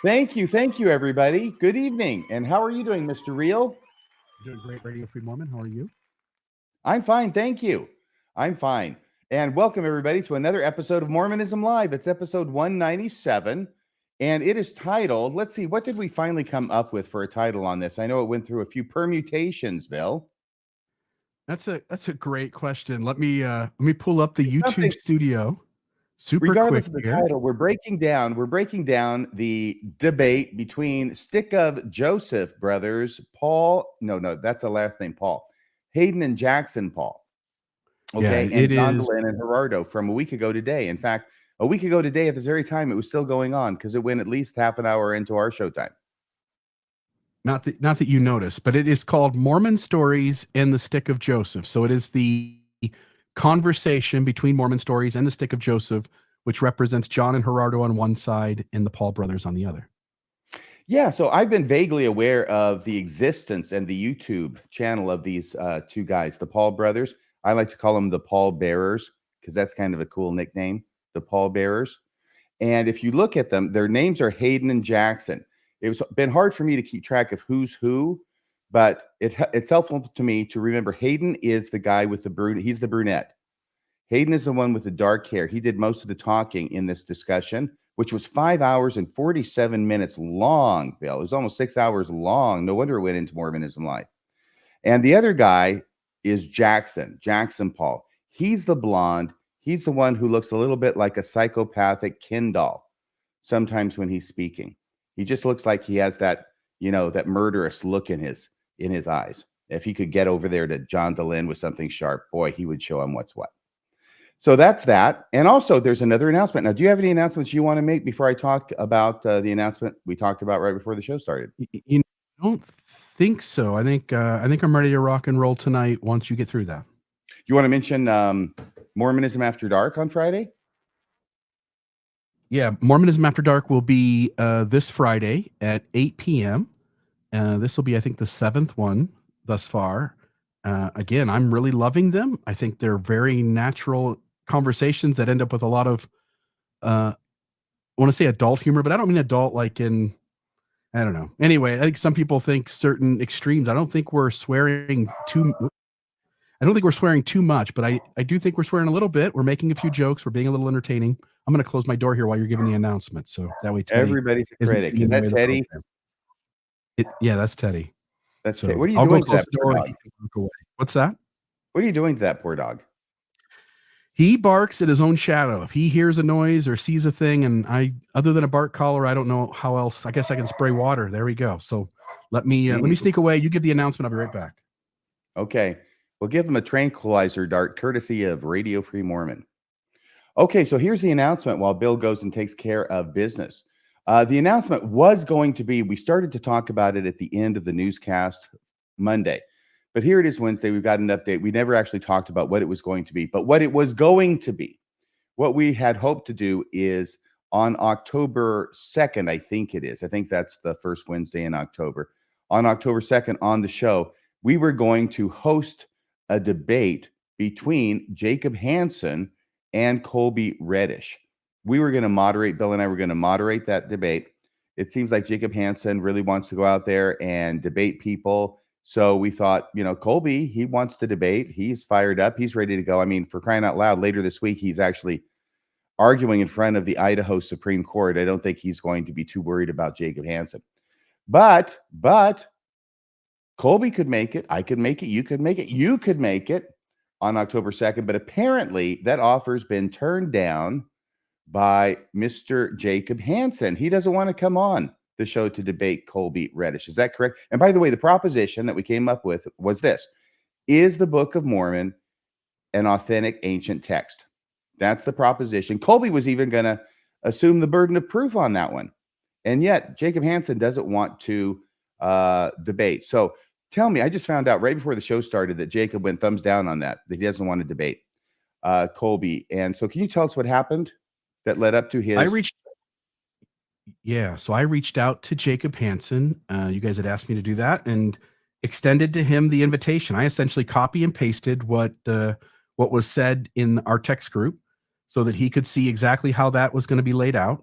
Thank you, everybody. Good evening. And how are you doing, Mr. Real? Doing great, Radio Free Mormon. How are you? I'm fine, thank you. I'm fine. And welcome, everybody, to another episode of Mormonism Live. It's episode 197, and it is titled, let's see, what did we finally come up with for a title on this? I know it went through a few permutations, Bill. That's a great question. Let me pull up the YouTube studio super Regardless quick of the here. title, we're breaking down the debate between Stick of Joseph brothers, Paul. No, that's a last name, Paul. Hayden and Jackson Paul. Okay, Yeah, and it John is Dehlin and Gerardo from a week ago today. In fact, a week ago today at this very time, it was still going on because it went at least half an hour into our showtime. not that you noticed, but it is called Mormon Stories and the Stick of Joseph. So it is the conversation between Mormon Stories and the Stick of Joseph, which represents John and Gerardo on one side and the Paul brothers on the other. Yeah, so I've been vaguely aware of the existence and the YouTube channel of these two guys, the Paul brothers. I like to call them the Paul Bearers because that's kind of a cool nickname, the Paul Bearers. And if you look at them, their names are Hayden and Jackson. It's been hard for me to keep track of who's who, but it's helpful to me to remember Hayden is the guy with the brunette. He's the brunette. Hayden is the one with the dark hair. He did most of the talking in this discussion, which was 5 hours and 47 minutes long, Bill. It was almost 6 hours long. No wonder it went into Mormonism Live. And the other guy is Jackson Paul. He's the blonde. He's the one who looks a little bit like a psychopathic Ken doll sometimes when he's speaking. He just looks like he has that, that murderous look in his eyes. If he could get over there to John Dehlin with something sharp, boy, he would show him what's what. So that's that. And also, there's another announcement. Now, do you have any announcements you want to make before I talk about the announcement we talked about right before the show started? I don't think so. I think I'm ready to rock and roll tonight once you get through that. You want to mention Mormonism After Dark on Friday? Yeah, Mormonism After Dark will be this Friday at 8 p.m. This will be, I think, the 7th one thus far. Again, I'm really loving them. I think they're very natural conversations that end up with a lot of, I want to say adult humor, but I don't mean adult like in, I don't know. Anyway, I think some people think certain extremes. I don't think we're swearing too much, but I do think we're swearing a little bit. We're making a few jokes. We're being a little entertaining. I'm going to close my door here while you're giving the announcement. So that way Teddy Everybody's a critic. Is that Teddy? Yeah, that's Teddy. That's so Teddy. What are you I'll doing go close to that the door. dog? Away. What's that? What are you doing to that poor dog? He barks at his own shadow. If he hears a noise or sees a thing, and other than a bark collar, I don't know how else. I guess I can spray water. There we go. So let me sneak away. You give the announcement. I'll be right back. Okay. We'll give him a tranquilizer dart courtesy of Radio Free Mormon. Okay, so here's the announcement while Bill goes and takes care of business. The announcement was going to be, we started to talk about it at the end of the newscast Monday, but here it is Wednesday. We've got an update. We never actually talked about what it was going to be, but what it was going to be, what we had hoped to do is on October 2nd, I think it is. I think that's the first Wednesday in October. On October 2nd on the show, we were going to host a debate between Jacob Hansen and Colby Reddish. We were going to moderate, Bill and I were going to moderate that debate. It seems like Jacob Hansen really wants to go out there and debate people. So we thought, Colby, he wants to debate. He's fired up. He's ready to go. I mean, for crying out loud, later this week, he's actually arguing in front of the Idaho Supreme Court. I don't think he's going to be too worried about Jacob Hansen. But Colby could make it. I could make it. You could make it. You could make it on October 2nd. But apparently that offer's been turned down by Mr. Jacob Hansen. He doesn't want to come on the show to debate Colby Reddish. Is that correct? And by the way, the proposition that we came up with was this: is the Book of Mormon an authentic ancient text? That's the proposition. Colby was even going to assume the burden of proof on that one. And yet Jacob Hansen doesn't want to debate. So tell me, I just found out right before the show started that Jacob went thumbs down on that he doesn't want to debate Colby. And so can you tell us what happened that led up to his... So I reached out to Jacob Hansen. You guys had asked me to do that and extended to him the invitation. I essentially copy and pasted what was said in our text group so that he could see exactly how that was going to be laid out.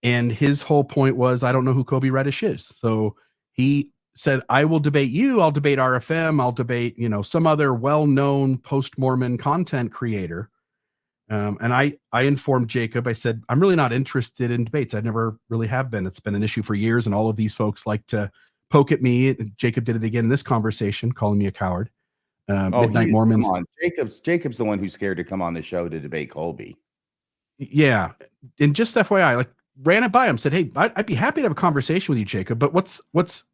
And his whole point was, I don't know who Kobe Reddish is. So he said, I will debate you. I'll debate RFM. I'll debate, some other well-known post-Mormon content creator. And I informed Jacob, I said, I'm really not interested in debates. I never really have been. It's been an issue for years. And all of these folks like to poke at me. Jacob did it again in this conversation, calling me a coward. Midnight Mormons. Come on. Jacob's the one who's scared to come on the show to debate Colby. Yeah. And just FYI, ran it by him, said, hey, I'd be happy to have a conversation with you, Jacob, but what's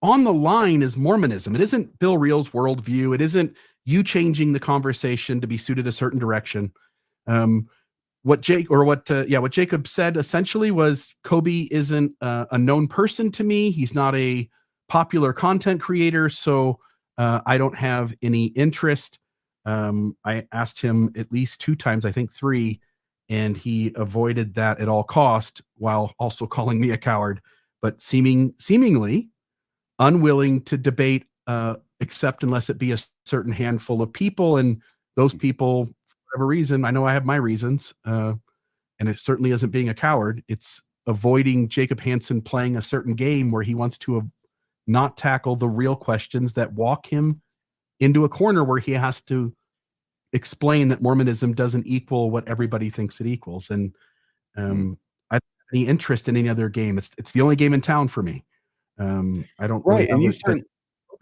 on the line is Mormonism. It isn't Bill Reel's worldview. It isn't you changing the conversation to be suited a certain direction. What Jacob said essentially was Kobe isn't a known person to me. He's not a popular content creator, so I don't have any interest. I asked him at least 2 times, I think 3, and he avoided that at all cost while also calling me a coward, but seemingly unwilling to debate, except unless it be a certain handful of people. And those people, for whatever reason, I know I have my reasons, and it certainly isn't being a coward. It's avoiding Jacob Hansen playing a certain game where he wants to not tackle the real questions that walk him into a corner where he has to explain that Mormonism doesn't equal what everybody thinks it equals. And I don't have any interest in any other game. It's the only game in town for me. I don't right. Really, And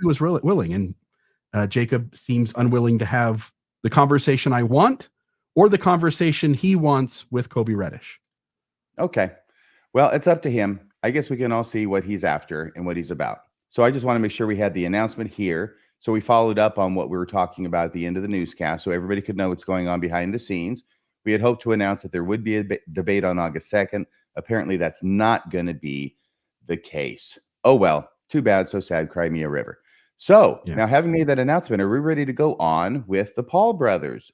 he was really willing, and Jacob seems unwilling to have the conversation I want or the conversation he wants with Kobe Reddish. Okay. Well, it's up to him. I guess we can all see what he's after and what he's about. So I just want to make sure we had the announcement here. So we followed up on what we were talking about at the end of the newscast so everybody could know what's going on behind the scenes. We had hoped to announce that there would be a debate on August 2nd. Apparently, that's not going to be the case. Oh, well, too bad, so sad, cry me a river. So Now, having made that announcement, are we ready to go on with the Paul brothers?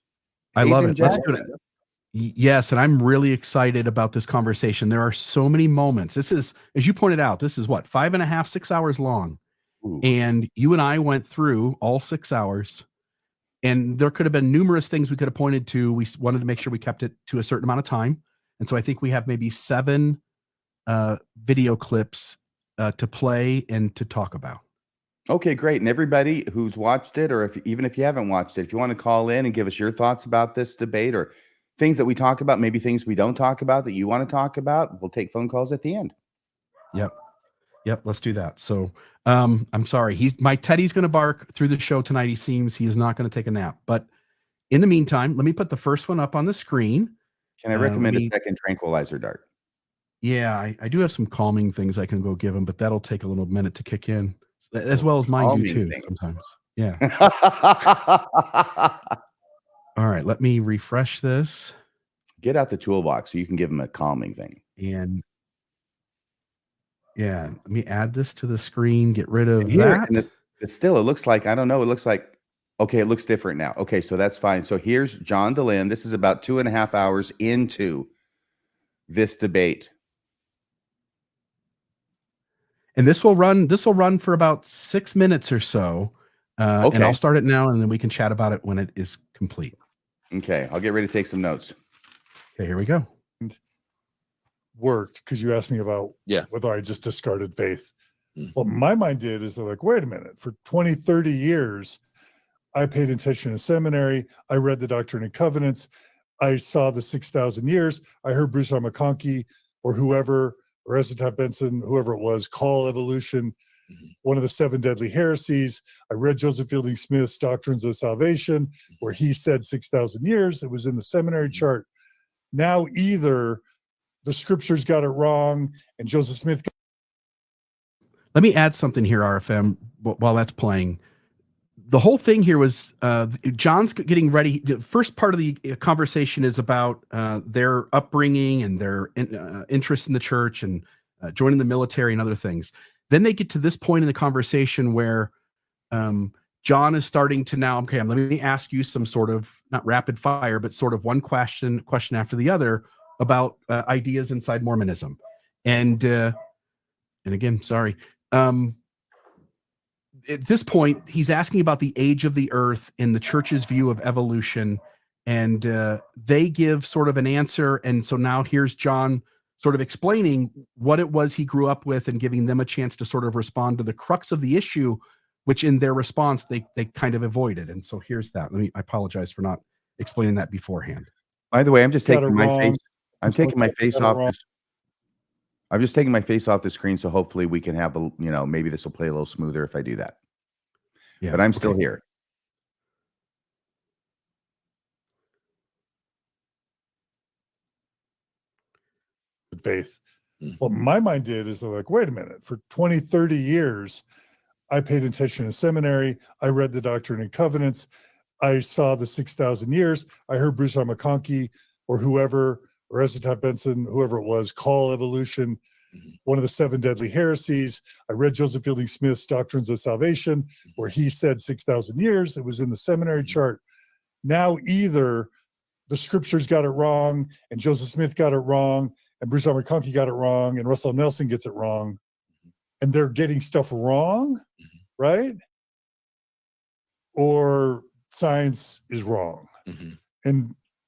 I love it. Let's do it. Yes, and I'm really excited about this conversation. There are so many moments. This is, as you pointed out, this is what, 5.5, 6 hours long. Ooh. And you and I went through all 6 hours, and there could have been numerous things we could have pointed to. We wanted to make sure we kept it to a certain amount of time. And so I think we have maybe 7 video clips to play and to talk about. Okay, great. And everybody who's watched it, or even if you haven't watched it, if you want to call in and give us your thoughts about this debate or things that we talk about, maybe things we don't talk about that you want to talk about, we'll take phone calls at the end. Yep, let's do that. So I'm sorry. My Teddy's going to bark through the show tonight. He is not going to take a nap. But in the meantime, let me put the first one up on the screen. Can I recommend a second tranquilizer dart? Yeah, I do have some calming things I can go give him, but that'll take a little minute to kick in, as well as mine do too sometimes. Yeah. All right, let me refresh this. Get out the toolbox so you can give him a calming thing. And yeah, let me add this to the screen, get rid of that. And it looks like, I don't know, it looks like, okay, it looks different now. Okay, so that's fine. So here's John Dehlin. This is about 2.5 hours into this debate. And this will run for about 6 minutes or so. Okay. And I'll start it now, and then we can chat about it when it is complete. Okay, I'll get ready to take some notes. Okay, here we go. Worked because you asked me about whether I just discarded faith. Mm-hmm. What my mind did is they're like, wait a minute, for 20, 30 years, I paid attention in seminary. I read the Doctrine and Covenants. I saw the 6,000 years. I heard Bruce R. McConkie or whoever, or Ezra Benson, whoever it was, call evolution one of the 7 deadly heresies. I read Joseph Fielding Smith's Doctrines of Salvation, where he said 6,000 years. It was in the seminary chart. Now either the scriptures got it wrong and Joseph Smith. Let me add something here, RFM, while that's playing. The whole thing here was John's getting ready. The first part of the conversation is about their upbringing and their interest in the church and joining the military and other things. Then they get to this point in the conversation where John is starting to now, okay, let me ask you some sort of, not rapid fire, but sort of one question after the other about ideas inside Mormonism. And again, sorry. At this point, he's asking about the age of the earth and the church's view of evolution. And they give sort of an answer. And so now here's John sort of explaining what it was he grew up with and giving them a chance to sort of respond to the crux of the issue, which in their response, they kind of avoided. And so here's that. I apologize for not explaining that beforehand. By the way, I'm just Got taking it my wrong. face. I'm taking my face Got it off wrong. this. I'm just taking my face off the screen, so hopefully we can have a, maybe this will play a little smoother if I do that. Yeah, But I'm still okay. here. Faith. What my mind did is like, wait a minute, for 20, 30 years, I paid attention in seminary. I read the Doctrine and Covenants. I saw the 6,000 years. I heard Bruce R. McConkie or whoever, or Ezra Benson, whoever it was, call evolution one of the 7 deadly heresies. I read Joseph Fielding Smith's Doctrines of Salvation, where he said 6,000 years. It was in the seminary chart. Now either the scriptures got it wrong, and Joseph Smith got it wrong, and Bruce R. McConkie got it wrong, and Russell Nelson gets it wrong, and they're getting stuff wrong, right? Or science is wrong.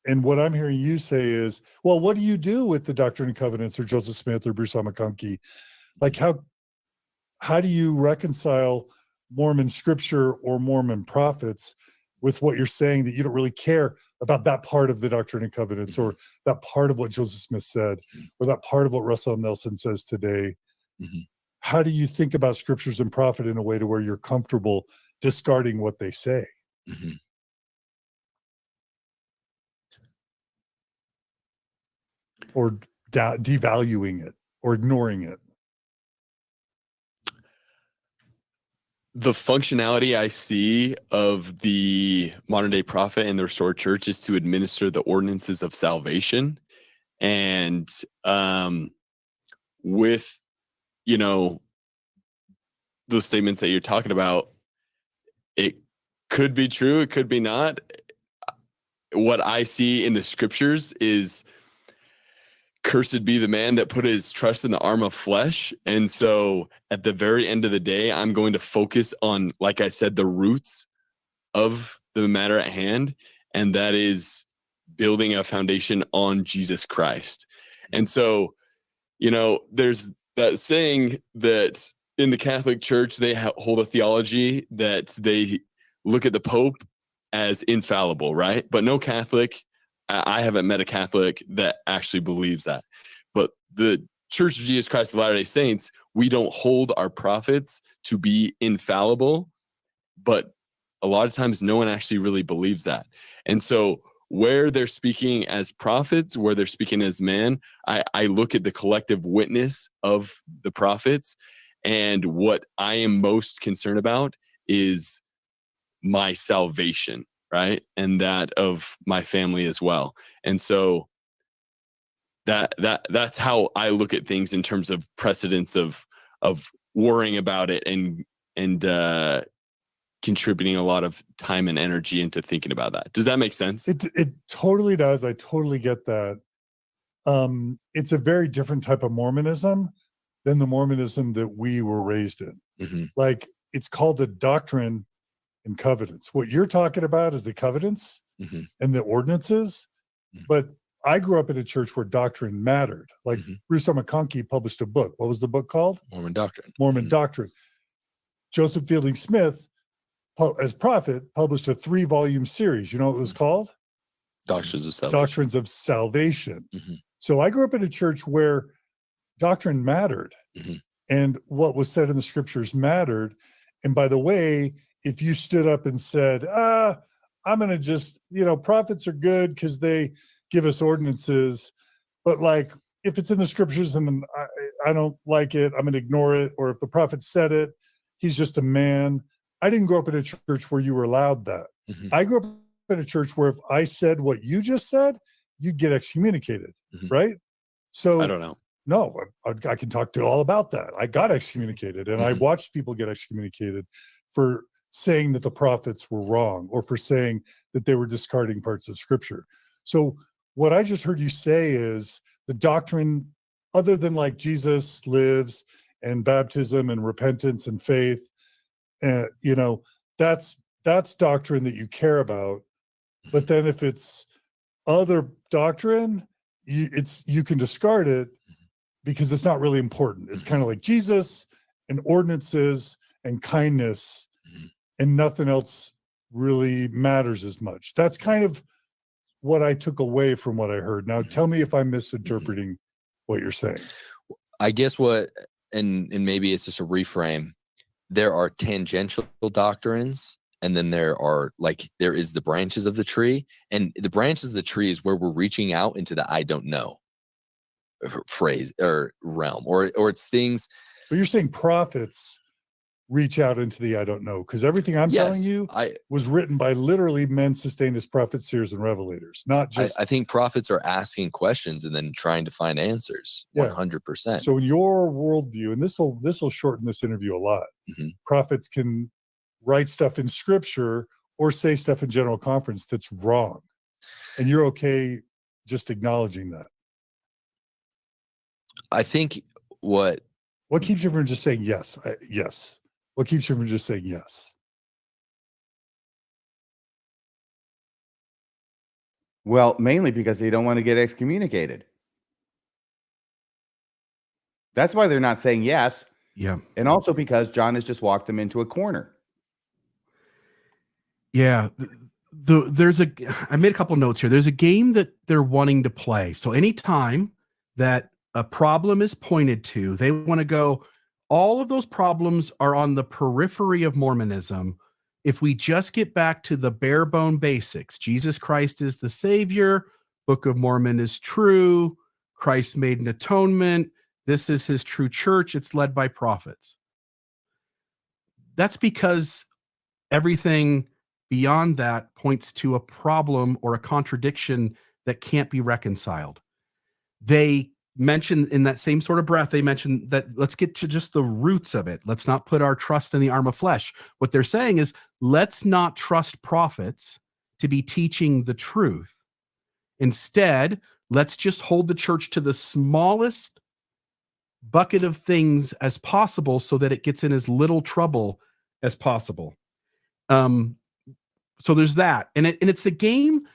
And what I'm hearing you say is, well, what do you do with the Doctrine and Covenants or Joseph Smith or Bruce R. McConkie? Like, how do you reconcile Mormon scripture or Mormon prophets with what you're saying, that you don't really care about that part of the Doctrine and Covenants or that part of what Joseph Smith said or that part of what Russell Nelson says today? How do you think about scriptures and prophet in a way to where you're comfortable discarding what they say? Or devaluing it or ignoring it? The functionality I see of the modern day prophet and the restored church is to administer the ordinances of salvation. And with, those statements that you're talking about, it could be true, it could be not. What I see in the scriptures is, cursed be the man that put his trust in the arm of flesh. And so at the very end of the day, I'm going to focus on, like I said, the roots of the matter at hand. And that is building a foundation on Jesus Christ. And so, there's that saying that in the Catholic Church, they hold a theology that they look at the Pope as infallible, right? But no Catholic, I haven't met a Catholic that actually believes that. But the Church of Jesus Christ of Latter-day Saints, we don't hold our prophets to be infallible, but a lot of times no one actually really believes that. And so where they're speaking as prophets, where they're speaking as man, I look at the collective witness of the prophets, and what I am most concerned about is my salvation, right? And that of my family as well. And so that's how I look at things in terms of precedence of worrying about it and contributing a lot of time and energy into thinking about that. Does that make sense? It totally does. I totally get that. It's a very different type of Mormonism than the Mormonism that we were raised in. Like, it's called the Doctrine and Covenants. What you're talking about is the covenants and the ordinances. But I grew up in a church where doctrine mattered. Like, Bruce R. McConkie published a book. What was the book called? Mormon Doctrine. Mormon Doctrine. Joseph Fielding Smith, as prophet, published a 3-volume series. You know what it was called? Doctrines of Salvation. Doctrines of Salvation. So I grew up in a church where doctrine mattered, and what was said in the scriptures mattered. And by the way, if you stood up and said, I'm going to just, prophets are good because they give us ordinances, but like, if it's in the scriptures and I don't like it, I'm going to ignore it. Or if the prophet said it, he's just a man. I didn't grow up in a church where you were allowed that. I grew up in a church where if I said what you just said, you'd get excommunicated, right? So I don't know. No, I can talk to all about that. I got excommunicated, and I watched people get excommunicated for saying that the prophets were wrong or for saying that they were discarding parts of scripture. So what I just heard you say is the doctrine, other than like Jesus lives and baptism and repentance and faith, that's doctrine that you care about. But then if it's other doctrine, you can discard it. because it's not really important. It's kind of like Jesus and ordinances and kindness, and nothing else really matters as much. That's kind of what I took away from what I heard. Now, tell me if I'm misinterpreting what you're saying. I guess and maybe it's just a reframe. There are tangential doctrines, and then there is the branches of the tree, and the branches of the tree is where we're reaching out into the I don't know phrase or realm, or it's things. But you're saying prophets reach out into the I don't know, because everything I'm telling you was written by literally men sustained as prophets, seers, and revelators, not just. I think prophets are asking questions and then trying to find answers. 100%. So in your worldview, and this will shorten this interview a lot, prophets can write stuff in scripture or say stuff in general conference that's wrong, and you're okay just acknowledging that. I think what keeps you from just saying yes? Yes. What keeps you from just saying yes? Well, mainly because they don't want to get excommunicated. That's why they're not saying yes. Yeah. And also because John has just walked them into a corner. Yeah. I made a couple notes here. There's a game that they're wanting to play. So anytime that a problem is pointed to, they want to go, all of those problems are on the periphery of Mormonism. If we just get back to the bare bone basics, Jesus Christ is the Savior, Book of Mormon is true, Christ made an atonement, this is his true church, it's led by prophets. That's because everything beyond that points to a problem or a contradiction that can't be reconciled. They mentioned in that same sort of breath, they mentioned that let's get to just the roots of it. Let's not put our trust in the arm of flesh. What they're saying is, let's not trust prophets to be teaching the truth. Instead, let's just hold the church to the smallest bucket of things as possible so that it gets in as little trouble as possible. So there's that. And it's the game.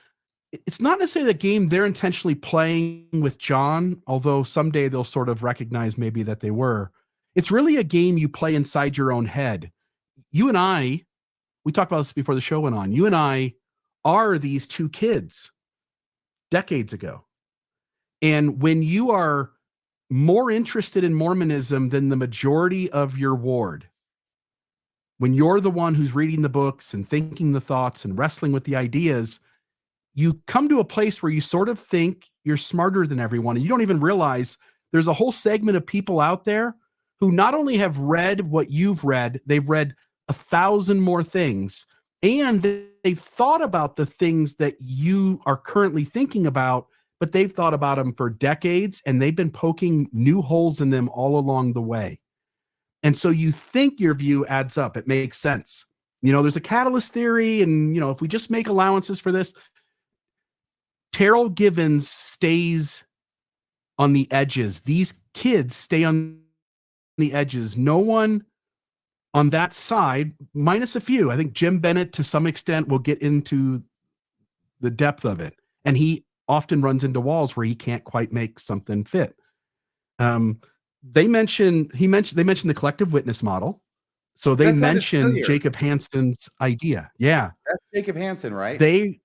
It's not necessarily the game they're intentionally playing with John, although someday they'll sort of recognize maybe that they were. It's really a game you play inside your own head. You and I, we talked about this before the show went on. You and I are these two kids decades ago. And when you are more interested in Mormonism than the majority of your ward, when you're the one who's reading the books and thinking the thoughts and wrestling with the ideas, you come to a place where you sort of think you're smarter than everyone, and you don't even realize there's a whole segment of people out there who not only have read what you've read, they've read 1,000 more things, and they've thought about the things that you are currently thinking about, but they've thought about them for decades, and they've been poking new holes in them all along the way. And so you think your view adds up. It makes sense. There's a catalyst theory, and, if we just make allowances for this, Terrell Givens stays on the edges. These kids stay on the edges. No one on that side, minus a few. I think Jim Bennett, to some extent, will get into the depth of it. And he often runs into walls where he can't quite make something fit. They mentioned the collective witness model. So they mentioned Jacob Hansen's idea. Yeah. That's Jacob Hansen, right?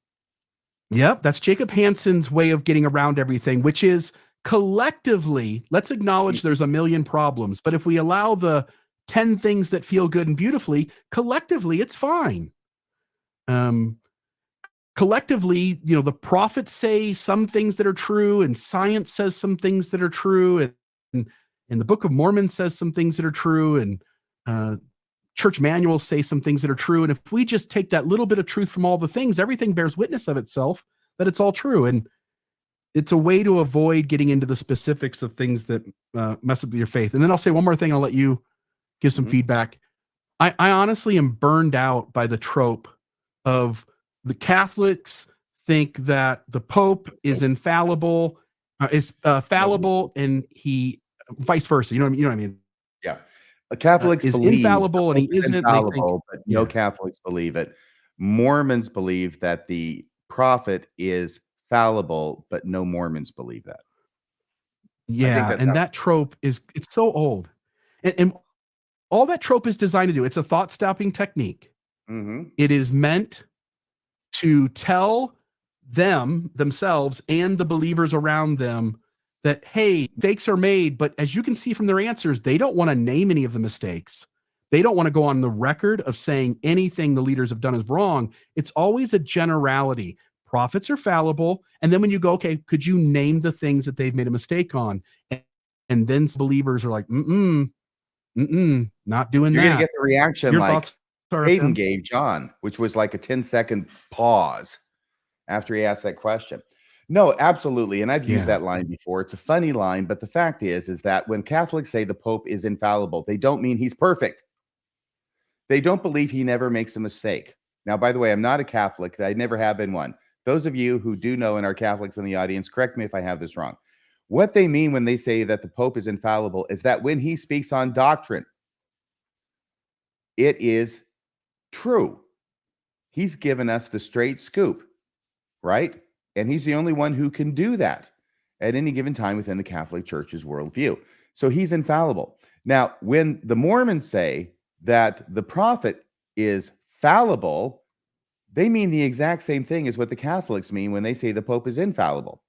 Yep, that's Jacob Hansen's way of getting around everything, which is collectively, let's acknowledge there's a million problems, but if we allow the 10 things that feel good and beautifully, collectively, it's fine. Collectively, the prophets say some things that are true, and science says some things that are true, and the Book of Mormon says some things that are true, and church manuals say some things that are true. And if we just take that little bit of truth from all the things, everything bears witness of itself that it's all true. And it's a way to avoid getting into the specifics of things that mess up your faith. And then I'll say one more thing. I'll let you give some feedback. I honestly am burned out by the trope of the Catholics think that the Pope is infallible, fallible, and he vice versa. You know what I mean? Yeah. Catholics is believe infallible and he isn't. Infallible, but no Catholics believe it. Mormons believe that the prophet is fallible, but no Mormons believe that. Yeah, that's and how. that trope it's so old. And all that trope is designed to do, it's a thought-stopping technique. Mm-hmm. It is meant to tell themselves and the believers around them that, hey, mistakes are made, but as you can see from their answers, they don't want to name any of the mistakes. They don't want to go on the record of saying anything the leaders have done is wrong. It's always a generality. Prophets are fallible. And then when you go, okay, could you name the things that they've made a mistake on? And then believers are like, not doing You're going to that. get the reaction Your like thoughts are Hayden gave John, which was like a 10-second pause after he asked that question. No, absolutely. And I've used Yeah. that line before. It's a funny line, but the fact is that when Catholics say the Pope is infallible, they don't mean he's perfect. They don't believe he never makes a mistake. Now, by the way, I'm not a Catholic. I never have been one. Those of you who do know and are Catholics in the audience, correct me if I have this wrong. What they mean when they say that the Pope is infallible is that when he speaks on doctrine, it is true. He's given us the straight scoop, right? And he's the only one who can do that at any given time within the Catholic Church's worldview. So he's infallible. Now, when the Mormons say that the prophet is fallible, they mean the exact same thing as what the Catholics mean when they say the Pope is infallible.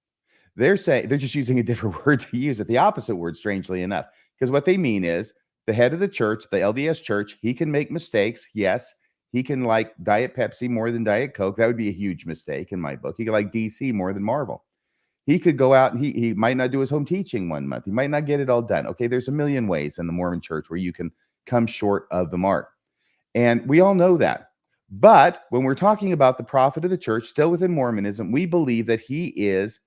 They're just using a different word to use it, the opposite word, strangely enough, because what they mean is the head of the church, the LDS church, he can make mistakes. Yes, he can like Diet Pepsi more than Diet Coke. That would be a huge mistake in my book. He could like DC more than Marvel. He could go out and he might not do his home teaching one month. He might not get it all done. Okay, there's a million ways in the Mormon church where you can come short of the mark. And we all know that. But when we're talking about the prophet of the church, still within Mormonism, we believe that he is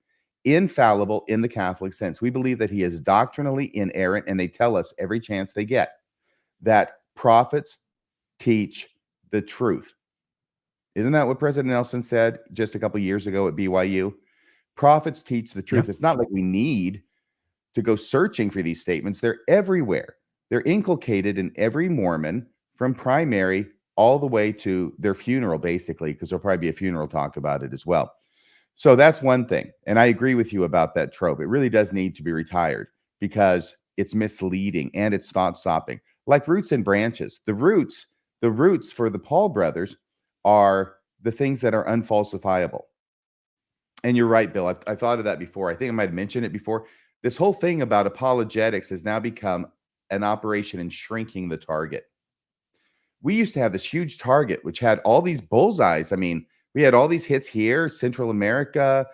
infallible in the Catholic sense. We believe that he is doctrinally inerrant, and they tell us every chance they get that prophets teach the truth. Isn't that what President Nelson said just a couple years ago at BYU? Prophets teach the truth. Yep. It's not like we need to go searching for these statements. They're everywhere. They're inculcated in every Mormon from primary all the way to their funeral, basically, because there'll probably be a funeral talk about it as well. So that's one thing. And I agree with you about that trope. It really does need to be retired because it's misleading and it's thought stopping. Like roots and branches. The roots for the Paul brothers are the things that are unfalsifiable. And you're right, Bill. I thought of that before. I think I might have mentioned it before. This whole thing about apologetics has now become an operation in shrinking the target. We used to have this huge target, which had all these bullseyes. I mean, we had all these hits here, Central America,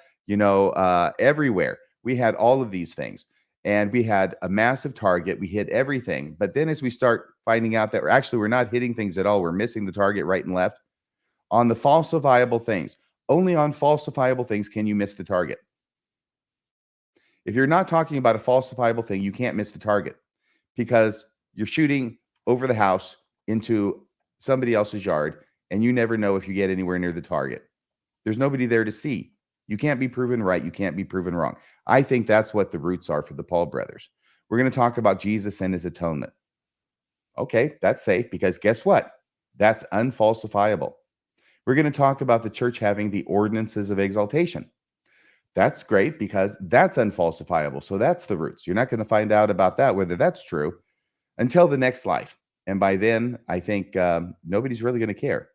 everywhere. We had all of these things. And we had a massive target. We hit everything. But then as we start finding out that we're not hitting things at all, we're missing the target right and left. On the falsifiable things, only on falsifiable things can you miss the target. If you're not talking about a falsifiable thing, you can't miss the target because you're shooting over the house into somebody else's yard, and you never know if you get anywhere near the target. There's nobody there to see. You can't be proven right. You can't be proven wrong. I think that's what the roots are for the Paul brothers. We're going to talk about Jesus and his atonement. Okay, that's safe because guess what? That's unfalsifiable. We're going to talk about the church having the ordinances of exaltation. That's great because that's unfalsifiable. So that's the roots. You're not going to find out about that, whether that's true, until the next life. And by then, I think nobody's really going to care.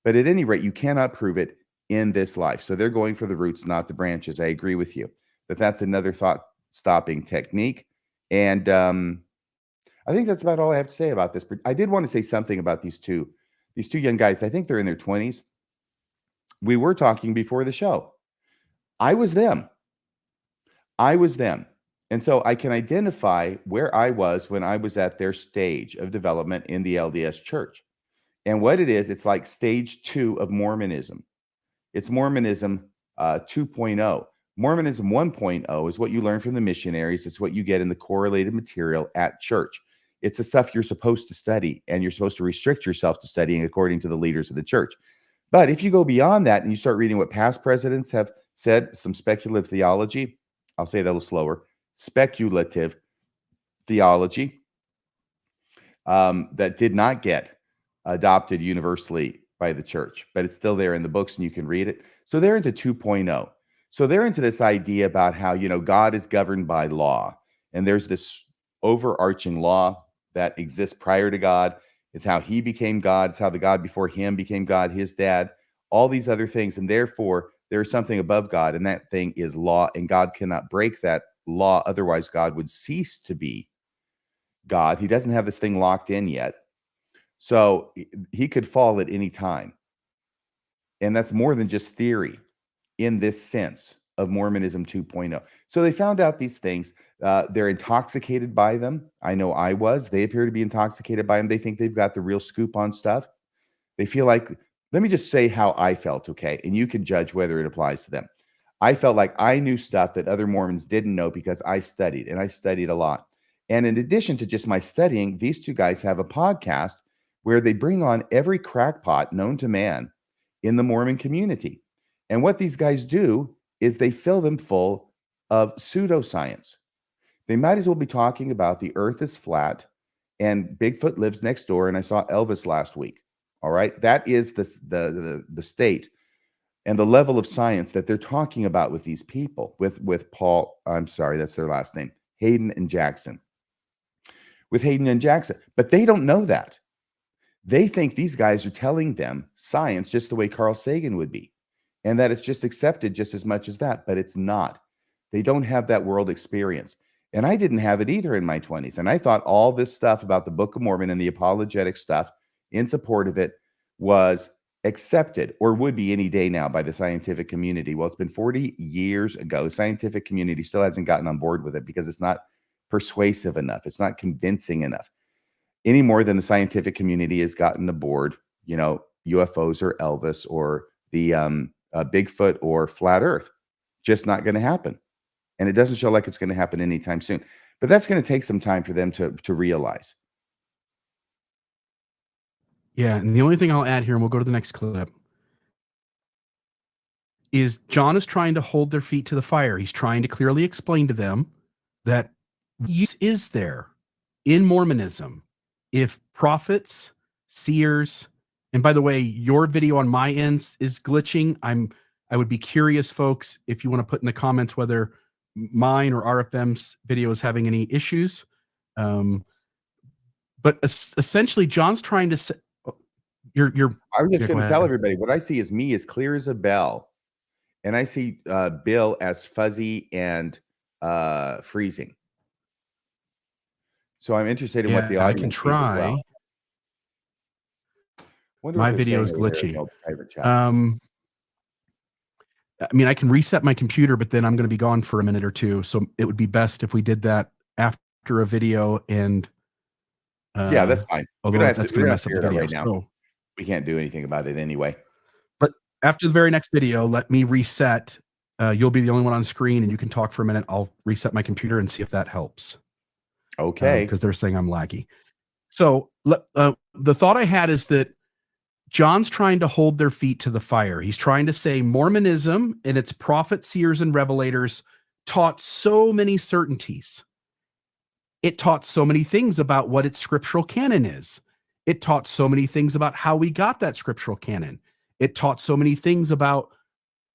But at any rate, you cannot prove it in this life. So they're going for the roots, not the branches. I agree with you. But that's another thought-stopping technique. And I think that's about all I have to say about this. But I did want to say something about these two young guys. I think they're in their 20s. We were talking before the show. I was them. And so I can identify where I was when I was at their stage of development in the LDS church. And what it is, it's like stage 2 of Mormonism. It's Mormonism 2.0. Mormonism 1.0 is what you learn from the missionaries. It's what you get in the correlated material at church. It's the stuff you're supposed to study, and you're supposed to restrict yourself to studying according to the leaders of the church. But if you go beyond that and you start reading what past presidents have said, some speculative theology, I'll say that a little slower, speculative theology that did not get adopted universally by the church, but it's still there in the books and you can read it. So they're into 2.0. So they're into this idea about how, God is governed by law. And there's this overarching law that exists prior to God. It's how he became God. It's how the God before him became God, his dad, all these other things. And therefore, there is something above God, and that thing is law. And God cannot break that law. Otherwise, God would cease to be God. He doesn't have this thing locked in yet. So he could fall at any time. And that's more than just theory in this sense of Mormonism 2.0. So they found out these things. They're intoxicated by them. I know I was. They appear to be intoxicated by them. They think they've got the real scoop on stuff. They feel like, let me just say how I felt, okay? And you can judge whether it applies to them. I felt like I knew stuff that other Mormons didn't know because I studied, and I studied a lot. And in addition to just my studying, these two guys have a podcast where they bring on every crackpot known to man in the Mormon community. And what these guys do is they fill them full of pseudoscience. They might as well be talking about the earth is flat and Bigfoot lives next door. And I saw Elvis last week. All right. That is the state and the level of science that they're talking about with these people, with Paul. I'm sorry, that's their last name, Hayden and Jackson. With Hayden and Jackson. But they don't know that. They think these guys are telling them science just the way Carl Sagan would be, and that it's just accepted just as much as that, but it's not. They don't have that world experience. And I didn't have it either in my 20s. And I thought all this stuff about the Book of Mormon and the apologetic stuff in support of it was accepted, or would be any day now, by the scientific community. Well, it's been 40 years ago. The scientific community still hasn't gotten on board with it because it's not persuasive enough. It's not convincing enough. Any more than the scientific community has gotten aboard, UFOs or Elvis or the Bigfoot or flat Earth. Just not going to happen. And it doesn't show like it's going to happen anytime soon. But that's going to take some time for them to realize. Yeah, and the only thing I'll add here, and we'll go to the next clip, is John is trying to hold their feet to the fire. He's trying to clearly explain to them that use is there in Mormonism if prophets, seers, and by the way, your video on my ends is glitching. I would be curious, folks, if you want to put in the comments whether mine or RFM's video is having any issues. But essentially, John's trying to say, I was just going to tell everybody what I see is me as clear as a bell, and I see Bill as fuzzy and freezing. So I'm interested in what the audience I can try. My video is glitchy. I can reset my computer, but then I'm going to be gone for a minute or two. So it would be best if we did that after a video. And yeah, that's fine. Although that's going to mess up the video right now. So we can't do anything about it anyway. But after the very next video, let me reset. You'll be the only one on screen, and you can talk for a minute. I'll reset my computer and see if that helps. Okay. Because they're saying I'm laggy. So the thought I had is that John's trying to hold their feet to the fire. He's trying to say Mormonism and its prophets, seers, and revelators taught so many certainties. It taught so many things about what its scriptural canon is. It taught so many things about how we got that scriptural canon. It taught so many things about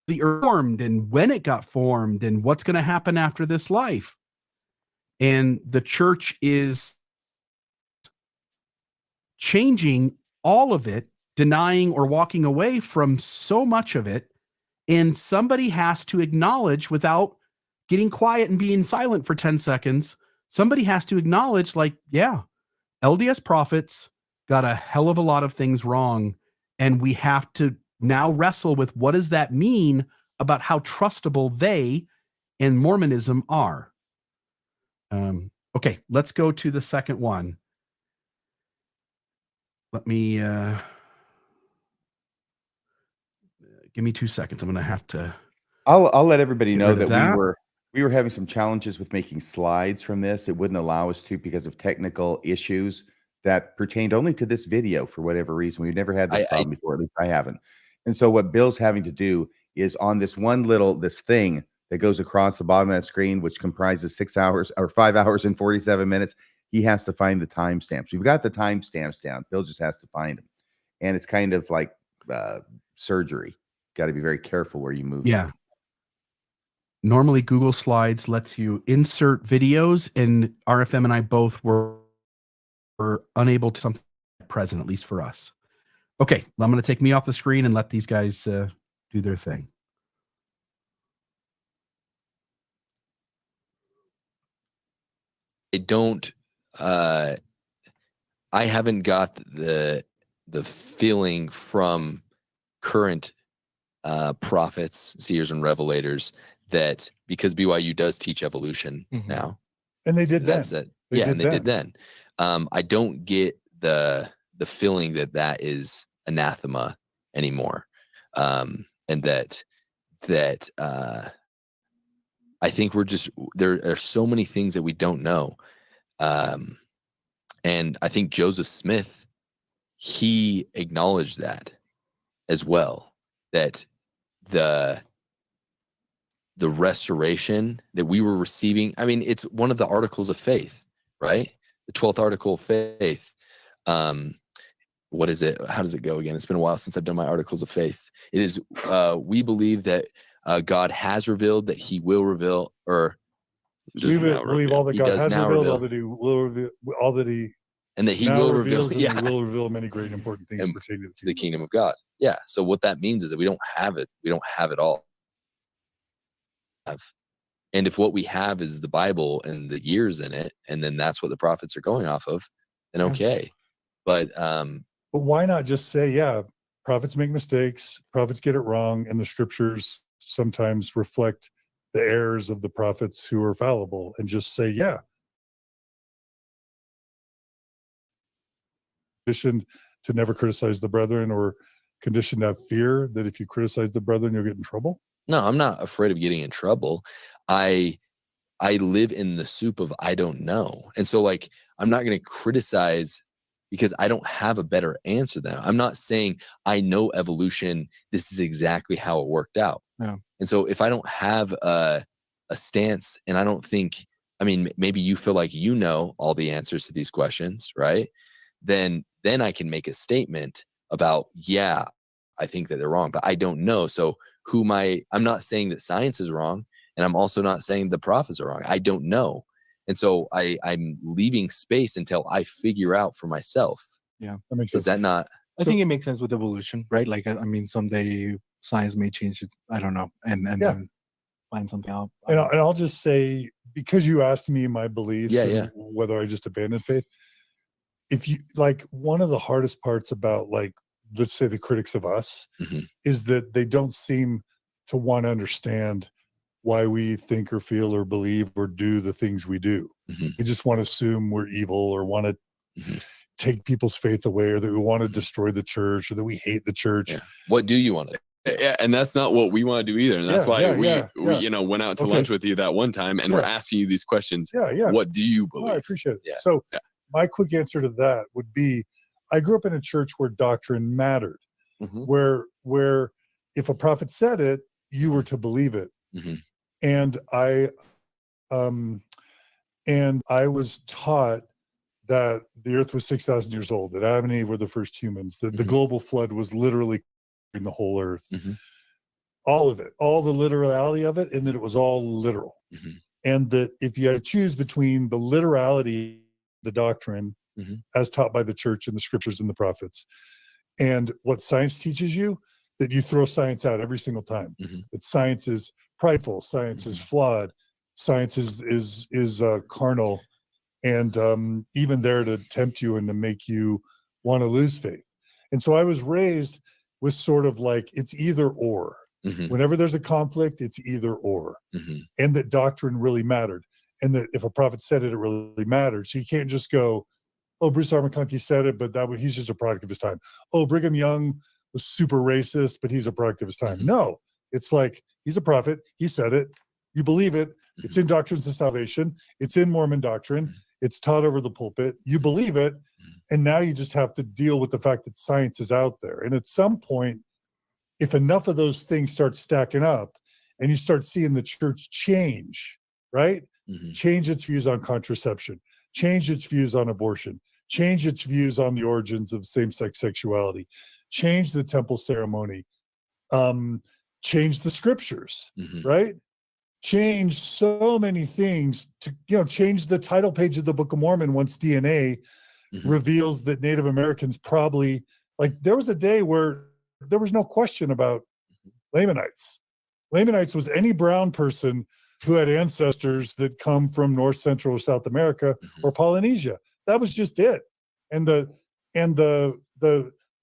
the earth formed and when it got formed and what's going to happen after this life. And the church is changing all of it, denying or walking away from so much of it. And somebody has to acknowledge, without getting quiet and being silent for 10 seconds, somebody has to acknowledge, like, yeah, LDS prophets got a hell of a lot of things wrong. And we have to now wrestle with what does that mean about how trustable they and Mormonism are. Okay, let's go to the second one. Let me give me 2 seconds. I'm going to have to. I'll let everybody know that we were having some challenges with making slides from this. It wouldn't allow us to because of technical issues that pertained only to this video for whatever reason. We've never had this problem before. At least I haven't. And so what Bill's having to do is on this this thing that goes across the bottom of that screen, which comprises 6 hours or 5 hours and 47 minutes. He has to find the timestamps. We've got the timestamps down. Bill just has to find them. And it's kind of like surgery. Got to be very careful where you move. Yeah. Normally, Google Slides lets you insert videos, and RFM and I both were unable to something present, at least for us. Okay, I'm going to take me off the screen and let these guys do their thing. I haven't got the feeling from current prophets, seers, and revelators that because BYU does teach evolution now, and they did that's then. it. They did then. I don't get the feeling that is anathema anymore, and that I think we're just there are so many things that we don't know, and I think Joseph Smith, he acknowledged that as well, that the restoration that we were receiving. I mean, it's one of the articles of faith, right? The 12th article of faith. What is it? How does it go again? It's been a while since I've done my articles of faith. It is, we believe that God has revealed, that he will reveal, or We believe all that He God does has now revealed, reveal. all that he will reveal, all that he and that he now will reveals, reveal, and he will reveal many great important things And pertaining to the kingdom of God. Yeah. So what that means is that we don't have it. We don't have it all. And if what we have is the Bible and the years in it, and then that's what the prophets are going off of, then okay. But why not just say, yeah, prophets make mistakes, prophets get it wrong, and the scriptures sometimes reflect the errors of the prophets who are fallible, and just say, yeah. Conditioned to never criticize the brethren, or conditioned to have fear that if you criticize the brethren, you'll get in trouble? no, I'm not afraid of getting in trouble. I live in the soup of I don't know. And so like I'm not going to criticize because I don't have a better answer than I'm not saying I know evolution, this is exactly how it worked out. Yeah. And so if I don't have a stance, and I don't think, I mean, maybe you feel like you know all the answers to these questions, right? Then I can make a statement about, yeah, I think that they're wrong, but I don't know. So I'm not saying that science is wrong, and I'm also not saying the prophets are wrong. I don't know. And so I'm leaving space until I figure out for myself. Yeah. That makes Does sense. that not? I think it makes sense with evolution, right? Like, I mean, someday science may change it. I don't know. And then find something out. And I'll just say, because you asked me my beliefs and whether I just abandoned faith, if you like, one of the hardest parts about, like, let's say the critics of us is that they don't seem to want to understand why we think or feel or believe or do the things we do. They just want to assume we're evil, or want to take people's faith away, or that we want to destroy the church, or that we hate the church. Yeah. What do you want to? Yeah, and that's not what we want to do either. And that's why we went out to Okay. lunch with you that one time, and we're asking you these questions. Yeah. What do you Oh, believe? I appreciate it. Yeah. So my quick answer to that would be, I grew up in a church where doctrine mattered, where if a prophet said it, you were to believe it. And I was taught that the earth was 6,000 years old, that Adam and Eve were the first humans, that the global flood was literally in the whole earth, all of it, all the literality of it, and that it was all literal. And that if you had to choose between the literality, the doctrine, as taught by the church and the scriptures and the prophets, and what science teaches you, that you throw science out every single time. That science is prideful, science is flawed, science is carnal, and even there to tempt you and to make you want to lose faith. And so I was raised with sort of like, it's either or. Whenever there's a conflict, it's either or. And that doctrine really mattered. And that if a prophet said it, it really mattered. So you can't just go, oh, Bruce R. McConkie said it, but he's just a product of his time. Oh, Brigham Young was super racist, but he's a product of his time. No, it's like, he's a prophet. He said it. You believe it. It's in Doctrines of Salvation. It's in Mormon doctrine. It's taught over the pulpit. You believe it. And now you just have to deal with the fact that science is out there. And at some point, if enough of those things start stacking up and you start seeing the church change, right? Change its views on contraception, change its views on abortion, change its views on the origins of same-sex sexuality, change the temple ceremony, change the scriptures, right? changed so many things to, change the title page of the Book of Mormon once DNA reveals that Native Americans probably, like, there was a day where there was no question about Lamanites. Lamanites was any brown person who had ancestors that come from North, Central, or South America or Polynesia. That was just it. And the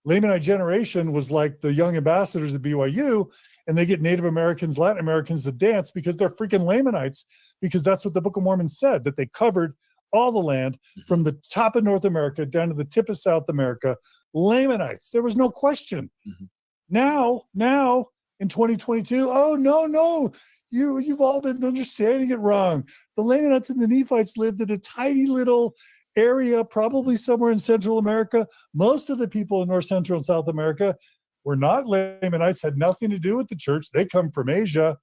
Lamanite generation was like the young ambassadors at BYU, and they get Native Americans, Latin Americans to dance because they're freaking Lamanites, because that's what the Book of Mormon said, that they covered all the land from the top of North America down to the tip of South America. Lamanites. There was no question. Now in 2022, oh no, you've all been understanding it wrong. The Lamanites and the Nephites lived in a tiny little area, probably somewhere in Central America. Most of the people in North, Central, and South America were not Lamanites, had nothing to do with the church. They come from Asia.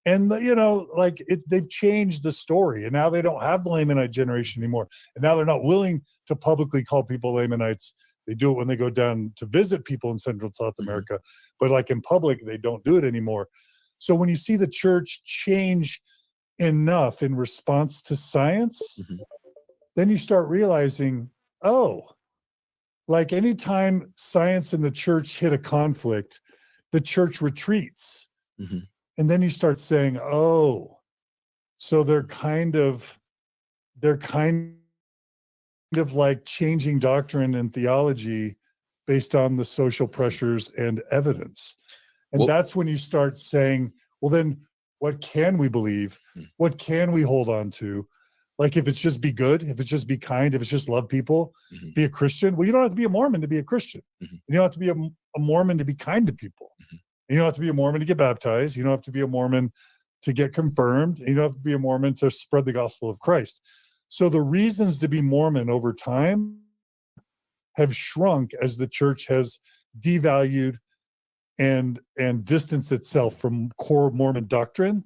And, they've changed the story. And now they don't have the Lamanite generation anymore. And now they're not willing to publicly call people Lamanites. They do it when they go down to visit people in Central and South America. But like in public, they don't do it anymore. So when you see the church change enough in response to science, then you start realizing, like anytime science and the church hit a conflict, the church retreats. And then you start saying, so they're kind of like changing doctrine and theology based on the social pressures and evidence. And that's when you start saying, well, then what can we believe? What can we hold on to? Like, if it's just be good, if it's just be kind, if it's just love people, be a Christian. Well, you don't have to be a Mormon to be a Christian. You don't have to be a Mormon to be kind to people. You don't have to be a Mormon to get baptized. You don't have to be a Mormon to get confirmed. You don't have to be a Mormon to spread the gospel of Christ. So the reasons to be Mormon over time have shrunk as the church has devalued and distanced itself from core Mormon doctrine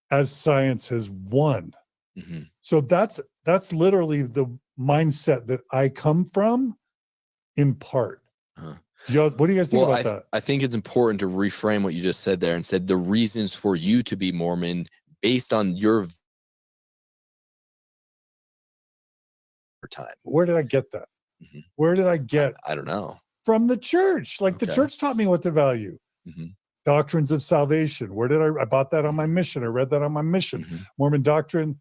as science has won. So that's literally the mindset that I come from, in part. What do you guys think about that? I think it's important to reframe what you just said there and said the reasons for you to be Mormon based on your time. Where did I get that? Where did I get? I don't know. From the church. Like, the church taught me what to value. Doctrines of salvation. Where did I bought that on my mission. I read that on my mission. Mormon doctrine,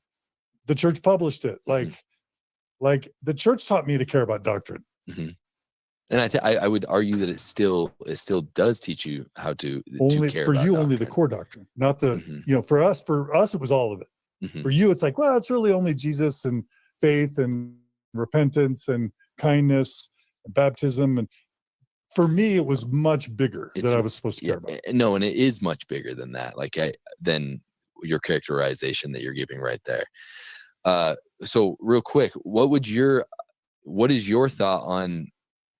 the church published it. Like the church taught me to care about doctrine. And I would argue that it still does teach you how to care for about you, doctrine. only the core doctrine, not the for us it was all of it. For you, it's like, well, it's really only Jesus and faith and repentance and kindness and baptism. And for me, it was much bigger that I was supposed to care about. No, and it is much bigger than that. Than your characterization that you're giving right there. So real quick, what is your thought on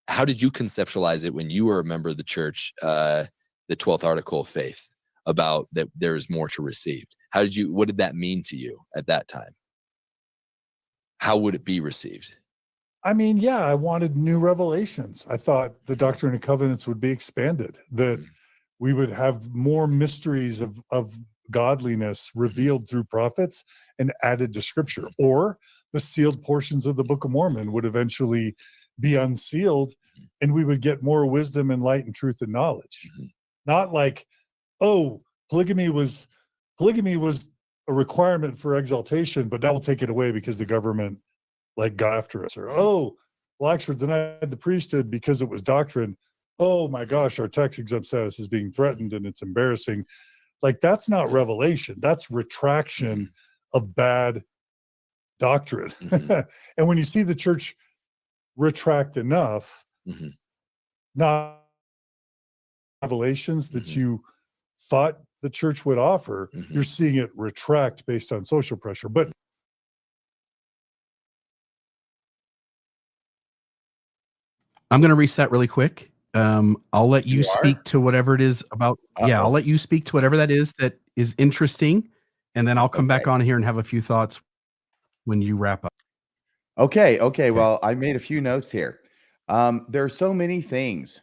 how did you conceptualize it when you were a member of the church, the 12th article of faith, about that there is more to receive? What did that mean to you at that time? How would it be received? I mean, I wanted new revelations. I thought the Doctrine and Covenants would be expanded, that we would have more mysteries of godliness revealed through prophets and added to scripture, or the sealed portions of the Book of Mormon would eventually be unsealed, and we would get more wisdom and light and truth and knowledge. Not like, polygamy was a requirement for exaltation, but now we'll take it away because the government got after us. Or, blacks were denied the priesthood because it was doctrine. Oh my gosh, our tax exempt status is being threatened and it's embarrassing. That's not revelation. That's retraction of bad doctrine. And when you see the church retract enough, not revelations that you thought the church would offer, you're seeing it retract based on social pressure. But I'm going to reset really quick. I'll let you speak to whatever it is about. I'll let you speak to whatever that is interesting. And then I'll come back on here and have a few thoughts when you wrap up. Okay. Well, I made a few notes here. There are so many things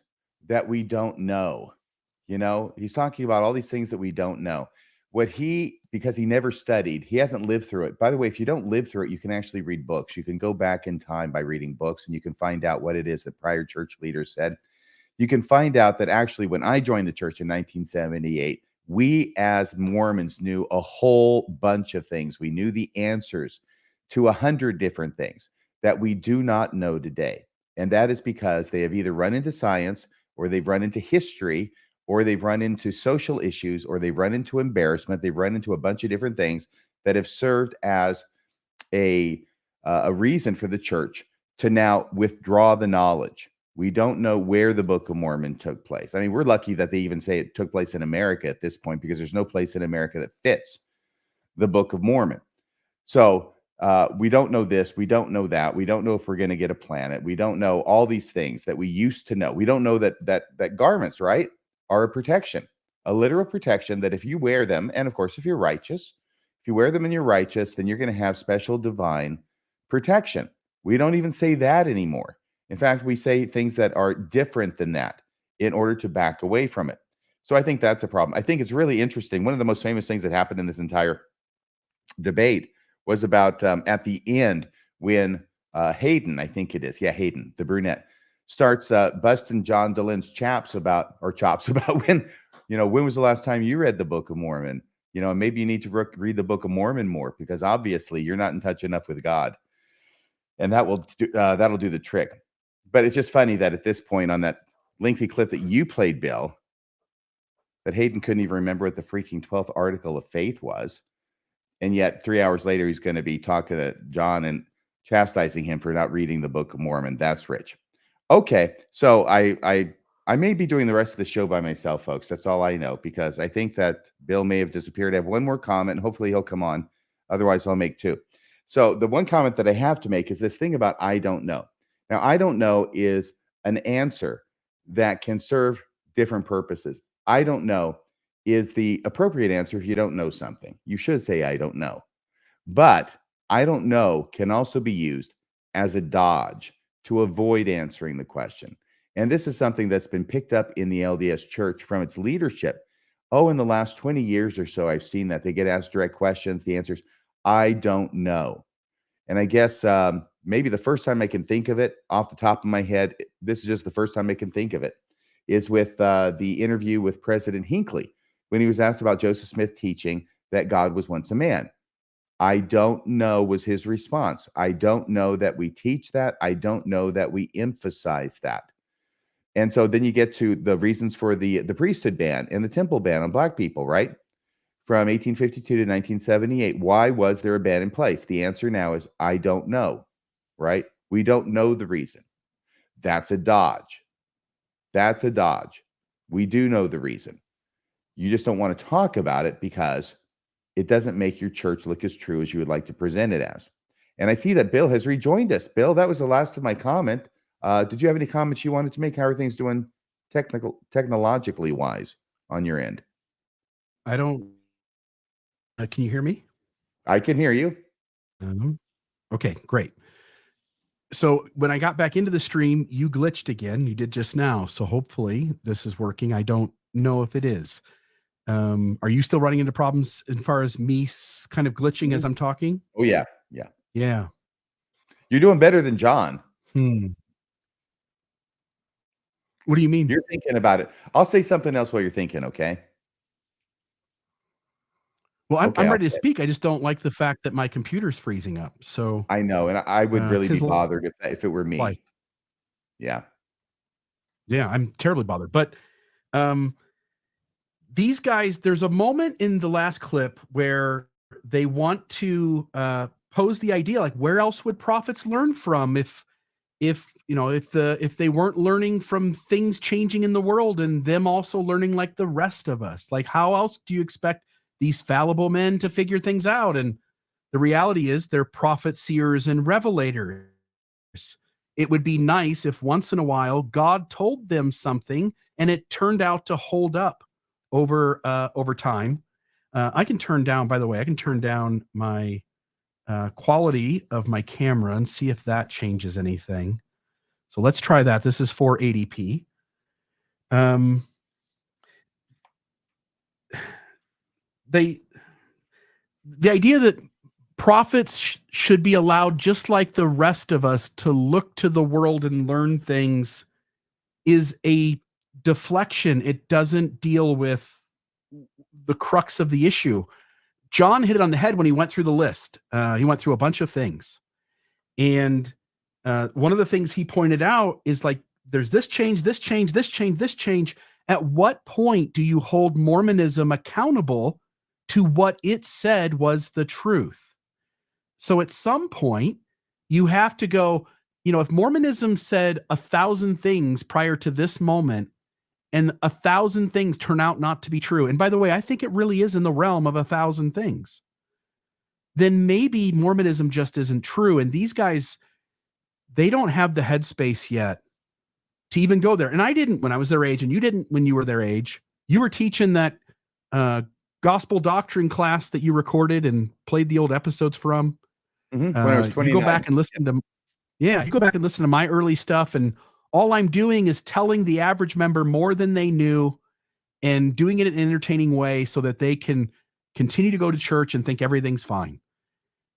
that we don't know. He's talking about all these things that we don't know. What he because he never studied. He hasn't lived through it. By the way, if you don't live through it, you can actually read books. You can go back in time by reading books, and you can find out what it is that prior church leaders said. You can find out that actually when I joined the church in 1978, we as Mormons knew a whole bunch of things. We knew the answers to 100 different things that we do not know today. And that is because they have either run into science, or they've run into history, or they've run into social issues, or they've run into embarrassment. They've run into a bunch of different things that have served as a reason for the church to now withdraw the knowledge. We don't know where the Book of Mormon took place. I mean, we're lucky that they even say it took place in America at this point, because there's no place in America that fits the Book of Mormon. So we don't know this. We don't know that. We don't know if we're going to get a planet. We don't know all these things that we used to know. We don't know that garments, right, are a protection, a literal protection, that if you wear them, and of course, if you're righteous, if you wear them and you're righteous, then you're going to have special divine protection. We don't even say that anymore. In fact, we say things that are different than that in order to back away from it. So I think that's a problem. I think it's really interesting. One of the most famous things that happened in this entire debate was about at the end when Hayden, I think it is, Hayden, the brunette, starts busting John Dehlin's chops about when, when was the last time you read the Book of Mormon? Maybe you need to read the Book of Mormon more, because obviously you're not in touch enough with God, and that'll do the trick. But it's just funny that at this point, on that lengthy clip that you played, Bill, that Hayden couldn't even remember what the freaking 12th article of faith was. And yet 3 hours later, he's going to be talking to John and chastising him for not reading the Book of Mormon. That's rich. Okay, so I may be doing the rest of the show by myself, folks. That's all I know, because I think that Bill may have disappeared. I have one more comment, and hopefully he'll come on. Otherwise, I'll make two. So the one comment that I have to make is this thing about I don't know. Now, I don't know is an answer that can serve different purposes. I don't know is the appropriate answer if you don't know something. You should say, I don't know. But I don't know can also be used as a dodge to avoid answering the question. And this is something that's been picked up in the LDS Church from its leadership. Oh, in the last 20 years or so, I've seen that they get asked direct questions. The answer's, I don't know. And I guess maybe the first time I can think of it off the top of my head, this is just the first time I can think of it, is with the interview with President Hinckley, when he was asked about Joseph Smith teaching that God was once a man. I don't know was his response. I don't know that we teach that. I don't know that we emphasize that. And so then you get to the reasons for the priesthood ban and the temple ban on Black people, right? From 1852 to 1978. Why was there a ban in place? The answer now is, I don't know, right? We don't know the reason. That's a dodge. That's a dodge. We do know the reason. You just don't want to talk about it because it doesn't make your church look as true as you would like to present it as. And I see that Bill has rejoined us. Bill, that was the last of my comment. Did you have any comments you wanted to make? How are things doing technologically wise on your end? I don't. Can you hear me? I can hear you. Okay, great. So when I got back into the stream, you glitched again. You did just now. So hopefully this is working. I don't know if it is. Are you still running into problems as far as me kind of glitching as I'm talking? Oh, yeah. Yeah. You're doing better than John. What do you mean? You're thinking about it. I'll say something else while you're thinking, okay? Well, I'm ready to speak. I just don't like the fact that my computer's freezing up. So I know, and I would really be bothered if it were me. Life. Yeah, I'm terribly bothered. But these guys, there's a moment in the last clip where they want to pose the idea, like, where else would prophets learn from if they weren't learning from things changing in the world and them also learning like the rest of us? Like, how else do you expect these fallible men to figure things out? And the reality is they're prophets, seers, and revelators. It would be nice if once in a while God told them something and it turned out to hold up over time. I can turn down, by the way, my quality of my camera and see if that changes anything. So let's try that. This is 480p. the idea that prophets should be allowed, just like the rest of us, to look to the world and learn things is a deflection. It doesn't deal with the crux of the issue. John hit it on the head when he went through the list. He went through a bunch of things. And one of the things he pointed out is like, there's this change, this change, this change, this change. At what point do you hold Mormonism accountable to what it said was the truth? So at some point, you have to go, if Mormonism said 1,000 things prior to this moment, and 1,000 things turn out not to be true, and by the way, I think it really is in the realm of 1,000 things, then maybe Mormonism just isn't true. And these guys, they don't have the headspace yet to even go there. And I didn't when I was their age, and you didn't when you were their age. You were teaching that gospel doctrine class that you recorded and played the old episodes from. When I was 29. You go back and listen to my early stuff, and all I'm doing is telling the average member more than they knew and doing it in an entertaining way so that they can continue to go to church and think everything's fine.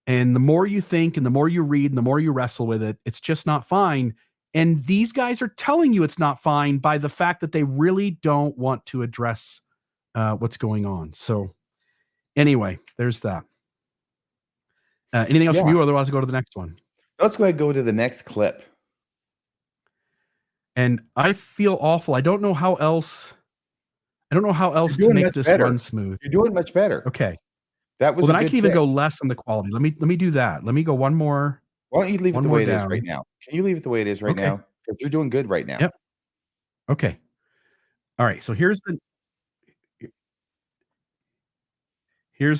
And the more you think and the more you read and the more you wrestle with it, it's just not fine. And these guys are telling you it's not fine by the fact that they really don't want to address what's going on. So anyway, there's that. Anything else from you? Otherwise, I'll go to the next one. Let's go ahead and go to the next clip. And I feel awful. I don't know how else to make this run smooth. You're doing much better. Okay. That was then I can even go less on the quality. Let me do that. Let me go one more. Why don't you leave it the way it is right now? Can you leave it the way it is right now? Because you're doing good right now. Yep. Okay. All right. So here's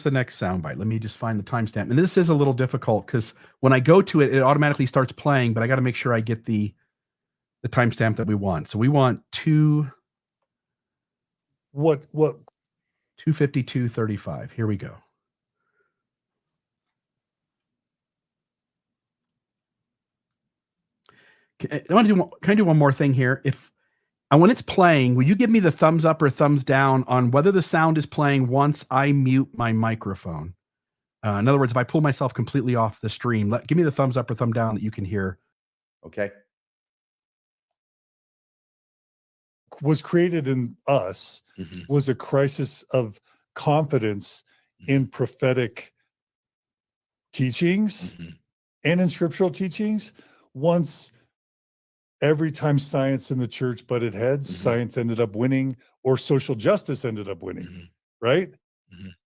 the next soundbite. Let me just find the timestamp. And this is a little difficult because when I go to it, it automatically starts playing, but I got to make sure I get the timestamp that we want. So we want 2:52:35. Here we go. Can I do one more thing here? When it's playing, will you give me the thumbs up or thumbs down on whether the sound is playing once I mute my microphone? In other words, if I pull myself completely off the stream, give me the thumbs up or thumb down that you can hear. Okay. Was created in us was a crisis of confidence in prophetic teachings and in scriptural teachings. Once every time science in the church butted heads, science ended up winning, or social justice ended up winning, right?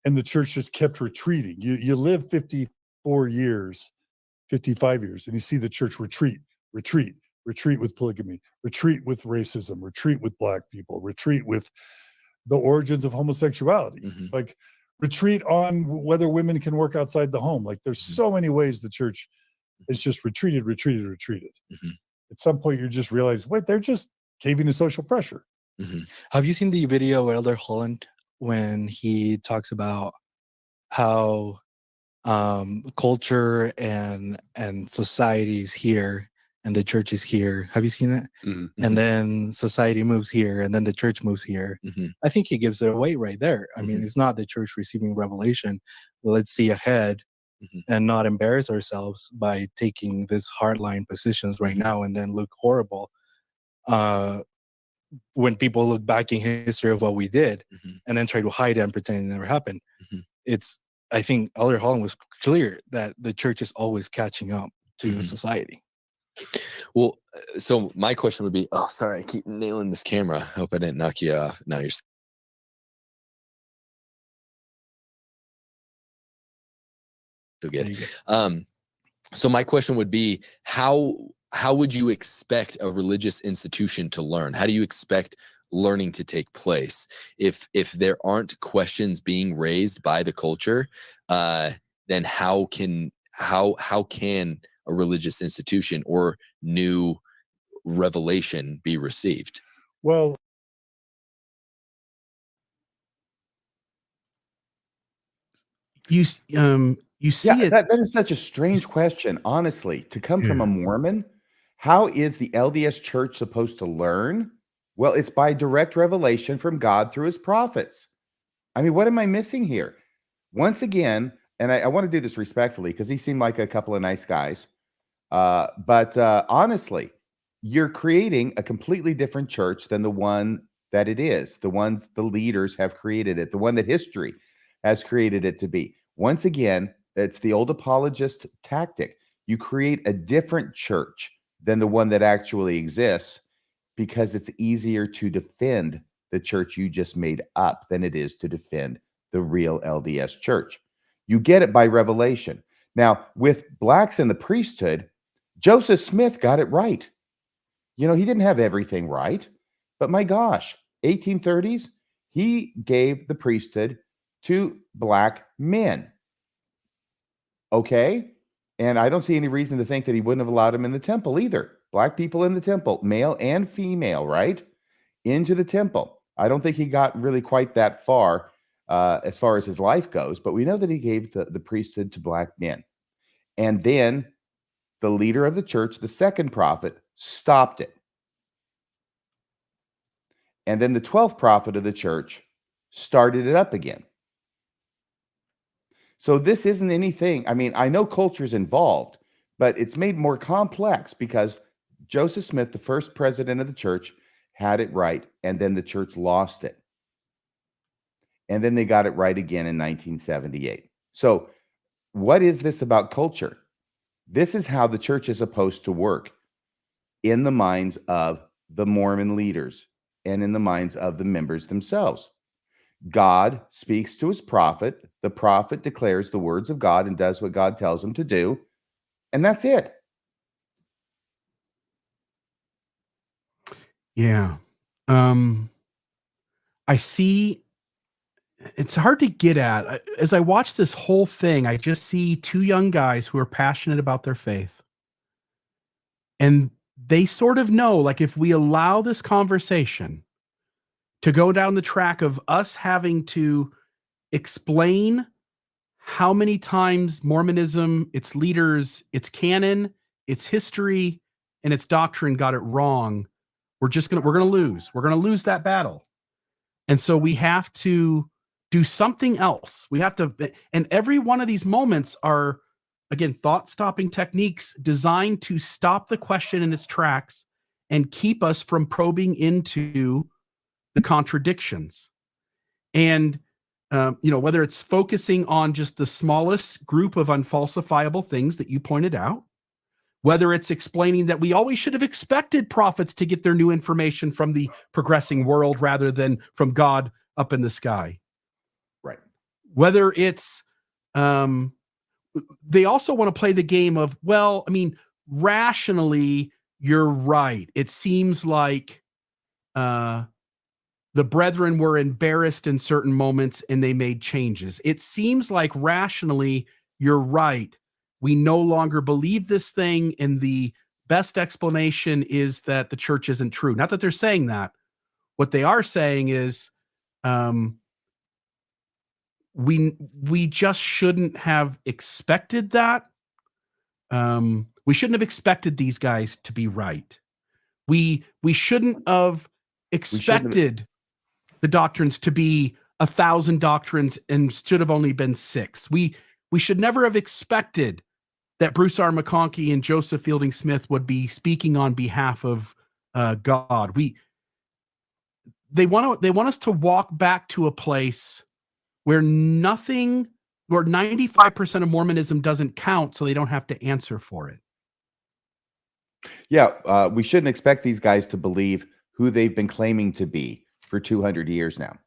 And the church just kept retreating. You live 54 years, 55 years, and you see the church retreat with polygamy, retreat with racism, retreat with black people, retreat with the origins of homosexuality, like retreat on whether women can work outside the home. Like there's so many ways the church is just retreated. At some point you just realize, wait, they're just caving to social pressure. Have you seen the video of Elder Holland when he talks about how culture and society is here and the church is here? Have you seen that? And then society moves here and then the church moves here. I think he gives it away right there. I mean, it's not the church receiving revelation. Let's see ahead and not embarrass ourselves by taking this hardline positions right now and then look horrible when people look back in history of what we did and then try to hide it and pretend it never happened. I think Elder Holland was clear that the church is always catching up to society. Well, so my question would be, oh, sorry, I keep nailing this camera. I hope I didn't knock you off. Now you're so good. So my question would be, how would you expect a religious institution to learn? How do you expect learning to take place if there aren't questions being raised by the culture? Then how can a religious institution or new revelation be received? Well, you see it. That is such a strange question, honestly, to come from a Mormon. How is the LDS church supposed to learn? Well, it's by direct revelation from God through his prophets. I mean, what am I missing here? Once again, and I want to do this respectfully because he seemed like a couple of nice guys. But honestly, you're creating a completely different church than the one that it is, the one the leaders have created it, the one that history has created it to be. Once again, it's the old apologist tactic. You create a different church than the one that actually exists because it's easier to defend the church you just made up than it is to defend the real LDS church. You get it by revelation. Now, with blacks in the priesthood, Joseph Smith got it right. You know, he didn't have everything right, but my gosh, 1830s, he gave the priesthood to black men. Okay? And I don't see any reason to think that he wouldn't have allowed them in the temple either. Black people in the temple, male and female, right? Into the temple. I don't think he got really quite that far as his life goes, but we know that he gave the priesthood to black men. And then the leader of the church, the second prophet, stopped it. And then the 12th prophet of the church started it up again. So this isn't anything. I mean, I know culture's involved, but it's made more complex because Joseph Smith, the first president of the church, had it right, and then the church lost it. And then they got it right again in 1978. So what is this about culture? This is how the church is supposed to work in the minds of the Mormon leaders and in the minds of the members themselves. God speaks to his prophet. The prophet declares the words of God and does what God tells him to do. And that's it. Yeah. I see. It's hard to get at. As I watch this whole thing, I just see two young guys who are passionate about their faith. And they sort of know, like, if we allow this conversation to go down the track of us having to explain how many times Mormonism, its leaders, its canon, its history, and its doctrine got it wrong, we're going to lose. We're going to lose that battle. And so we have to do something else. We have to, and every one of these moments are, again, thought-stopping techniques designed to stop the question in its tracks and keep us from probing into the contradictions. And, whether it's focusing on just the smallest group of unfalsifiable things that you pointed out, whether it's explaining that we always should have expected prophets to get their new information from the progressing world rather than from God up in the sky. Right. Whether it's, they also want to play the game of, well, I mean, rationally, you're right. It seems like the brethren were embarrassed in certain moments and they made changes. It seems like rationally, you're right. We no longer believe this thing, and the best explanation is that the church isn't true. Not that they're saying that. What they are saying is, we just shouldn't have expected that. We shouldn't have expected these guys to be right. We shouldn't have expected the doctrines to be 1,000 doctrines and should have only been 6. We should never have expected that Bruce R. McConkie and Joseph Fielding Smith would be speaking on behalf of God. They want us to walk back to a place where 95% of Mormonism doesn't count, so they don't have to answer for it. Yeah, we shouldn't expect these guys to believe who they've been claiming to be for 200 years now.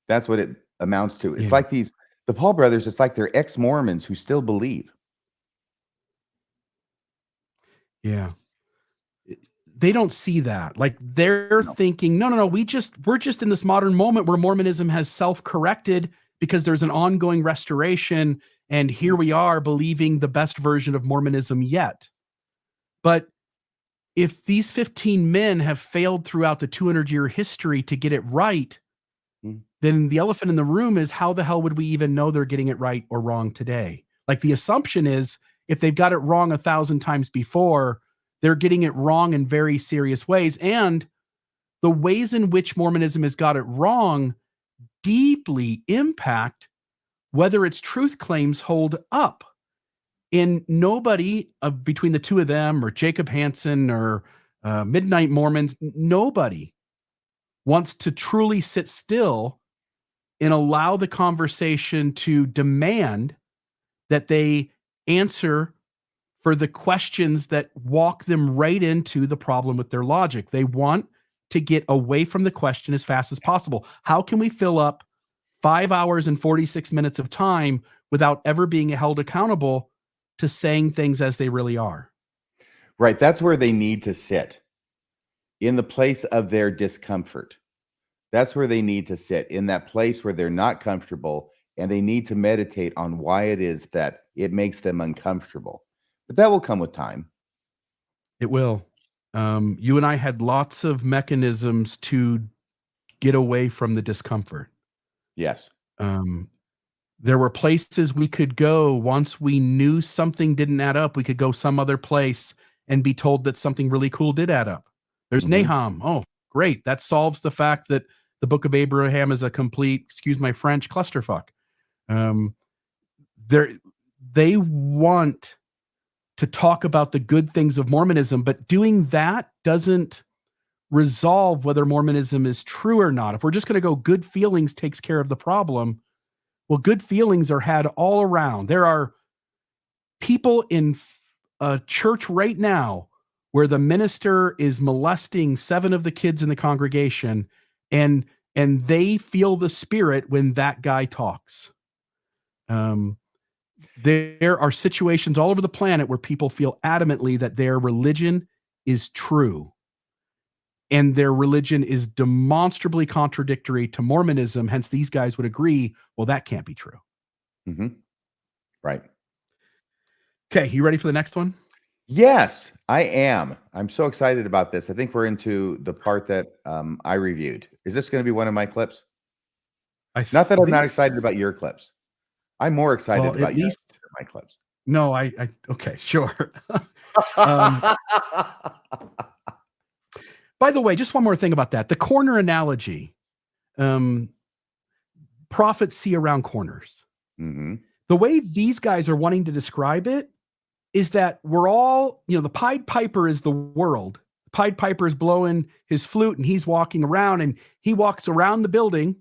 That's what it amounts to. It's like the Paul brothers, it's like they're ex-Mormons who still believe. Yeah. They don't see that. Like, they're thinking, no, we're just in this modern moment where Mormonism has self-corrected because there's an ongoing restoration, and here we are believing the best version of Mormonism yet. But if these 15 men have failed throughout the 200-year history to get it right, then the elephant in the room is, how the hell would we even know they're getting it right or wrong today? Like, the assumption is, if they've got it wrong 1,000 times before, they're getting it wrong in very serious ways. And the ways in which Mormonism has got it wrong deeply impact whether its truth claims hold up. And nobody between the two of them or Jacob Hansen or Midnight Mormons, nobody wants to truly sit still and allow the conversation to demand that they answer for the questions that walk them right into the problem with their logic. They want to get away from the question as fast as possible. How can we fill up 5 hours and 46 minutes of time without ever being held accountable to saying things as they really are? Right. That's where they need to sit, in the place of their discomfort. That's where they need to sit, in that place where they're not comfortable, and they need to meditate on why it is that it makes them uncomfortable. But that will come with time. It will. You and I had lots of mechanisms to get away from the discomfort. Yes. There were places we could go once we knew something didn't add up. We could go some other place and be told that something really cool did add up. There's Nahum. Oh, great. That solves the fact that the Book of Abraham is a complete, excuse my French, clusterfuck. They want to talk about the good things of Mormonism, but doing that doesn't resolve whether Mormonism is true or not. If we're just going to go good feelings takes care of the problem, well, good feelings are had all around. There are people in a church right now where the minister is molesting 7 of the kids in the congregation, and they feel the spirit when that guy talks. There are situations all over the planet where people feel adamantly that their religion is true, and their religion is demonstrably contradictory to Mormonism. Hence, these guys would agree, well, that can't be true. Mm-hmm. Right. Okay, you ready for the next one? Yes, I am. I'm so excited about this. I think we're into the part that I reviewed. Is this going to be one of my clips? Not that I'm not excited about your clips. I'm more excited about at least my clips. No, I okay, sure. By the way, just one more thing about that. The corner analogy. Prophets see around corners. Mm-hmm. The way these guys are wanting to describe it is that we're all, the Pied Piper is the world. The Pied Piper is blowing his flute and he's walking around, and he walks around the building,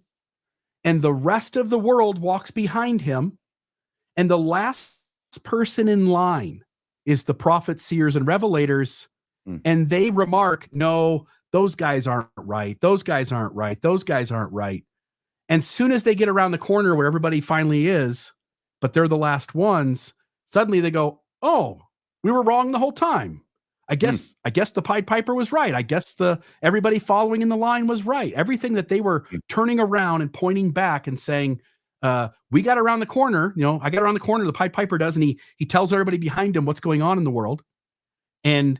and the rest of the world walks behind him. And the last person in line is the prophets, seers, and revelators. And they remark, no, those guys aren't right. Those guys aren't right. Those guys aren't right. And soon as they get around the corner where everybody finally is, but they're the last ones, suddenly they go, oh, we were wrong the whole time. I guess the Pied Piper was right. I guess everybody following in the line was right. Everything that they were turning around and pointing back and saying, we got around the corner, I got around the corner, the Pied Piper does, and he tells everybody behind him what's going on in the world. And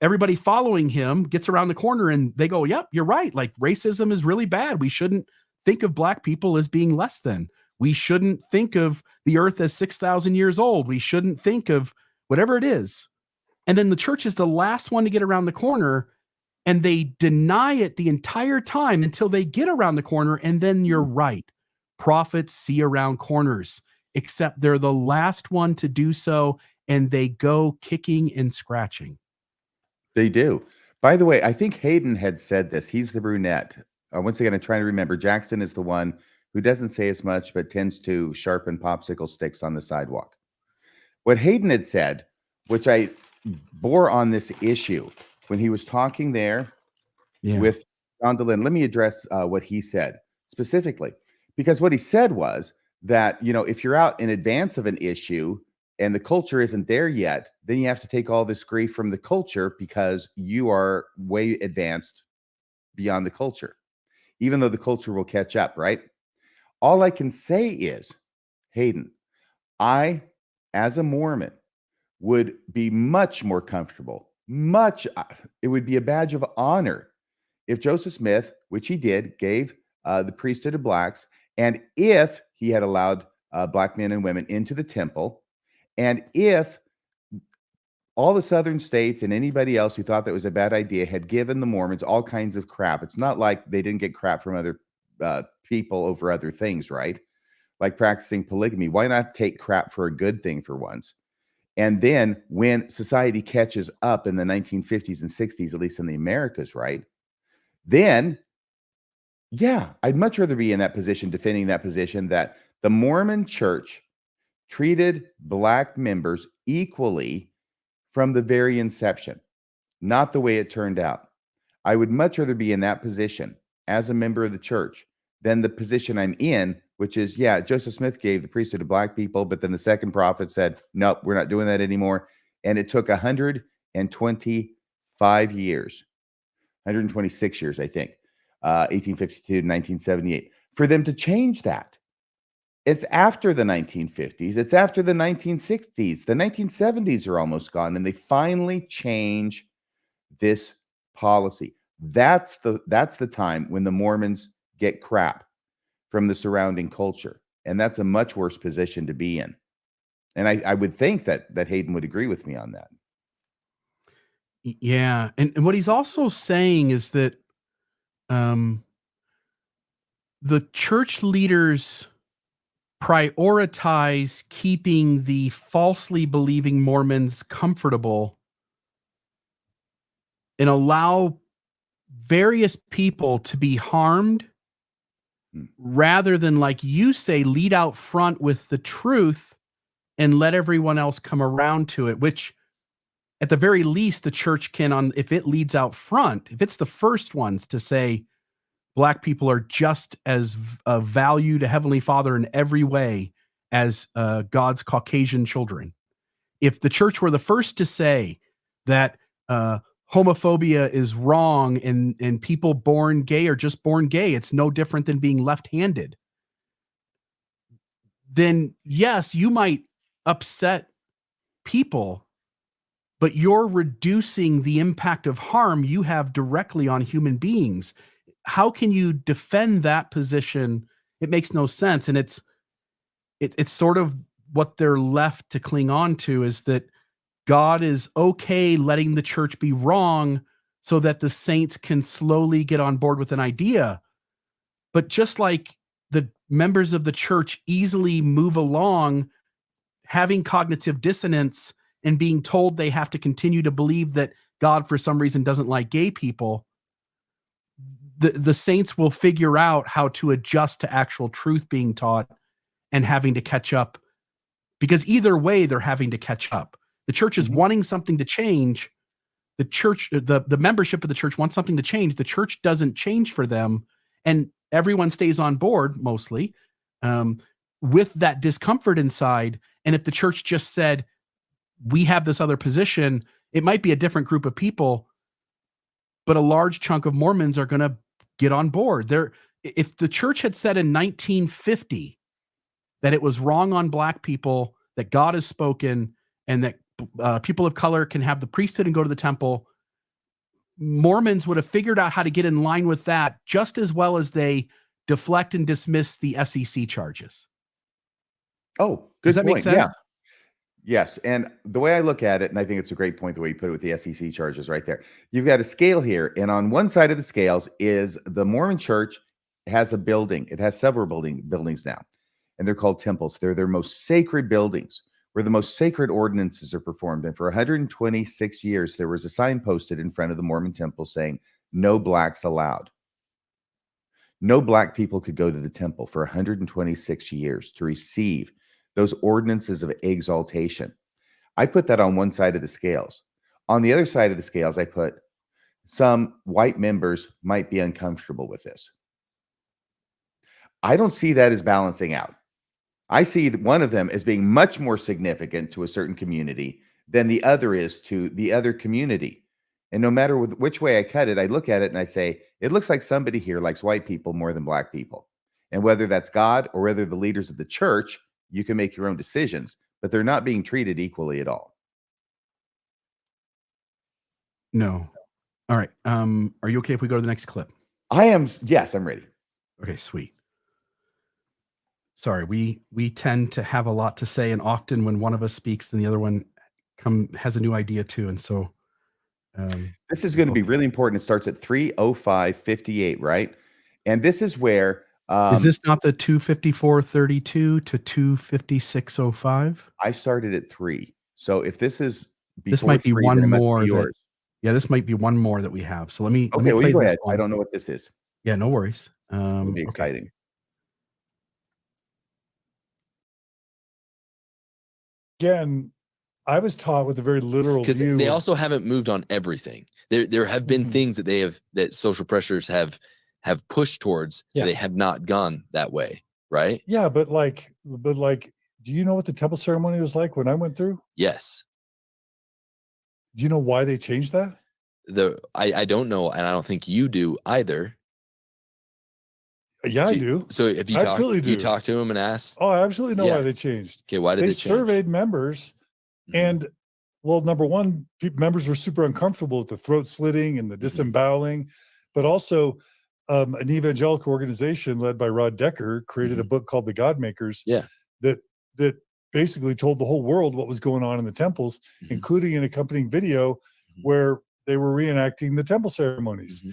everybody following him gets around the corner and they go, yep, you're right. Like, racism is really bad. We shouldn't think of black people as being less than. We shouldn't think of the earth as 6,000 years old. We shouldn't think of whatever it is. And then the church is the last one to get around the corner, and they deny it the entire time until they get around the corner. And then you're right. Prophets see around corners, except they're the last one to do so, and they go kicking and scratching. They do. By the way, I think Hayden had said this. He's the brunette. Once again, I'm trying to remember. Jackson is the one who doesn't say as much, but tends to sharpen popsicle sticks on the sidewalk. What Hayden had said, which I bore on this issue when he was talking there with John Dehlin. Let me address what he said specifically, because what he said was that, if you're out in advance of an issue and the culture isn't there yet, then you have to take all this grief from the culture because you are way advanced beyond the culture, even though the culture will catch up, right? All I can say is, Hayden, I, as a Mormon, would be much more comfortable. It would be a badge of honor if Joseph Smith, which he did, gave the priesthood to blacks, and if he had allowed black men and women into the temple, and if all the southern states and anybody else who thought that was a bad idea had given the Mormons all kinds of crap. It's not like they didn't get crap from other people over other things, right? like practicing polygamy. Why not take crap for a good thing for once? And then when society catches up in the 1950s and 60s, at least in the Americas, right? Then, yeah, I'd much rather be in that position, defending that position that the Mormon church treated Black members equally from the very inception, not the way it turned out. I would much rather be in that position as a member of the church than the position I'm in, which is, yeah, Joseph Smith gave the priesthood to Black people, but then the second prophet said, nope, we're not doing that anymore. And it took 125 years, 126 years, I think, 1852 to 1978, for them to change that. It's after the 1950s. It's after the 1960s. The 1970s are almost gone, and they finally change this policy. That's the time when the Mormons get crap from the surrounding culture, and that's a much worse position to be in. And I would think that Hayden would agree with me on that. Yeah, and what he's also saying is that the church leaders prioritize keeping the falsely believing Mormons comfortable and allow various people to be harmed rather than, like you say, lead out front with the truth and let everyone else come around to it, which at the very least the church can, if it leads out front, if it's the first ones to say Black people are just as valued a Heavenly Father in every way as God's Caucasian children. If the church were the first to say that homophobia is wrong and people born gay are just born gay, it's no different than being left-handed, then yes, you might upset people, but you're reducing the impact of harm you have directly on human beings. How can you defend that position? It makes no sense. And it's sort of what they're left to cling on to, is that God is okay letting the church be wrong so that the saints can slowly get on board with an idea. But just like the members of the church easily move along having cognitive dissonance and being told they have to continue to believe that God for some reason doesn't like gay people, the saints will figure out how to adjust to actual truth being taught and having to catch up, because either way they're having to catch up. The church is wanting something to change. The church, the membership of the church wants something to change. The church doesn't change for them, and everyone stays on board mostly with that discomfort inside. And if the church just said, we have this other position, it might be a different group of people, but a large chunk of Mormons are going to get on board. If the church had said in 1950 that it was wrong on Black people, that God has spoken, and that people of color can have the priesthood and go to the temple, Mormons would have figured out how to get in line with that just as well as they deflect and dismiss the SEC charges. Oh, good. Does that make sense? Yeah. Yes. And the way I look at it, and I think it's a great point, the way you put it with the SEC charges right there. You've got a scale here. And on one side of the scales is the Mormon church has a building. It has several buildings now, and they're called temples. They're their most sacred buildings, where the most sacred ordinances are performed. And for 126 years, there was a sign posted in front of the Mormon temple saying, no Blacks allowed. No Black people could go to the temple for 126 years to receive those ordinances of exaltation. I put that on one side of the scales. On the other side of the scales, I put some white members might be uncomfortable with this. I don't see that as balancing out. I see one of them as being much more significant to a certain community than the other is to the other community. And no matter which way I cut it, I look at it and I say, it looks like somebody here likes white people more than Black people. And whether that's God or whether the leaders of the church, you can make your own decisions, but they're not being treated equally at all. No. All right. Are you okay if we go to the next clip? I am. Yes, I'm ready. Okay, sweet. Sorry, we tend to have a lot to say, and often when one of us speaks, then the other one has a new idea too. And so this is going to be really important. It starts at 3:05:58, right? And this is where Is this not the 254.32 to 256.05? I started at 3. So if this is This before might be 3, one then it must more be that, yours. yeah, this might be one more that we have. So let me Okay, well, play you go this ahead. I one. don't know what this is. Yeah, no worries. It'll be Okay. exciting. Again, I was taught with a very literal Because view. they also haven't moved on everything. There have been things that that social pressures have pushed towards. Yeah. They have not gone that way, right? Yeah, but like, do you know what the temple ceremony was like when I went through? Yes. Do you know why they changed that? I don't know, and I don't think you do either. Yeah, I do. So if you Absolutely talk to him and ask, Oh, I absolutely know Yeah. why they changed. okay, why did They they change? surveyed members, Mhm. and well, number one, members were super uncomfortable with the throat slitting and the disemboweling, but also an evangelical organization led by Rod Decker created a book called The God Makers. Yeah. that basically told the whole world what was going on in the temples, including an accompanying video where they were reenacting the temple ceremonies.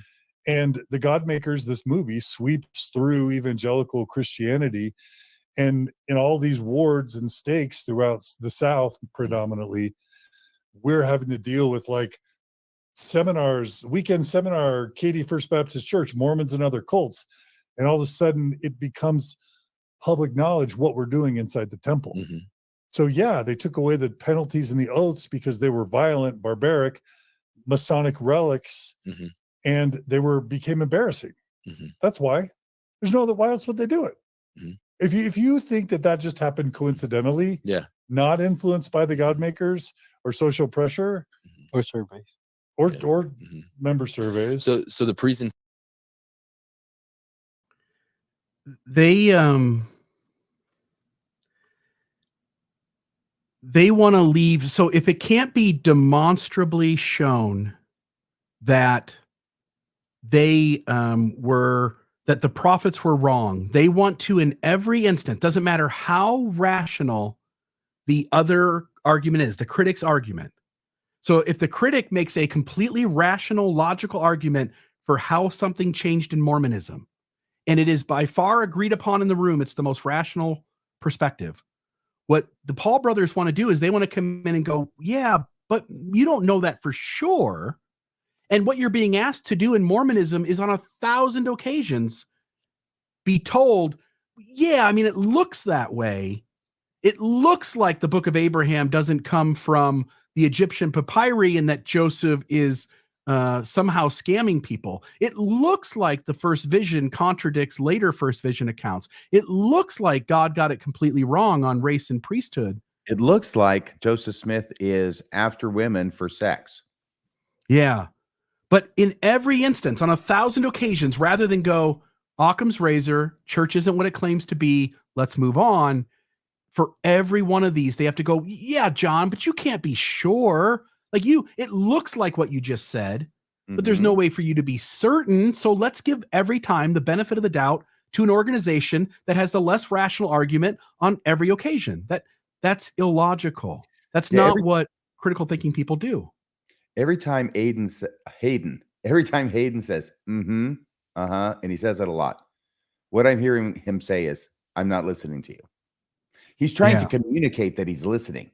And The God Makers, this movie, sweeps through evangelical Christianity, and in all these wards and stakes throughout the South, predominantly, we're having to deal with like seminars, weekend seminar, Katy First Baptist Church, Mormons and other cults. And all of a sudden it becomes public knowledge what we're doing inside the temple. So yeah, they took away the penalties and the oaths because they were violent, barbaric, Masonic relics, and they became embarrassing. That's why. There's no other. Why else would they do it? If you think that just happened coincidentally, not influenced by the God Makers or social pressure or surveys or member surveys. So the present They want to leave. So if it can't be demonstrably shown that they that the prophets were wrong, they want to, in every instant, doesn't matter how rational the other argument is, the critic's argument. So if the critic makes a completely rational, logical argument for how something changed in Mormonism, and it is by far agreed upon in the room, it's the most rational perspective. What the Paul brothers want to do is they want to come in and go, yeah, but you don't know that for sure. And what you're being asked to do in Mormonism is on 1,000 occasions be told, yeah, I mean, it looks that way. It looks like the book of Abraham doesn't come from the Egyptian papyri and that Joseph is somehow scamming people. It looks like the first vision contradicts later first vision accounts. It looks like God got it completely wrong on race and priesthood. It looks like Joseph Smith is after women for sex. Yeah. But in every instance, on 1,000 occasions, rather than go, Occam's razor, church isn't what it claims to be, let's move on. For every one of these, they have to go, yeah, John, but you can't be sure. Like it looks like what you just said, but there's no way for you to be certain. So let's give every time the benefit of the doubt to an organization that has the less rational argument on every occasion. That's illogical. That's not what critical thinking people do. Every time Hayden says, and he says that a lot, what I'm hearing him say is, I'm not listening to you. He's trying to communicate that he's listening.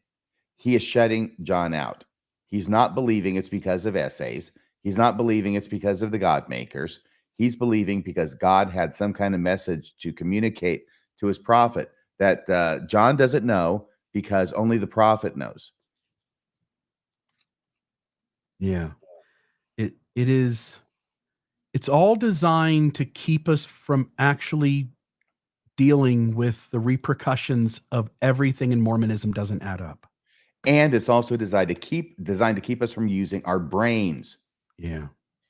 He is shutting John out. He's not believing it's because of essays. He's not believing it's because of the God Makers. He's believing because God had some kind of message to communicate to his prophet that John doesn't know because only the prophet knows. Yeah. It's all designed to keep us from actually dealing with the repercussions of everything in Mormonism doesn't add up. And it's also designed to keep us from using our brains. Yeah.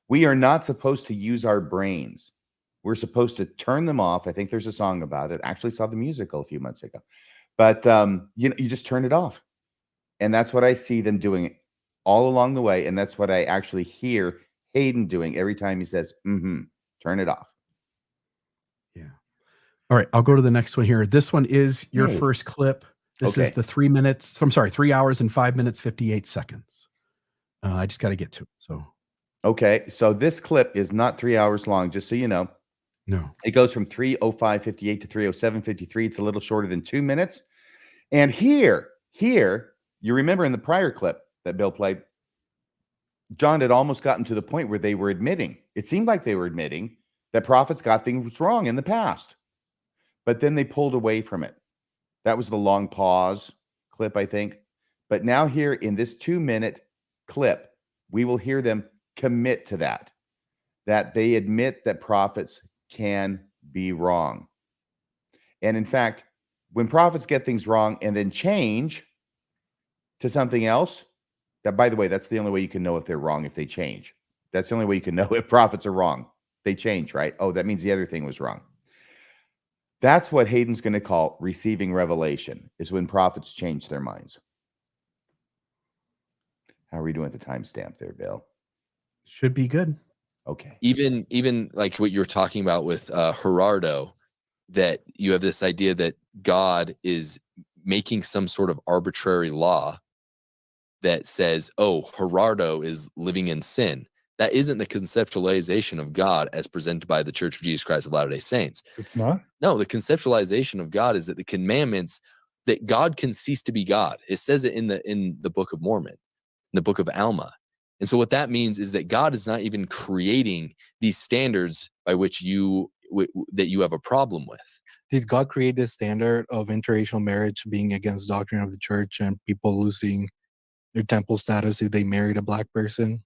We are not supposed to use our brains. We're supposed to turn them off. I think there's a song about it. I actually saw the musical a few months ago. But you just turn it off. And that's what I see them doing all along the way. And that's what I actually hear Hayden doing every time he says, turn it off. Yeah. All right. I'll go to the next one here. This one is your first clip. This is the 3 minutes. I'm sorry, 3 hours and 5 minutes, 58 seconds. I just got to get to it. So, okay. So this clip is not 3 hours long, just so you know. No. It goes from 3:05:58 to 3:07:53. It's a little shorter than 2 minutes. And here, you remember in the prior clip that Bill played, John had almost gotten to the point where they were admitting, it seemed like they were admitting that prophets got things wrong in the past, but then they pulled away from it. That was the long pause clip, I think. But now here in this 2-minute clip, we will hear them commit to that they admit that prophets can be wrong. And in fact, when prophets get things wrong and then change to something else, that, by the way, that's the only way you can know if they're wrong, if they change. That's the only way you can know if prophets are wrong. They change, right? Oh, that means the other thing was wrong. That's what Hayden's going to call receiving revelation, is when prophets change their minds. How are we doing at the timestamp there, Bill? Should be good. Okay. Even like what you're talking about with Gerardo, that you have this idea that God is making some sort of arbitrary law that says, oh, Gerardo is living in sin. That isn't the conceptualization of God as presented by the Church of Jesus Christ of Latter-day Saints. It's not? No, the conceptualization of God is that the commandments, that God can cease to be God. It says it in the Book of Mormon, in the Book of Alma. And so what that means is that God is not even creating these standards by which that you have a problem with. Did God create this standard of interracial marriage being against doctrine of the church and people losing their temple status if they married a black person?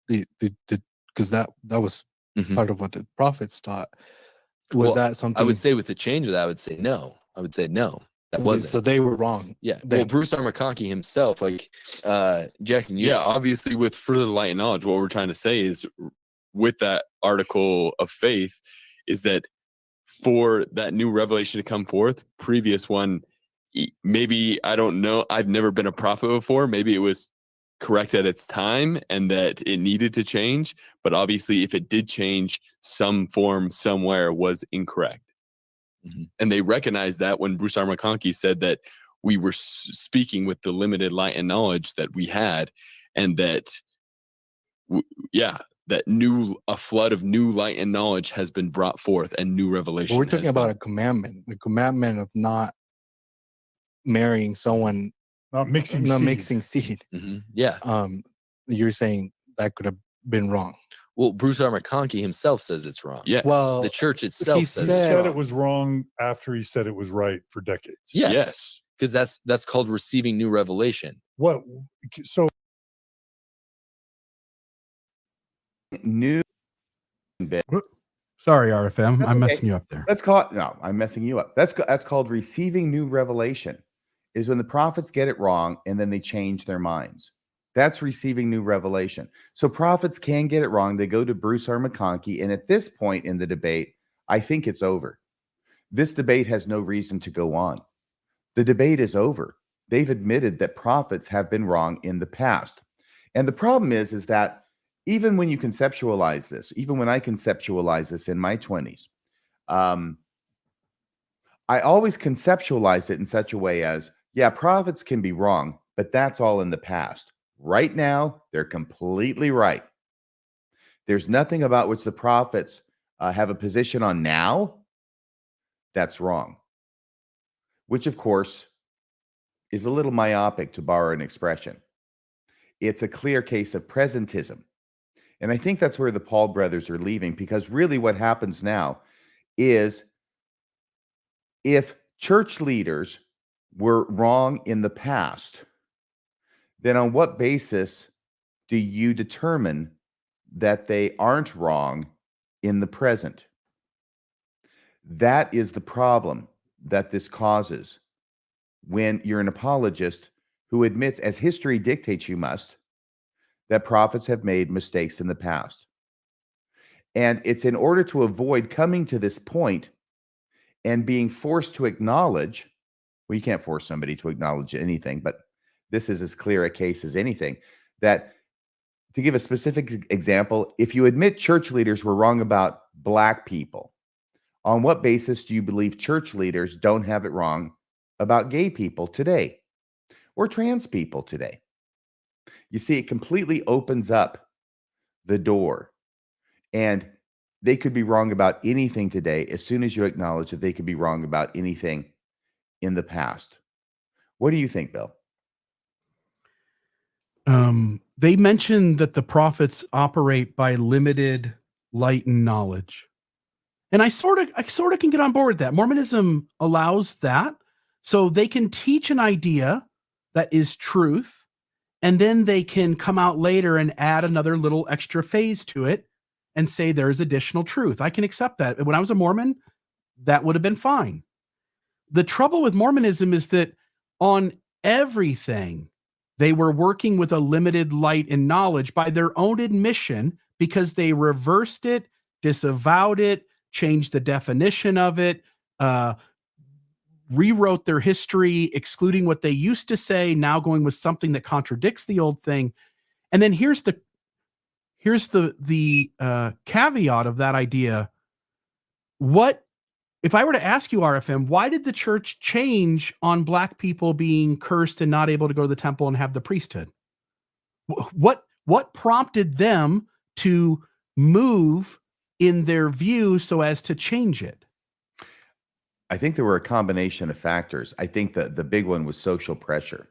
Because that was part of what the prophets taught. Was that something? I would say with the change of that, I would say no. I would say no. That wasn't. So they were wrong. Yeah. Well, Bruce R. McConkie himself, like Jackson, obviously with further light and knowledge, what we're trying to say is with that article of faith is that for that new revelation to come forth, previous one, maybe, I don't know, I've never been a prophet before. Maybe it was correct at its time and that it needed to change. But obviously, if it did change, some form somewhere was incorrect. And they recognized that when Bruce R. McConkie said that we were speaking with the limited light and knowledge that we had, and that, a flood of new light and knowledge has been brought forth and new revelation. But we're talking about a commandment, the commandment of not marrying someone, not mixing seed. Yeah. You're saying that could have been wrong. Well, Bruce R. McConkie himself says it's wrong. Yes. Well, the church itself he says said it was wrong after he said it was right for decades. Yes. Because that's called receiving new revelation. What? So new. Sorry, RFM. That's I'm okay. messing you up there. Let's call it. No, I'm messing you up. That's called receiving new revelation. Is when the prophets get it wrong and then they change their minds. That's receiving new revelation. So prophets can get it wrong. They go to Bruce R. McConkie, and at this point in the debate, I think it's over. This debate has no reason to go on. The debate is over. They've admitted that prophets have been wrong in the past. And the problem is that even when you conceptualize this, even when I conceptualize this in my 20s, I always conceptualized it in such a way as, yeah, prophets can be wrong, but that's all in the past. Right now, they're completely right. There's nothing about which the prophets have a position on now that's wrong, which, of course, is a little myopic, to borrow an expression. It's a clear case of presentism. And I think that's where the Paul brothers are leaving, because really what happens now is if church leaders were wrong in the past, then on what basis do you determine that they aren't wrong in the present? That is the problem that this causes when you're an apologist who admits, as history dictates you must, that prophets have made mistakes in the past. And it's in order to avoid coming to this point and being forced to acknowledge, well, you can't force somebody to acknowledge anything, but this is as clear a case as anything, that to give a specific example, if you admit church leaders were wrong about black people, on what basis do you believe church leaders don't have it wrong about gay people today or trans people today? You see, it completely opens up the door. And they could be wrong about anything today as soon as you acknowledge that they could be wrong about anything in the past. What do you think, Bill? They mentioned that the prophets operate by limited light and knowledge. And I sort of can get on board with that. Mormonism allows that. So they can teach an idea that is truth, and then they can come out later and add another little extra phase to it and say there's additional truth. I can accept that. When I was a Mormon, that would have been fine. The trouble with Mormonism is that on everything, they were working with a limited light and knowledge by their own admission, because they reversed it, disavowed it, changed the definition of it, rewrote their history, excluding what they used to say, now going with something that contradicts the old thing. And then here's the caveat of that idea. What if I were to ask you, RFM, why did the church change on Black people being cursed and not able to go to the temple and have the priesthood? What prompted them to move in their view so as to change it? I think there were a combination of factors. I think the big one was social pressure.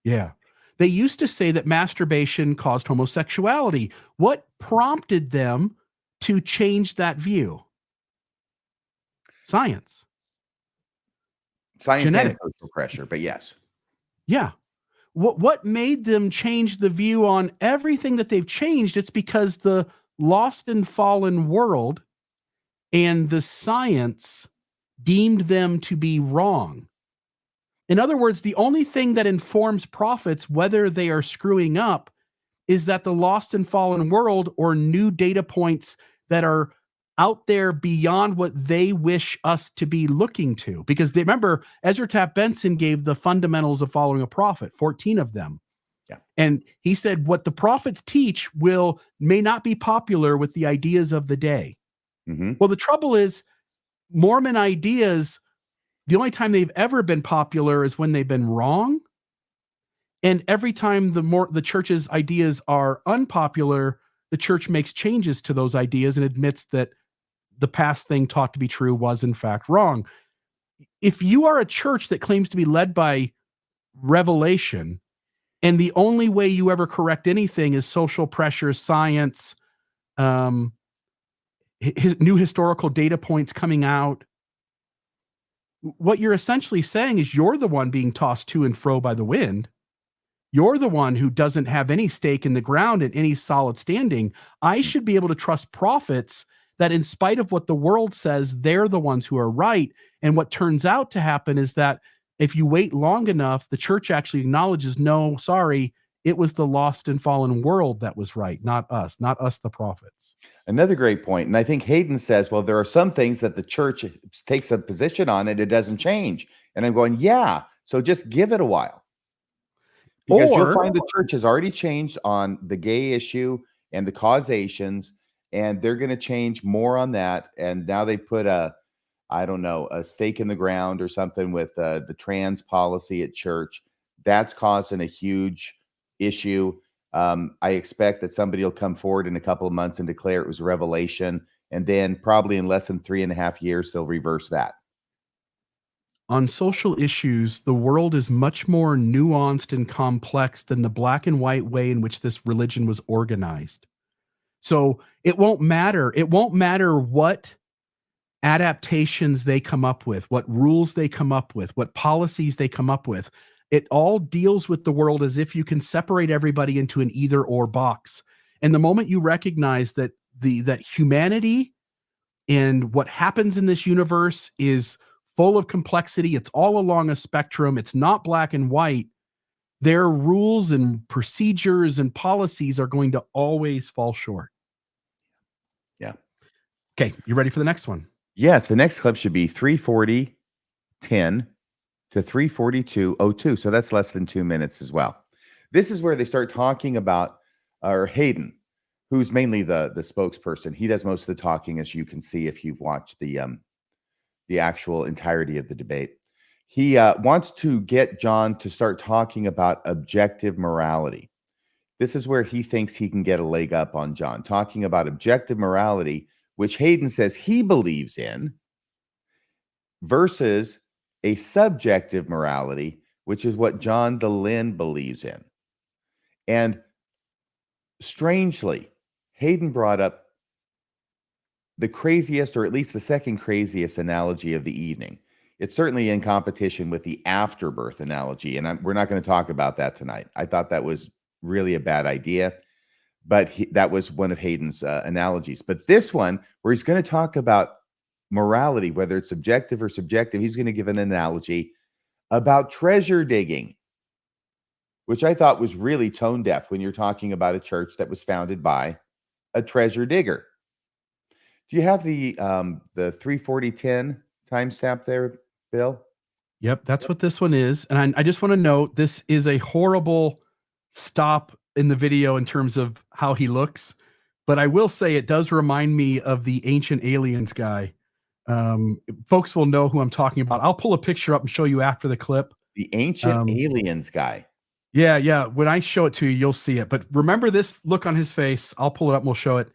Yeah. They used to say that masturbation caused homosexuality. What prompted them to change that view? Science. Genetics. And social pressure, but yes. Yeah. What made them change the view on everything that they've changed? It's because the lost and fallen world and the science deemed them to be wrong. In other words, the only thing that informs prophets whether they are screwing up is that the lost and fallen world or new data points that are out there beyond what they wish us to be looking to. Because they remember, Ezra Taft Benson gave the fundamentals of following a prophet, 14 of them. Yeah. And he said what the prophets teach may not be popular with the ideas of the day. Mm-hmm. Well, the trouble is Mormon ideas, the only time they've ever been popular is when they've been wrong. And every time the church's ideas are unpopular, the church makes changes to those ideas and admits that the past thing taught to be true was in fact wrong. If you are a church that claims to be led by revelation, and the only way you ever correct anything is social pressure, science, new historical data points coming out, what you're essentially saying is you're the one being tossed to and fro by the wind. You're the one who doesn't have any stake in the ground and any solid standing. I should be able to trust prophets that in spite of what the world says, they're the ones who are right. And what turns out to happen is that if you wait long enough, the church actually acknowledges, no, sorry, it was the lost and fallen world that was right, not us, the prophets. Another great point. And I think Hayden says, well, there are some things that the church takes a position on and it doesn't change. And I'm going, yeah, so just give it a while. Because you'll find the church has already changed on the gay issue and the causations, and they're going to change more on that. And now they put a stake in the ground or something with the trans policy at church. That's causing a huge issue. I expect that somebody will come forward in a couple of months and declare it was a revelation. And then probably in less than 3.5 years, they'll reverse that. On social issues, the world is much more nuanced and complex than the black and white way in which this religion was organized. So it won't matter. It won't matter what adaptations they come up with, what rules they come up with, what policies they come up with. It all deals with the world as if you can separate everybody into an either or box. And the moment you recognize that that humanity and what happens in this universe is full of complexity, it's all along a spectrum, it's not black and white, their rules and procedures and policies are going to always fall short. Yeah. Okay, you ready for the next one? Yes, the next clip should be 3:40:10 to 3:42:02. So that's less than 2 minutes as well. This is where they start talking about, or Hayden, who's mainly the spokesperson. He does most of the talking, as you can see if you've watched the actual entirety of the debate. He wants to get John to start talking about objective morality. This is where he thinks he can get a leg up on John, talking about objective morality which Hayden says he believes in, versus a subjective morality, which is what John Dehlin believes in. And strangely, Hayden brought up the craziest, or at least the second craziest analogy of the evening. It's certainly in competition with the afterbirth analogy, and we're not going to talk about that tonight. I thought that was really a bad idea, but that was one of Hayden's analogies. But this one, where he's going to talk about morality, whether it's objective or subjective, he's going to give an analogy about treasure digging, which I thought was really tone deaf when you're talking about a church that was founded by a treasure digger. Do you have the 34010 timestamp there, Bill? Yep, that's what this one is. And I just want to note, this is a horrible stop in the video in terms of how he looks. But I will say it does remind me of the Ancient Aliens guy. Folks will know who I'm talking about. I'll pull a picture up and show you after the clip. The Ancient Aliens guy. Yeah. When I show it to you, you'll see it. But remember this look on his face. I'll pull it up and we'll show it.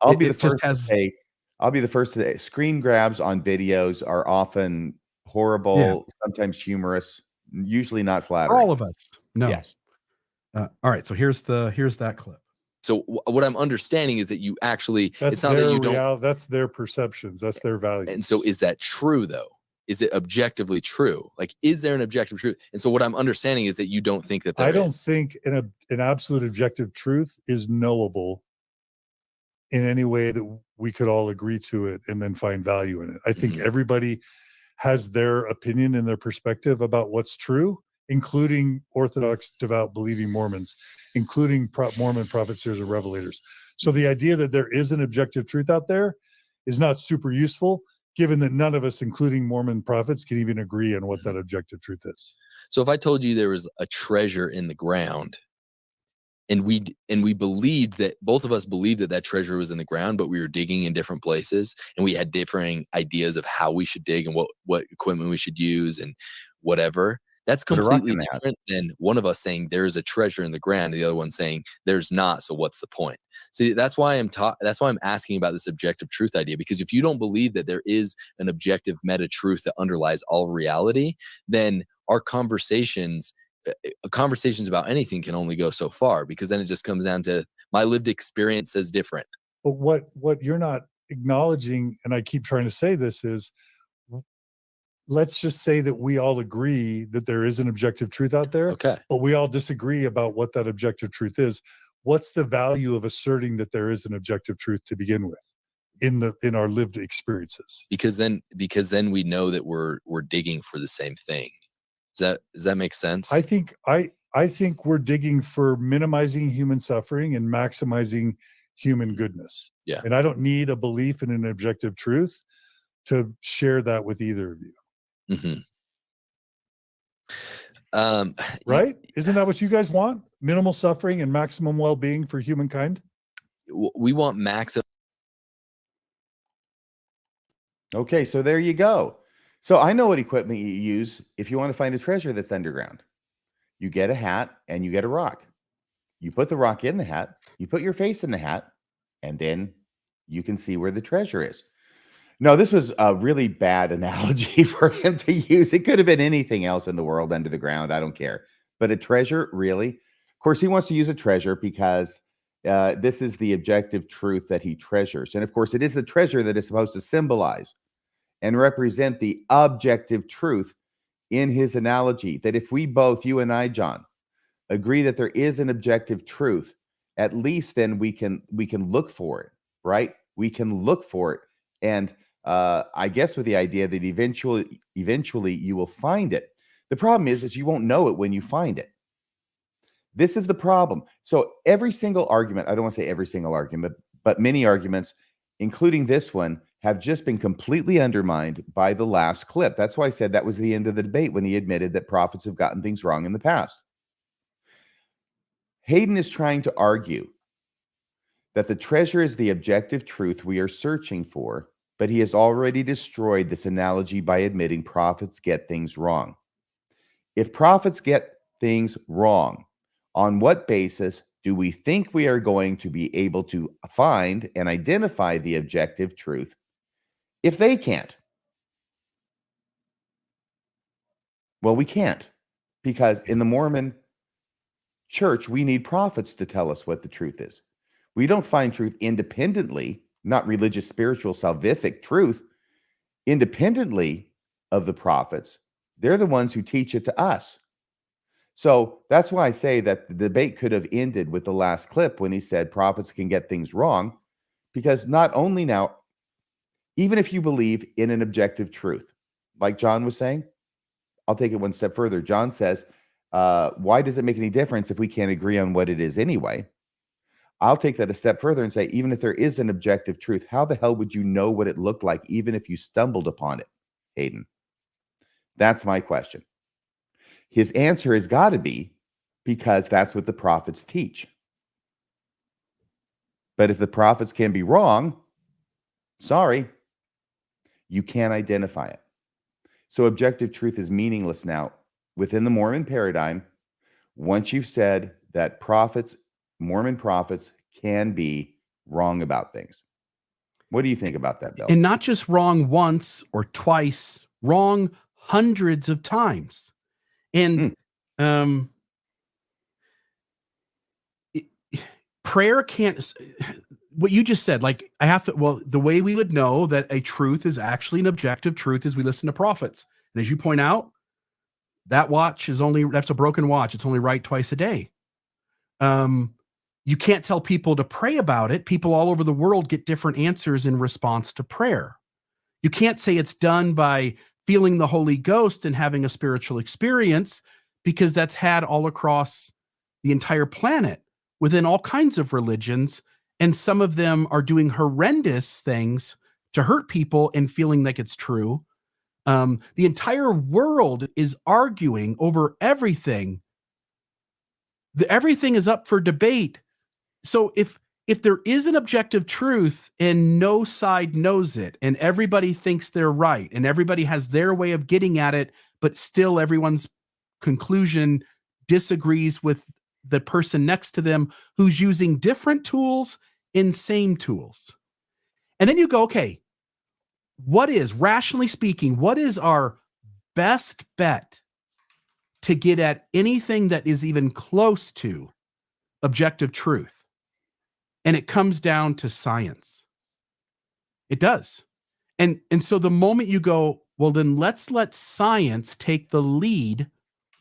I'll be the first to say screen grabs on videos are often horrible, sometimes humorous, usually not flattering. For all of us. No. Yes. All right. So here's that clip. So what I'm understanding is that you actually, that's that's their perceptions. That's their values. And so is that true though? Is it objectively true? Like, is there an objective truth? And so what I'm understanding is that you don't think that I don't think an absolute objective truth is knowable in any way that we could all agree to it and then find value in it. I think everybody has their opinion and their perspective about what's true, including Orthodox, devout, believing Mormons, including Mormon prophets, seers, and revelators. So the idea that there is an objective truth out there is not super useful, given that none of us, including Mormon prophets, can even agree on what that objective truth is. So if I told you there was a treasure in the ground, and we believed that, both of us believed that treasure was in the ground, but we were digging in different places, and we had differing ideas of how we should dig and what equipment we should use and whatever. That's completely different than one of us saying there's a treasure in the ground, and the other one saying there's not. So what's the point? See, that's why I'm asking about this objective truth idea, because if you don't believe that there is an objective meta truth that underlies all reality, then our conversations about anything can only go so far, because then it just comes down to my lived experience says different. But what you're not acknowledging, and I keep trying to say this, is let's just say that we all agree that there is an objective truth out there. Okay. But we all disagree about what that objective truth is. What's the value of asserting that there is an objective truth to begin with in our lived experiences? Because then we know that we're digging for the same thing. Does that make sense? I think we're digging for minimizing human suffering and maximizing human goodness. Yeah. And I don't need a belief in an objective truth to share that with either of you. Right? Isn't that what you guys want? Minimal suffering and maximum well-being for humankind? We want maximum. Okay, so there you go. So I know what equipment you use if you want to find a treasure that's underground. You get a hat and you get a rock. You put the rock in the hat, you put your face in the hat, and then you can see where the treasure is. No, this was a really bad analogy for him to use. It could have been anything else in the world under the ground. I don't care. But a treasure, really? Of course, he wants to use a treasure because this is the objective truth that he treasures. And of course, it is the treasure that is supposed to symbolize and represent the objective truth in his analogy. That if we both, you and I, John, agree that there is an objective truth, at least then we can look for it, right? We can look for it. And I guess with the idea that eventually you will find it. The problem is you won't know it when you find it. This is the problem. So every single argument, I don't want to say every single argument, but many arguments, including this one, have just been completely undermined by the last clip. That's why I said that was the end of the debate, when he admitted that prophets have gotten things wrong in the past. Hayden is trying to argue that the treasure is the objective truth we are searching for, but he has already destroyed this analogy by admitting prophets get things wrong. If prophets get things wrong, on what basis do we think we are going to be able to find and identify the objective truth if they can't? Well, we can't, because in the Mormon church, we need prophets to tell us what the truth is. We don't find truth independently, not religious, spiritual, salvific truth, independently of the prophets. They're the ones who teach it to us. So that's why I say that the debate could have ended with the last clip when he said prophets can get things wrong, because not only now, even if you believe in an objective truth, like John was saying, I'll take it one step further. John says, why does it make any difference if we can't agree on what it is anyway? I'll take that a step further and say, even if there is an objective truth, how the hell would you know what it looked like, even if you stumbled upon it, Hayden? That's my question. His answer has got to be because that's what the prophets teach. But if the prophets can be wrong, sorry, you can't identify it. So objective truth is meaningless now within the Mormon paradigm. Once you've said that prophets, Mormon prophets, can be wrong about things. What do you think about that, Bill? And not just wrong once or twice, wrong hundreds of times. And prayer can't, what you just said, like I have to, well, the way we would know that a truth is actually an objective truth is we listen to prophets. And as you point out, that watch is only, that's a broken watch. It's only right twice a day. You can't tell people to pray about it. People all over the world get different answers in response to prayer. You can't say it's done by feeling the Holy Ghost and having a spiritual experience, because that's had all across the entire planet within all kinds of religions. And some of them are doing horrendous things to hurt people and feeling like it's true. The entire world is arguing over everything. Everything is up for debate. So if there is an objective truth and no side knows it, and everybody thinks they're right, and everybody has their way of getting at it, but still everyone's conclusion disagrees with the person next to them who's using different tools and same tools. And then you go, okay, what is, rationally speaking, what is our best bet to get at anything that is even close to objective truth? And it comes down to science. It does. And so the moment you go, well, then let's let science take the lead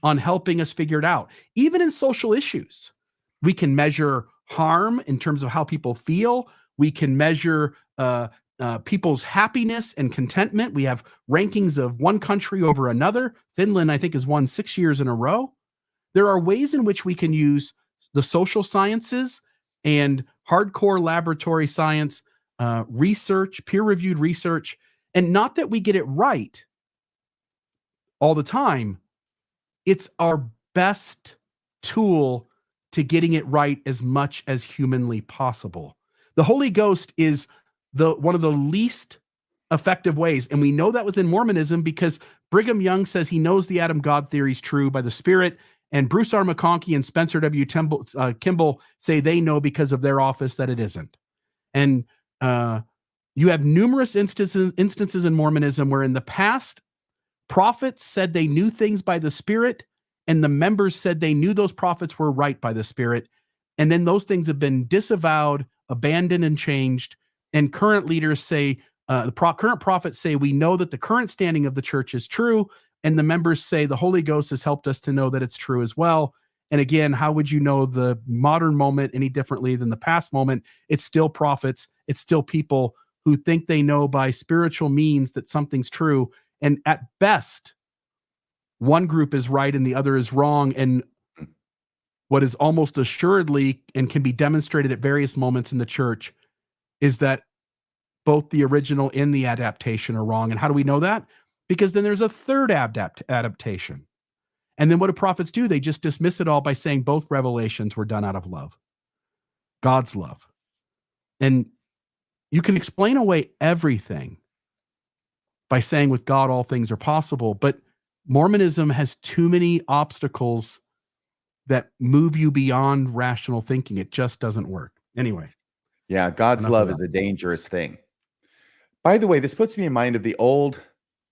on helping us figure it out. Even in social issues, we can measure harm in terms of how people feel. We can measure people's happiness and contentment. We have rankings of one country over another. Finland, I think, has won 6 years in a row. There are ways in which we can use the social sciences and hardcore laboratory science, research, peer-reviewed research, and not that we get it right all the time. It's our best tool to getting it right as much as humanly possible. The Holy Ghost is one of the least effective ways, and we know that within Mormonism because Brigham Young says he knows the Adam God theory is true by the Spirit, and Bruce R. McConkie and Spencer W. Kimball say they know because of their office that it isn't. And you have numerous instances in Mormonism where in the past, prophets said they knew things by the Spirit, and the members said they knew those prophets were right by the Spirit. And then those things have been disavowed, abandoned, and changed. And current leaders say, current prophets say, we know that the current standing of the church is true. And the members say the Holy Ghost has helped us to know that it's true as well. And again, how would you know the modern moment any differently than the past moment? It's still prophets. It's still people who think they know by spiritual means that something's true. And at best, one group is right and the other is wrong. And what is almost assuredly and can be demonstrated at various moments in the church is that both the original and the adaptation are wrong. And how do we know that? Because then there's a third adaptation. And then what do prophets do? They just dismiss it all by saying both revelations were done out of love, God's love. And you can explain away everything by saying with God all things are possible, but Mormonism has too many obstacles that move you beyond rational thinking. It just doesn't work. Anyway. Yeah, God's Enough of love that. is a dangerous thing. By the way, this puts me in mind of the old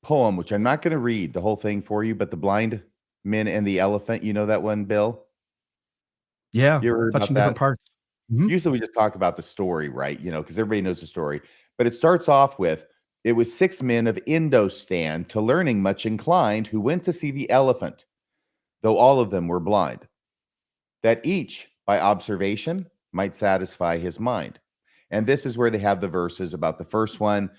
poem, which I'm not going to read the whole thing for you, but The Blind Men and the Elephant. You know that one, Bill? Yeah. You ever heard about Touching that? different parts. Mhm. Usually we just talk about the story, right? You know, because everybody knows the story. But it starts off with, it was 6 men of Indostan, to learning much inclined, who went to see the elephant, though all of them were blind, that each by observation might satisfy his mind. And this is where they have the verses about the first one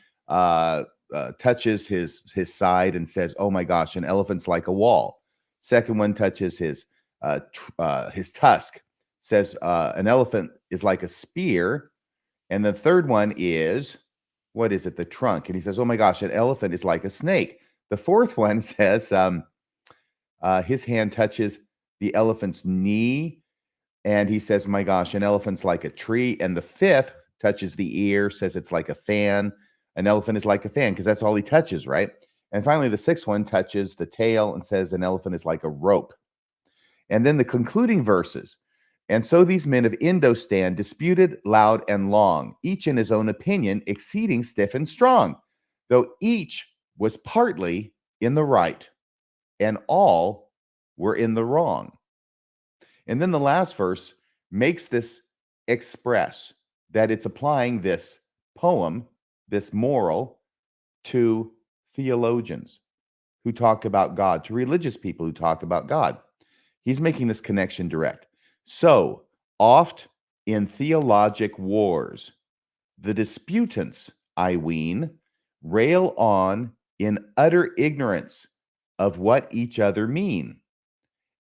touches his side and says, "Oh my gosh, an elephant's like a wall." Second one touches his tusk, says an elephant is like a spear. And the third one is, what is it? The trunk. And he says, "Oh my gosh, an elephant is like a snake." The fourth one says his hand touches the elephant's knee, and he says, "My gosh, an elephant's like a tree." And the fifth touches the ear, says it's like a fan. An elephant is like a fan, because that's all he touches, right? And finally, the sixth one touches the tail and says an elephant is like a rope. And then the concluding verses. And so these men of Indostan disputed loud and long, each in his own opinion, exceeding stiff and strong, though each was partly in the right, and all were in the wrong. And then the last verse makes this express that it's applying this poem, this moral, to theologians who talk about God, to religious people who talk about God. He's making this connection direct. So, oft in theologic wars, the disputants, I ween, rail on in utter ignorance of what each other mean,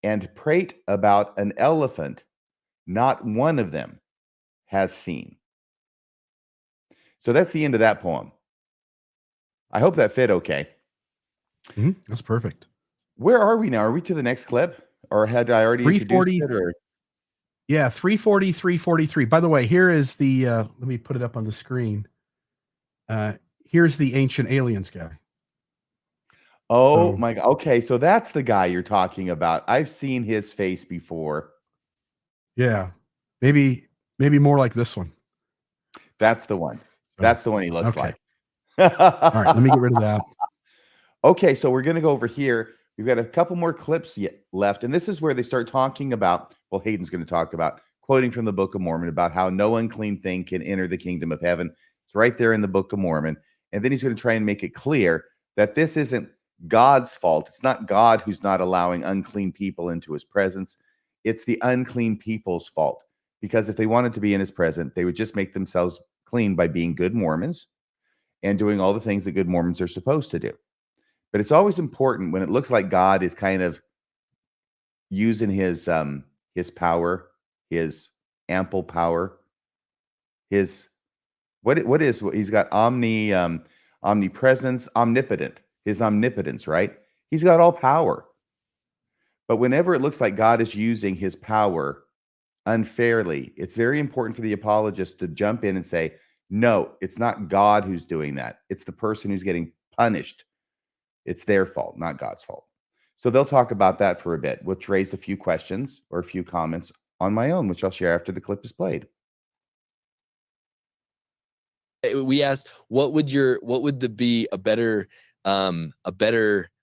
and prate about an elephant not one of them has seen. So that's the end of that poem. I hope that fit okay. That's perfect. Where are we now? Are we to the next clip? Or had I already introduced it? Or? Yeah, 340, 343. By the way, here is the, let me put it up on the screen. Here's the Ancient Aliens guy. Oh my God. Okay, so that's the guy you're talking about. I've seen his face before. Yeah, maybe more like this one. That's the one. That's the one he looks like. All right, let me get rid of that. Okay, so we're going to go over here. We've got a couple more clips yet left, and this is where they start talking about, well, Hayden's going to talk about, quoting from the Book of Mormon, about how no unclean thing can enter the kingdom of heaven. It's right there in the Book of Mormon. And then he's going to try and make it clear that this isn't God's fault. It's not God who's not allowing unclean people into his presence. It's the unclean people's fault. Because if they wanted to be in his presence, they would just make themselves clean by being good Mormons and doing all the things that good Mormons are supposed to do. But it's always important when it looks like God is kind of using his power, his ample power, his he's got omnipresence, omnipotent, his omnipotence, right? He's got all power. But whenever it looks like God is using his power unfairly, it's very important for the apologist to jump in and say, no, it's not God who's doing that. It's the person who's getting punished. It's their fault, not God's fault. So they'll talk about that for a bit, which raised a few questions or a few comments on my own, which I'll share after the clip is played. We asked, what would be a better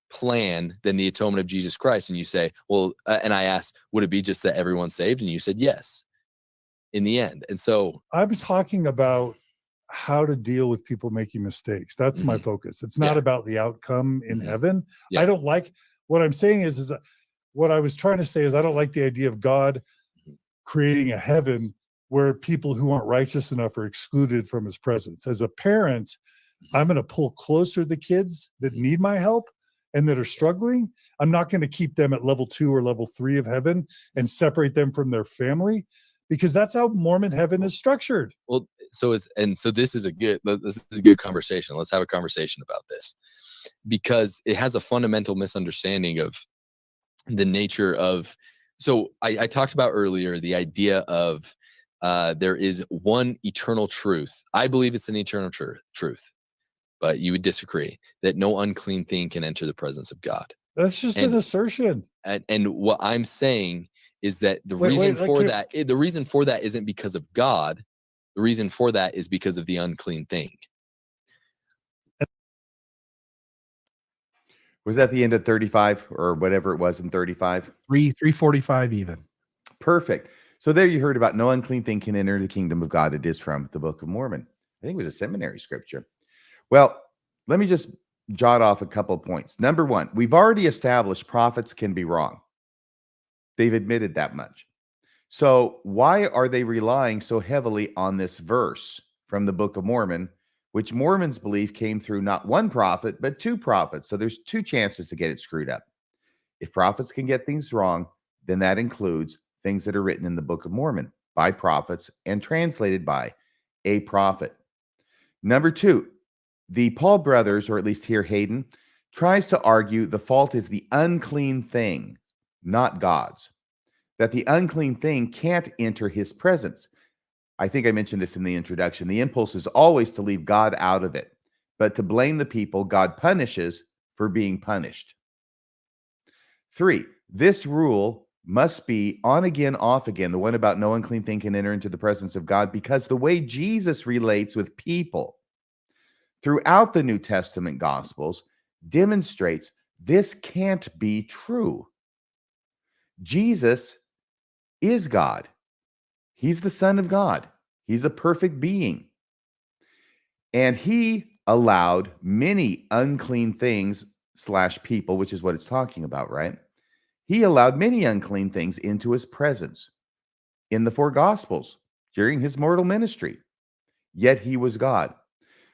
plan than the atonement of Jesus Christ? And you say, well, and I asked, would it be just that everyone's saved? And you said yes, in the end. And so I'm talking about how to deal with people making mistakes. That's my focus. It's not about the outcome in heaven. I don't like, what I'm saying is that what I was trying to say is I don't like the idea of God creating a heaven where people who aren't righteous enough are excluded from his presence. As a parent, I'm going to pull closer the kids that need my help and that are struggling. I'm not going to keep them at level 2 or level 3 of heaven and separate them from their family, because that's how Mormon heaven is structured. Well, so this is a good conversation. Let's have a conversation about this, because it has a fundamental misunderstanding of the nature of. So I talked about earlier the idea of there is one eternal truth. I believe it's an eternal truth, but you would disagree that no unclean thing can enter the presence of God. That's just an assertion. And what I'm saying is that the Wait, reason wait, for okay. that, the reason for that isn't because of God. The reason for that is because of the unclean thing. Was that the end of 35 or whatever it was in 35? 345 even. Perfect. So there you heard about no unclean thing can enter the kingdom of God. It is from the Book of Mormon. I think it was a seminary scripture. Well, let me just jot off a couple of points. Number one, we've already established prophets can be wrong. They've admitted that much. So why are they relying so heavily on this verse from the Book of Mormon, which Mormons believe came through not one prophet, but two prophets? So there's two chances to get it screwed up. If prophets can get things wrong, then that includes things that are written in the Book of Mormon by prophets and translated by a prophet. Number two, the Paul brothers, or at least here Hayden, tries to argue the fault is the unclean thing, not God's. That the unclean thing can't enter his presence. I think I mentioned this in the introduction. The impulse is always to leave God out of it, but to blame the people God punishes for being punished. 3, this rule must be on again, off again, the one about no unclean thing can enter into the presence of God, because the way Jesus relates with people throughout the New Testament Gospels demonstrates this can't be true. Jesus is God. He's the Son of God. He's a perfect being. And he allowed many unclean things / people, which is what it's talking about, right? He allowed many unclean things into his presence in the 4 Gospels during his mortal ministry. Yet he was God.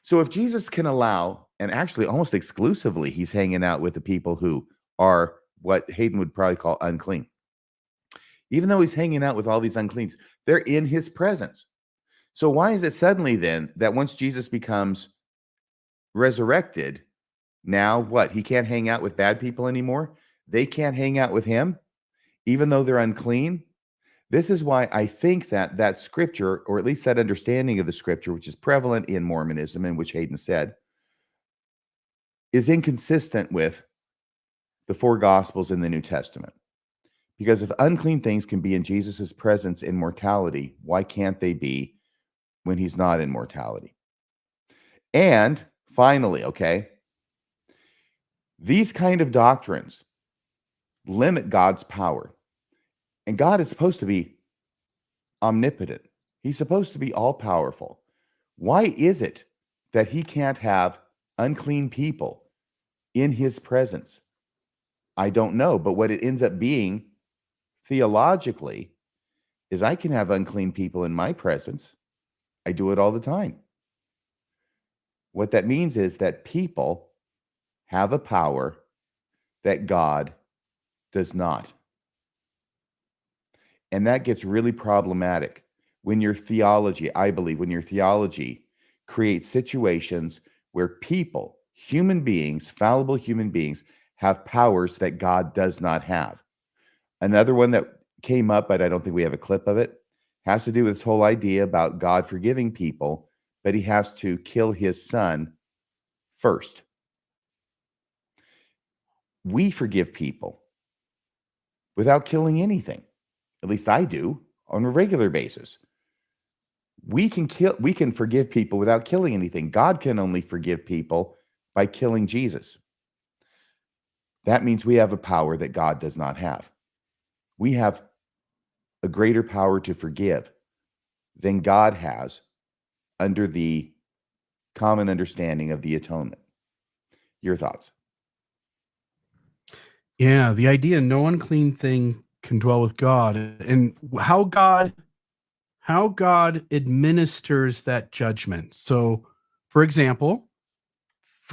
So if Jesus can allow, and actually almost exclusively, he's hanging out with the people who are what Hayden would probably call unclean. Even though he's hanging out with all these uncleans, they're in his presence. So why is it suddenly then that once Jesus becomes resurrected, now what? He can't hang out with bad people anymore? They can't hang out with him, even though they're unclean? This is why I think that that scripture, or at least that understanding of the scripture, which is prevalent in Mormonism and which Hayden said, is inconsistent with the 4 Gospels in the New Testament. Because if unclean things can be in Jesus's presence in mortality, why can't they be when he's not in mortality? And finally, okay, these kind of doctrines limit God's power. And God is supposed to be omnipotent. He's supposed to be all powerful. Why is it that he can't have unclean people in his presence? I don't know. But what it ends up being theologically is I can have unclean people in my presence. I do it all the time. What that means is that people have a power that God does not. And that gets really problematic when your theology, I believe, when your theology creates situations where people, human beings, fallible human beings, have powers that God does not have. Another one that came up, but I don't think we have a clip of it, has to do with this whole idea about God forgiving people, but he has to kill his son first. We forgive people without killing anything. At least I do on a regular basis. We can forgive people without killing anything. God can only forgive people by killing Jesus. That means we have a power that God does not have. We have a greater power to forgive than God has under the common understanding of the atonement. Your thoughts? Yeah, the idea no unclean thing can dwell with God, and how God administers that judgment. So, for example,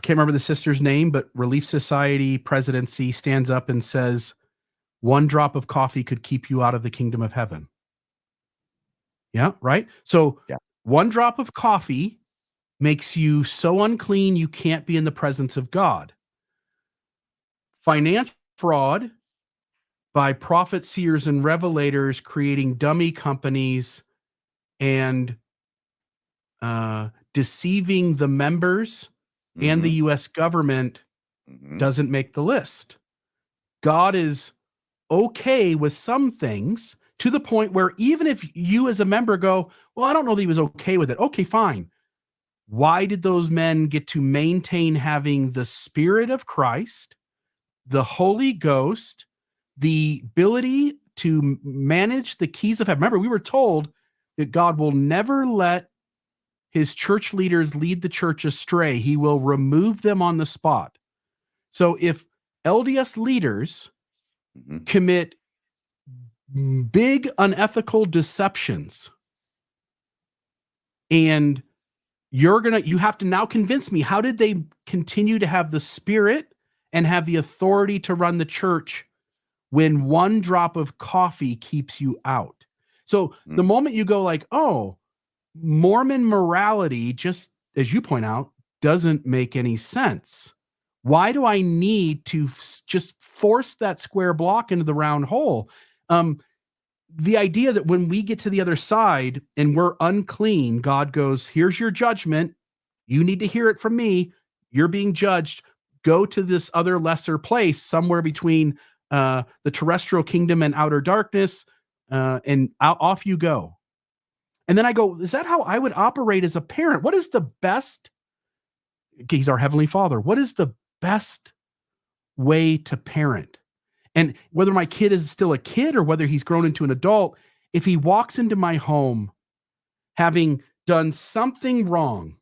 can't remember the sister's name, but Relief Society presidency stands up and says, 1 drop of coffee could keep you out of the kingdom of heaven. Yeah, right? So, Yeah. 1 drop of coffee makes you so unclean you can't be in the presence of God. Financial fraud by prophet, seers, and revelators creating dummy companies and deceiving the members and the U.S. government doesn't make the list. God is okay with some things, to the point where even if you as a member go, well, I don't know that he was okay with it. Okay, fine. Why did those men get to maintain having the Spirit of Christ, the Holy Ghost, the ability to manage the keys of heaven? Remember, we were told that God will never let his church leaders lead the church astray. He will remove them on the spot. So if LDS leaders commit big unethical deceptions, and you have to now convince me, how did they continue to have the Spirit and have the authority to run the church when one drop of coffee keeps you out? So the moment you go like, oh, Mormon morality, just as you point out, doesn't make any sense. Why do I need to just force that square block into the round hole? The idea that when we get to the other side and we're unclean, God goes, here's your judgment. You need to hear it from me. You're being judged. Go to this other lesser place somewhere between the terrestrial kingdom and outer darkness, and off you go. And then I go, is that how I would operate as a parent? What is the best? He's our Heavenly Father. What is the best way to parent? And whether my kid is still a kid or whether he's grown into an adult, if he walks into my home having done something wrong,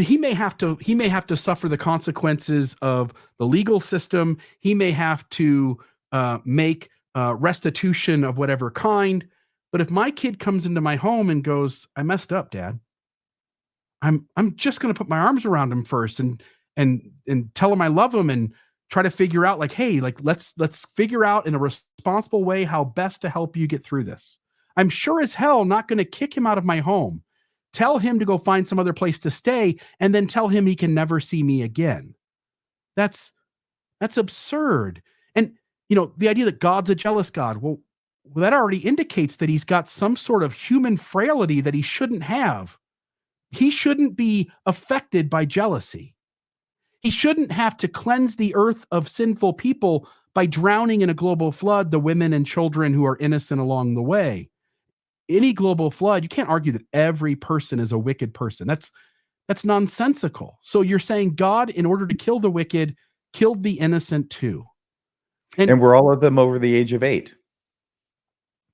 he may have to suffer the consequences of the legal system. He may have to make restitution of whatever kind. But if my kid comes into my home and goes, I messed up, Dad, I'm just going to put my arms around him first and tell him I love him and try to figure out, like, hey, like, let's figure out in a responsible way how best to help you get through this. I'm sure as hell not going to kick him out of my home, tell him to go find some other place to stay, and then tell him he can never see me again. That's absurd. And, the idea that God's a jealous God, well, that already indicates that he's got some sort of human frailty that he shouldn't have. He shouldn't be affected by jealousy. He shouldn't have to cleanse the earth of sinful people by drowning in a global flood the women and children who are innocent along the way. Any global flood, you can't argue that every person is a wicked person. That's nonsensical. So you're saying God, in order to kill the wicked, killed the innocent too. And were all of them over the age of 8?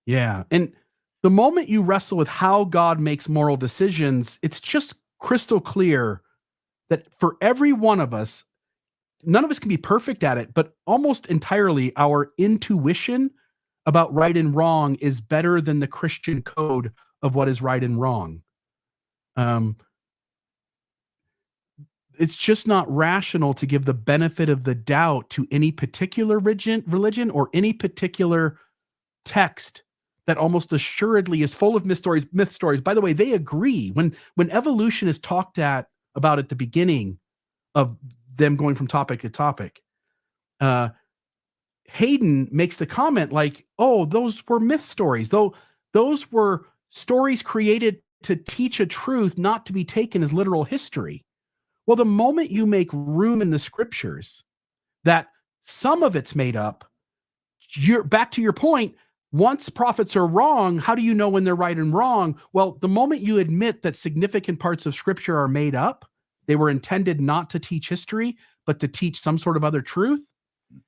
Yeah. And the moment you wrestle with how God makes moral decisions, it's just crystal clear that for every one of us, none of us can be perfect at it, but almost entirely our intuition about right and wrong is better than the Christian code of what is right and wrong. It's just not rational to give the benefit of the doubt to any particular religion or any particular text that almost assuredly is full of myth stories. By the way, they agree. When evolution is talked about at the beginning of them going from topic to topic, Hayden makes the comment like, oh, those were myth stories. Though those were stories created to teach a truth not to be taken as literal history. Well, the moment you make room in the scriptures that some of it's made up, you're back to your point. Once prophets are wrong, how do you know when they're right and wrong? Well, the moment you admit that significant parts of scripture are made up, they were intended not to teach history, but to teach some sort of other truth,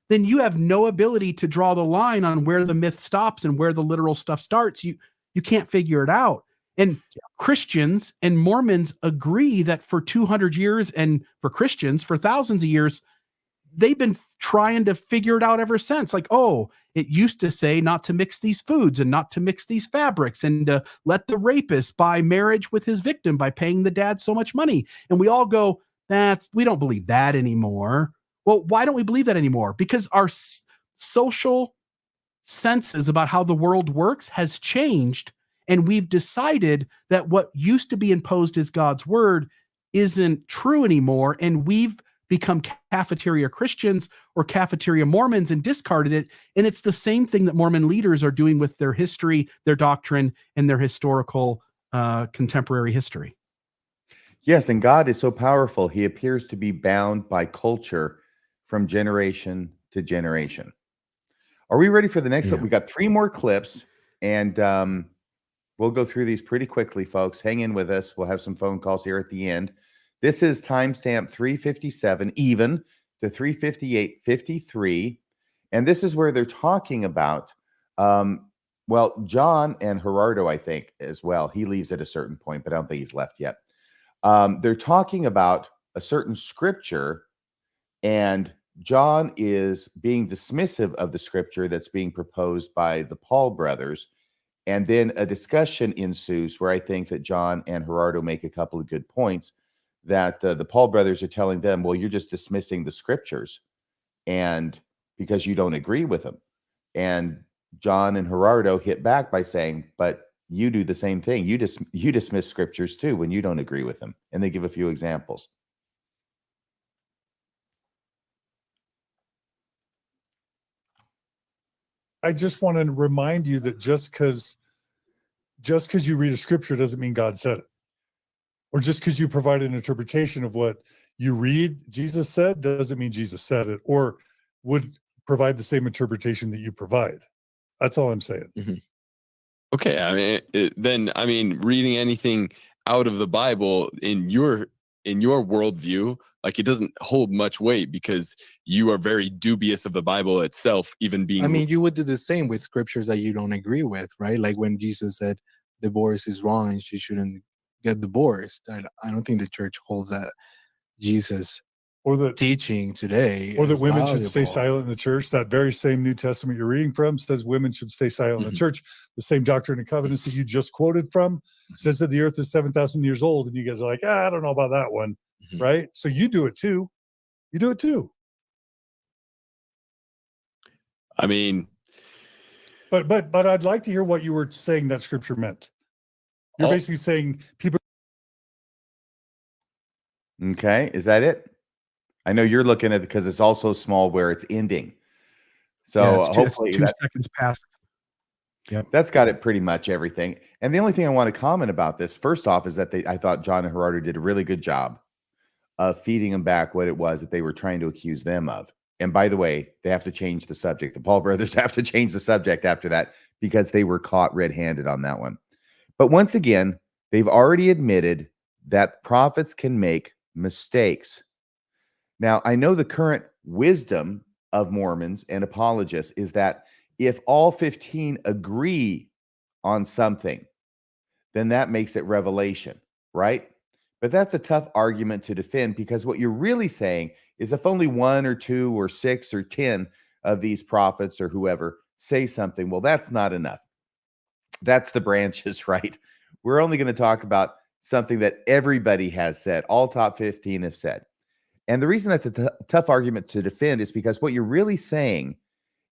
then you have no ability to draw the line on where the myth stops and where the literal stuff starts. You can't figure it out. And Christians and Mormons agree that for 200 years, and for Christians for thousands of years, they've been trying to figure it out ever since. Like, oh, it used to say not to mix these foods and not to mix these fabrics and to let the rapist buy marriage with his victim by paying the dad so much money. And we all go, we don't believe that anymore. Well, why don't we believe that anymore? Because our social senses about how the world works has changed. And we've decided that what used to be imposed as God's word isn't true anymore. And we've become cafeteria Christians or cafeteria Mormons and discarded it. And it's the same thing that Mormon leaders are doing with their history, their doctrine, and their historical contemporary history. Yes, and God is so powerful. He appears to be bound by culture from generation to generation. Are we ready for the next clip? We got 3 more clips, and we'll go through these pretty quickly, folks. Hang in with us. We'll have some phone calls here at the end. This is timestamp 357 even to 358:53. And this is where they're talking about, well, John and Gerardo, I think, as well. He leaves at a certain point, but I don't think he's left yet. They're talking about a certain scripture, and John is being dismissive of the scripture that's being proposed by the Paul brothers. And then a discussion ensues where I think that John and Gerardo make a couple of good points, that the Paul brothers are telling them, well, you're just dismissing the scriptures and because you don't agree with them. And John and Gerardo hit back by saying, but you do the same thing. You dismiss scriptures too when you don't agree with them. And they give a few examples. I just want to remind you that just because you read a scripture doesn't mean God said it. Or just because you provide an interpretation of what you read Jesus said doesn't mean Jesus said it, or would provide the same interpretation that you provide. That's all I'm saying. Mm-hmm. Okay, I mean, reading anything out of the Bible in your worldview, like, it doesn't hold much weight because you are very dubious of the Bible itself, even being. I mean, you would do the same with scriptures that you don't agree with, right? Like when Jesus said divorce is wrong and she shouldn't get divorced. I don't think the church holds that Jesus or the teaching today, or that women should stay silent in the church. That very same New Testament you're reading from says women should stay silent in the church. The same Doctrine and Covenants that you just quoted from says that the earth is 7,000 years old, and you guys are like, I don't know about that one, right? So you do it too. You do it too. I mean, but I'd like to hear what you were saying that scripture meant. You're basically saying people. Okay, is that it? I know you're looking at it because it's also small where it's ending. So hopefully it's 2 seconds past. Yep. That's got it pretty much everything. And the only thing I want to comment about this, first off, is that I thought John and Gerardo did a really good job of feeding them back what it was that they were trying to accuse them of. And by the way, they have to change the subject. The Paul brothers have to change the subject after that because they were caught red-handed on that one. But once again, they've already admitted that prophets can make mistakes. Now, I know the current wisdom of Mormons and apologists is that if all 15 agree on something, then that makes it revelation, right? But that's a tough argument to defend because what you're really saying is if only 1 or 2 or 6 or 10 of these prophets or whoever say something, well, that's not enough. That's the branches, right? We're only going to talk about something that everybody has said, all top 15 have said. And the reason that's a tough argument to defend is because what you're really saying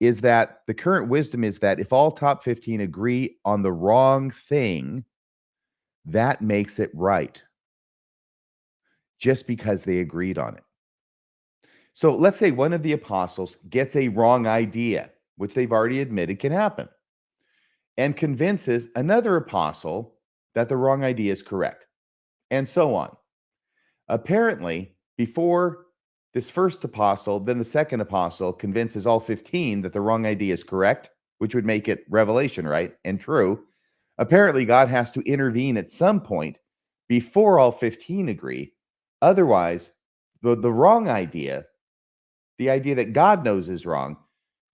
is that the current wisdom is that if all top 15 agree on the wrong thing, that makes it right, just because they agreed on it. So let's say one of the apostles gets a wrong idea, which they've already admitted can happen, and convinces another apostle that the wrong idea is correct, and so on. Apparently, before this first apostle, then the second apostle convinces all 15 that the wrong idea is correct, which would make it revelation, right? And true. Apparently, God has to intervene at some point before all 15 agree. Otherwise, the wrong idea, the idea that God knows is wrong,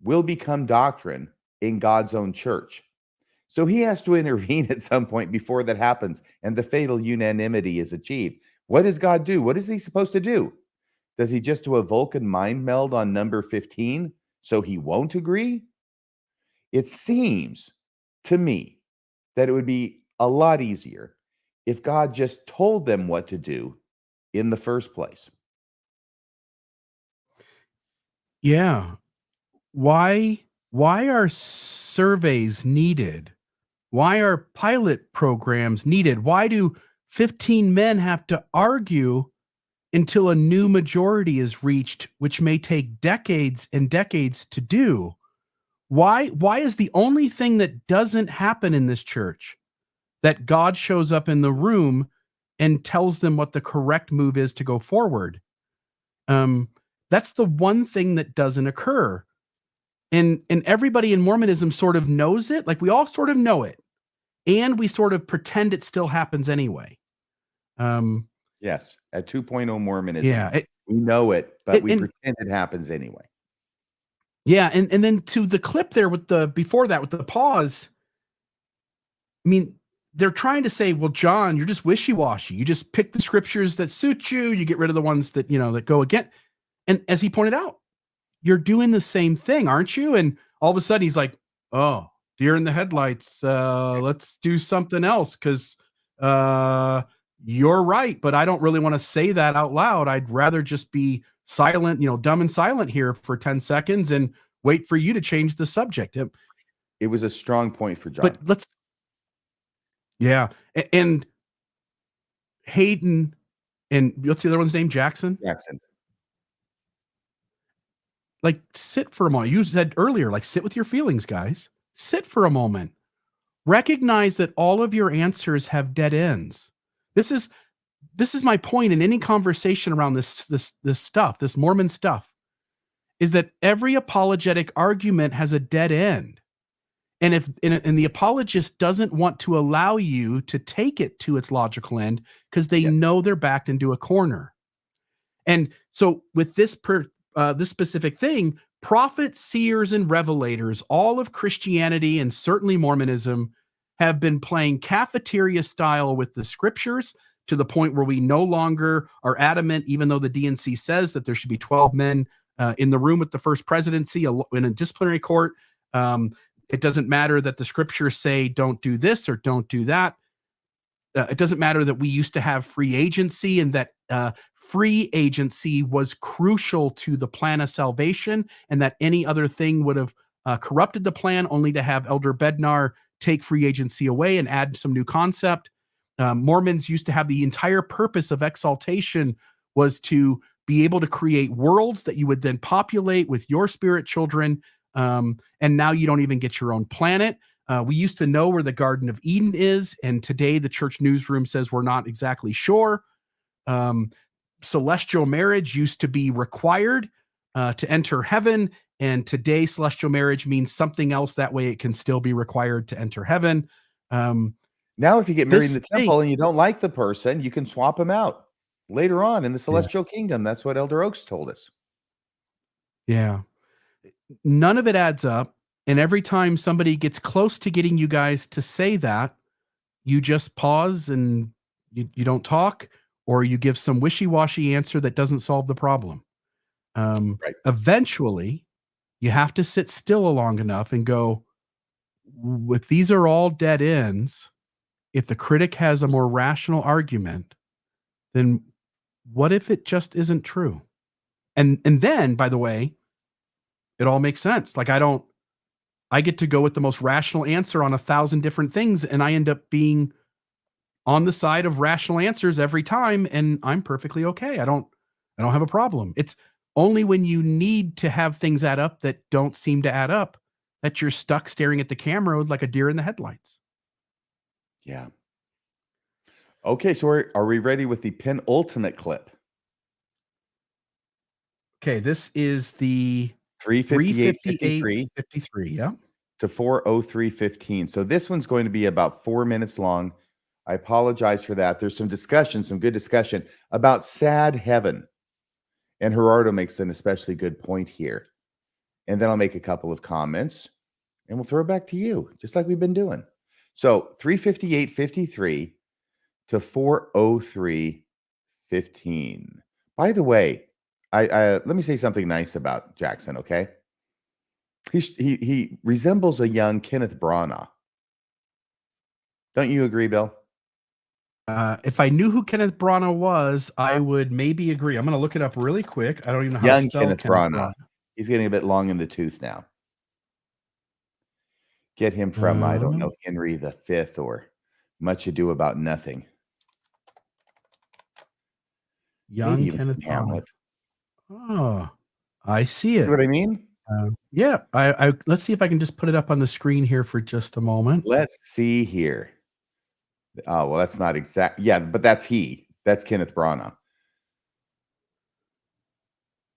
will become doctrine in God's own church. So he has to intervene at some point before that happens and the fatal unanimity is achieved. What does God do? What is he supposed to do? Does he just do a Vulcan mind meld on number 15 so he won't agree? It seems to me that it would be a lot easier if God just told them what to do in the first place. Yeah. Why are surveys needed? Why are pilot programs needed? Why do 15 men have to argue until a new majority is reached, which may take decades and decades to do? Why is the only thing that doesn't happen in this church that God shows up in the room and tells them what the correct move is to go forward? That's the one thing that doesn't occur. And everybody in Mormonism sort of knows it. Like we all sort of know it. And we sort of pretend it still happens anyway. Yes. At 2.0 Mormonism, Yeah. we know it, but we and pretend it happens anyway. Yeah. And then to the clip there with before that, with the pause, I mean, they're trying to say, well, John, you're just wishy-washy. You just pick the scriptures that suit you. You get rid of the ones that, that go against. And as he pointed out, you're doing the same thing, aren't you? And all of a sudden he's like, oh, deer in the headlights. Let's do something else because you're right, but I don't really want to say that out loud. I'd rather just be silent, dumb and silent here for 10 seconds and wait for you to change the subject. It was a strong point for John. But yeah. And Hayden and what's the other one's name? Jackson? Like, sit for a moment. You said earlier, like, sit with your feelings, guys. Sit for a moment. Recognize that all of your answers have dead ends. This is my point in any conversation around this stuff, this Mormon stuff, is that every apologetic argument has a dead end. And if the apologist doesn't want to allow you to take it to its logical end because they know they're backed into a corner. And so with this specific thing, prophets, seers, and revelators, all of Christianity and certainly Mormonism have been playing cafeteria style with the scriptures to the point where we no longer are adamant, even though the DNC says that there should be 12 men in the room with the first presidency in a disciplinary court. It doesn't matter that the scriptures say don't do this or don't do that. It doesn't matter that we used to have free agency and that free agency was crucial to the plan of salvation and that any other thing would have corrupted the plan, only to have Elder Bednar take free agency away and add some new concept. Mormons used to have the entire purpose of exaltation was to be able to create worlds that you would then populate with your spirit children. And now you don't even get your own planet. We used to know where the Garden of Eden is, and today the church newsroom says we're not exactly sure. Celestial marriage used to be required to enter heaven, and today celestial marriage means something else. That way it can still be required to enter heaven. Now, if you get married in the temple and you don't like the person, you can swap them out later on in the celestial kingdom. That's what Elder Oaks told us. Yeah. None of it adds up. And every time somebody gets close to getting you guys to say that, you just pause and you don't talk, or you give some wishy-washy answer that doesn't solve the problem. Eventually, you have to sit still long enough and go, if these are all dead ends, if the critic has a more rational argument, then what if it just isn't true? And then, by the way, it all makes sense. Like I get to go with the most rational answer on 1,000 different things, and I end up being on the side of rational answers every time, and I'm perfectly okay. I don't have a problem. It's only when you need to have things add up that don't seem to add up that you're stuck staring at the camera like a deer in the headlights. Yeah. Okay, so are we ready with the penultimate clip? Okay, this is the 358:53 yeah, to 4:03:15. So this one's going to be about 4 minutes long. I apologize for that. There's some good discussion about sad heaven. And Gerardo makes an especially good point here. And then I'll make a couple of comments and we'll throw it back to you, just like we've been doing. So 358:53 to 4:03:15. By the way, I let me say something nice about Jackson, okay? He resembles a young Kenneth Branagh. Don't you agree, Bill? If I knew who Kenneth Branagh was, I would maybe agree. I'm going to look it up really quick. I don't even know how to spell Kenneth Branagh. He's getting a bit long in the tooth now. Get him from, I don't know, Henry V or Much Ado About Nothing. Young Kenneth Branagh. Oh, I see it. See what I mean? Yeah. I let's see if I can just put it up on the screen here for just a moment. Let's see here. Oh, well, that's not exact. Yeah, but that's Kenneth Branagh.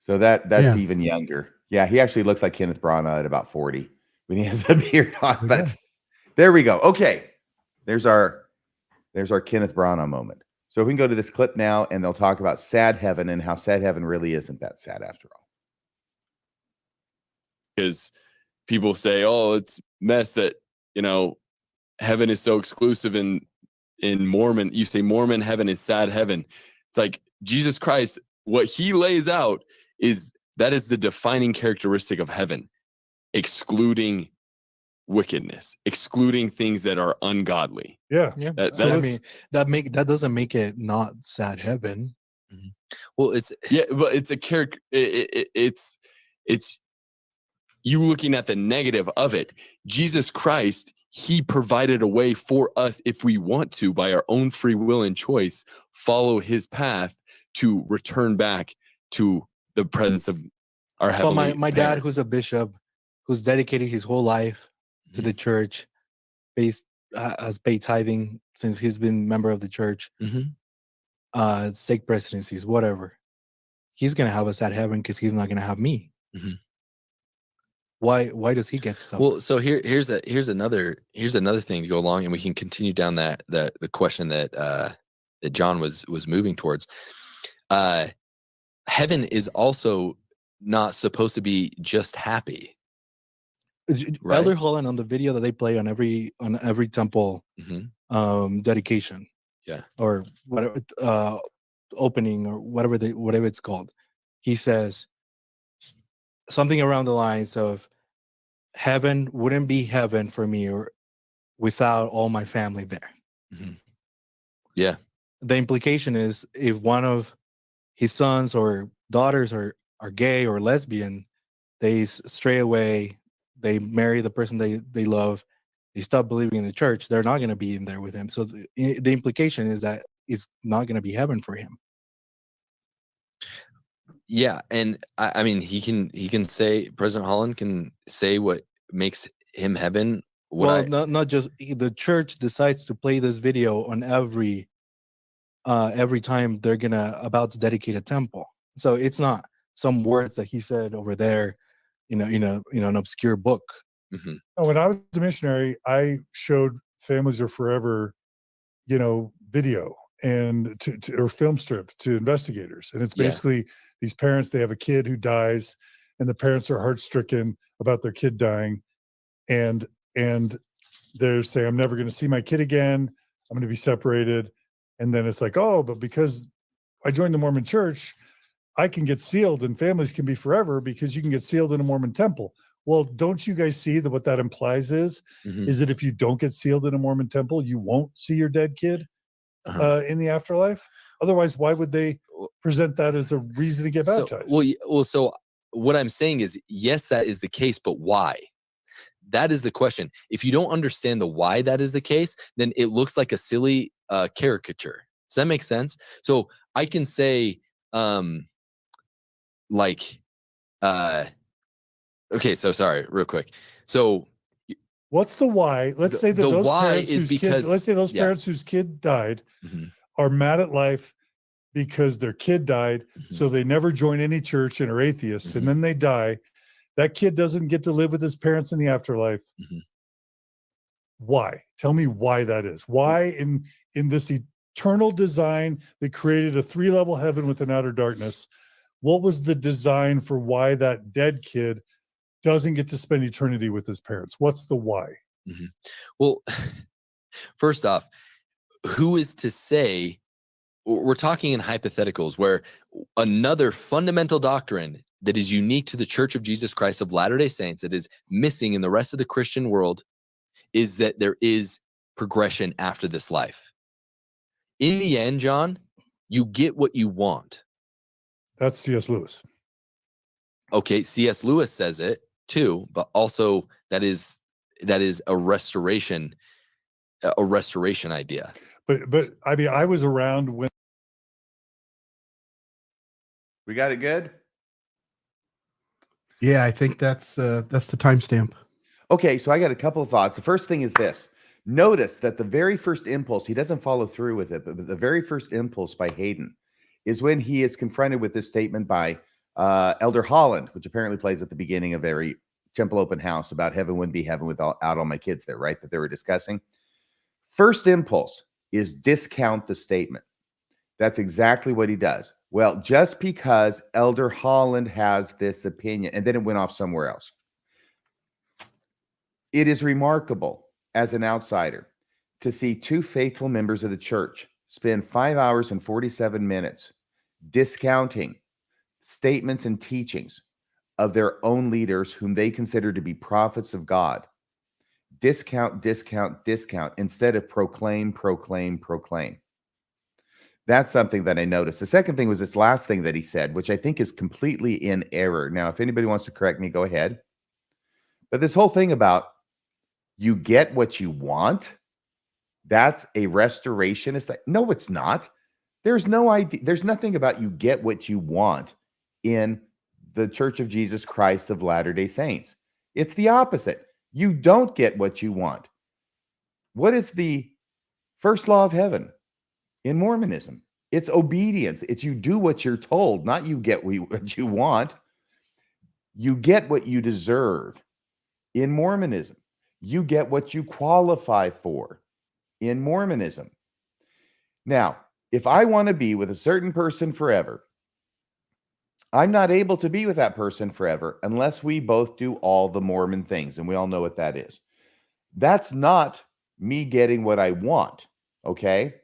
So that's Yeah. even younger. Yeah, he actually looks like Kenneth Branagh at about 40 when he has a beard on. But there we go. Okay, there's our Kenneth Branagh moment. So if we can go to this clip now, and they'll talk about sad heaven and how sad heaven really isn't that sad after all. Because people say, "Oh, it's mess that heaven is so exclusive." In Mormon, you say Mormon heaven is sad heaven. It's like Jesus Christ. What he lays out is the defining characteristic of heaven, excluding wickedness, excluding things that are ungodly. Yeah. That doesn't make it not sad heaven. Mm-hmm. Well, but it's a character. It's you looking at the negative of it. Jesus Christ, he provided a way for us, if we want to, by our own free will and choice, follow his path to return back to the presence of our heavenly. Well, my dad, who's a bishop, who's dedicated his whole life to the church, has paid tithing since he's been a member of the church, stake presidencies, whatever. He's gonna have us at heaven because he's not gonna have me. Mm-hmm. Why does he get to suffer? Well, so here's another thing to go along, and we can continue down the question that John was moving towards. Heaven is also not supposed to be just happy. Right? Elder Holland, on the video that they play on every temple dedication, or whatever opening or whatever it's called, he says something around the lines of, heaven wouldn't be heaven for me without all my family there. Mm-hmm. Yeah. The implication is, if one of his sons or daughters are gay or lesbian, they stray away, they marry the person they love, they stop believing in the church, they're not going to be in there with him. So the implication is that it's not going to be heaven for him. Yeah, and I mean, he can say, President Holland can say what makes him heaven. Not just the church decides to play this video on every time they're about to dedicate a temple. So it's not some words that he said over there, in an obscure book. Mm-hmm. When I was a missionary, I showed Families Are Forever, video and or film strip to investigators, and it's basically these parents, they have a kid who dies, and the parents are heart-stricken about their kid dying, and they're saying, I'm never going to see my kid again, I'm going to be separated. And then it's like, oh, but because I joined the Mormon church, I can get sealed and families can be forever because you can get sealed in a Mormon temple. Well, don't you guys see that what that implies is that if you don't get sealed in a Mormon temple, you won't see your dead kid in the afterlife? Otherwise, why would they present that as a reason to get baptized? So what I'm saying is, yes, that is the case, but why? That is the question. If you don't understand the why that is the case, then it looks like a silly caricature. Does that make sense? So I can say, okay, so sorry, real quick. So what's the why? Let's say that those parents whose kid died are mad at life because their kid died, so they never join any church and are atheists, and then they die. That kid doesn't get to live with his parents in the afterlife. Why? Tell me why that is. Why in this eternal design that created a 3-level heaven with an outer darkness, what was the design for why that dead kid doesn't get to spend eternity with his parents? What's the why? Well, first off, who is to say? We're talking in hypotheticals where another fundamental doctrine that is unique to the Church of Jesus Christ of Latter-day Saints, that is missing in the rest of the Christian world, is that there is progression after this life. In the end, John, you get what you want. That's C.S. Lewis. Okay, C.S. Lewis says it too, but also that is a restoration idea. But I mean, I was around when. We got it good? Yeah, I think that's the timestamp. Okay, so I got a couple of thoughts. The first thing is this. Notice that the very first impulse, he doesn't follow through with it, but the very first impulse by Hayden is when he is confronted with this statement by Elder Holland, which apparently plays at the beginning of every temple open house, about heaven wouldn't be heaven without all my kids there, right? That they were discussing. First impulse is discount the statement. That's exactly what he does. Well, just because Elder Holland has this opinion, and then it went off somewhere else. It is remarkable as an outsider to see two faithful members of the church spend 5 hours and 47 minutes discounting statements and teachings of their own leaders whom they consider to be prophets of God. Discount, discount, discount, instead of proclaim, proclaim, proclaim. That's something that I noticed. The second thing was this last thing that he said, which I think is completely in error. Now, if anybody wants to correct me, go ahead. But this whole thing about you get what you want, that's a restorationist. No, it's not. There's no idea. There's nothing about you get what you want in the Church of Jesus Christ of Latter-day Saints. It's the opposite. You don't get what you want. What is the first law of heaven in Mormonism? It's obedience. It's you do what you're told, not you get what you want. You get what you deserve in Mormonism. You get what you qualify for in Mormonism. Now, if I want to be with a certain person forever, I'm not able to be with that person forever unless we both do all the Mormon things. And we all know what that is. That's not me getting what I want. Okay.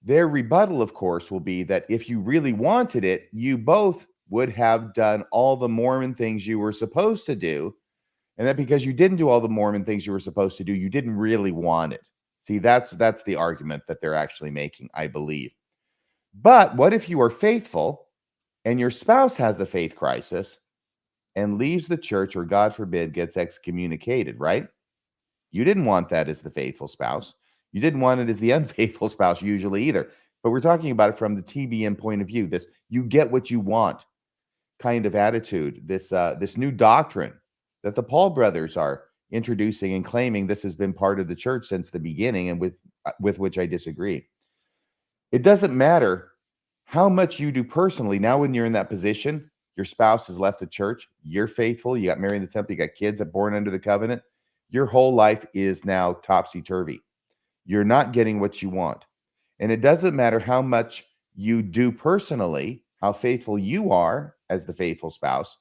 Their rebuttal, of course, will be that if you really wanted it, you both would have done all the Mormon things you were supposed to do. And that because you didn't do all the Mormon things you were supposed to do, you didn't really want it. See, that's the argument that they're actually making, I believe. But what if you are faithful and your spouse has a faith crisis and leaves the church, or God forbid, gets excommunicated, right? You didn't want that as the faithful spouse. You didn't want it as the unfaithful spouse usually either. But we're talking about it from the TBM point of view, this you get what you want kind of attitude, this new doctrine that the Paul brothers are introducing and claiming this has been part of the church since the beginning, and with which I disagree. It doesn't matter how much you do personally. Now, when you're in that position, your spouse has left the church, you're faithful, you got married in the temple, you got kids that born under the covenant, your whole life is now topsy-turvy. You're not getting what you want. And it doesn't matter how much you do personally, how faithful you are as the faithful spouse,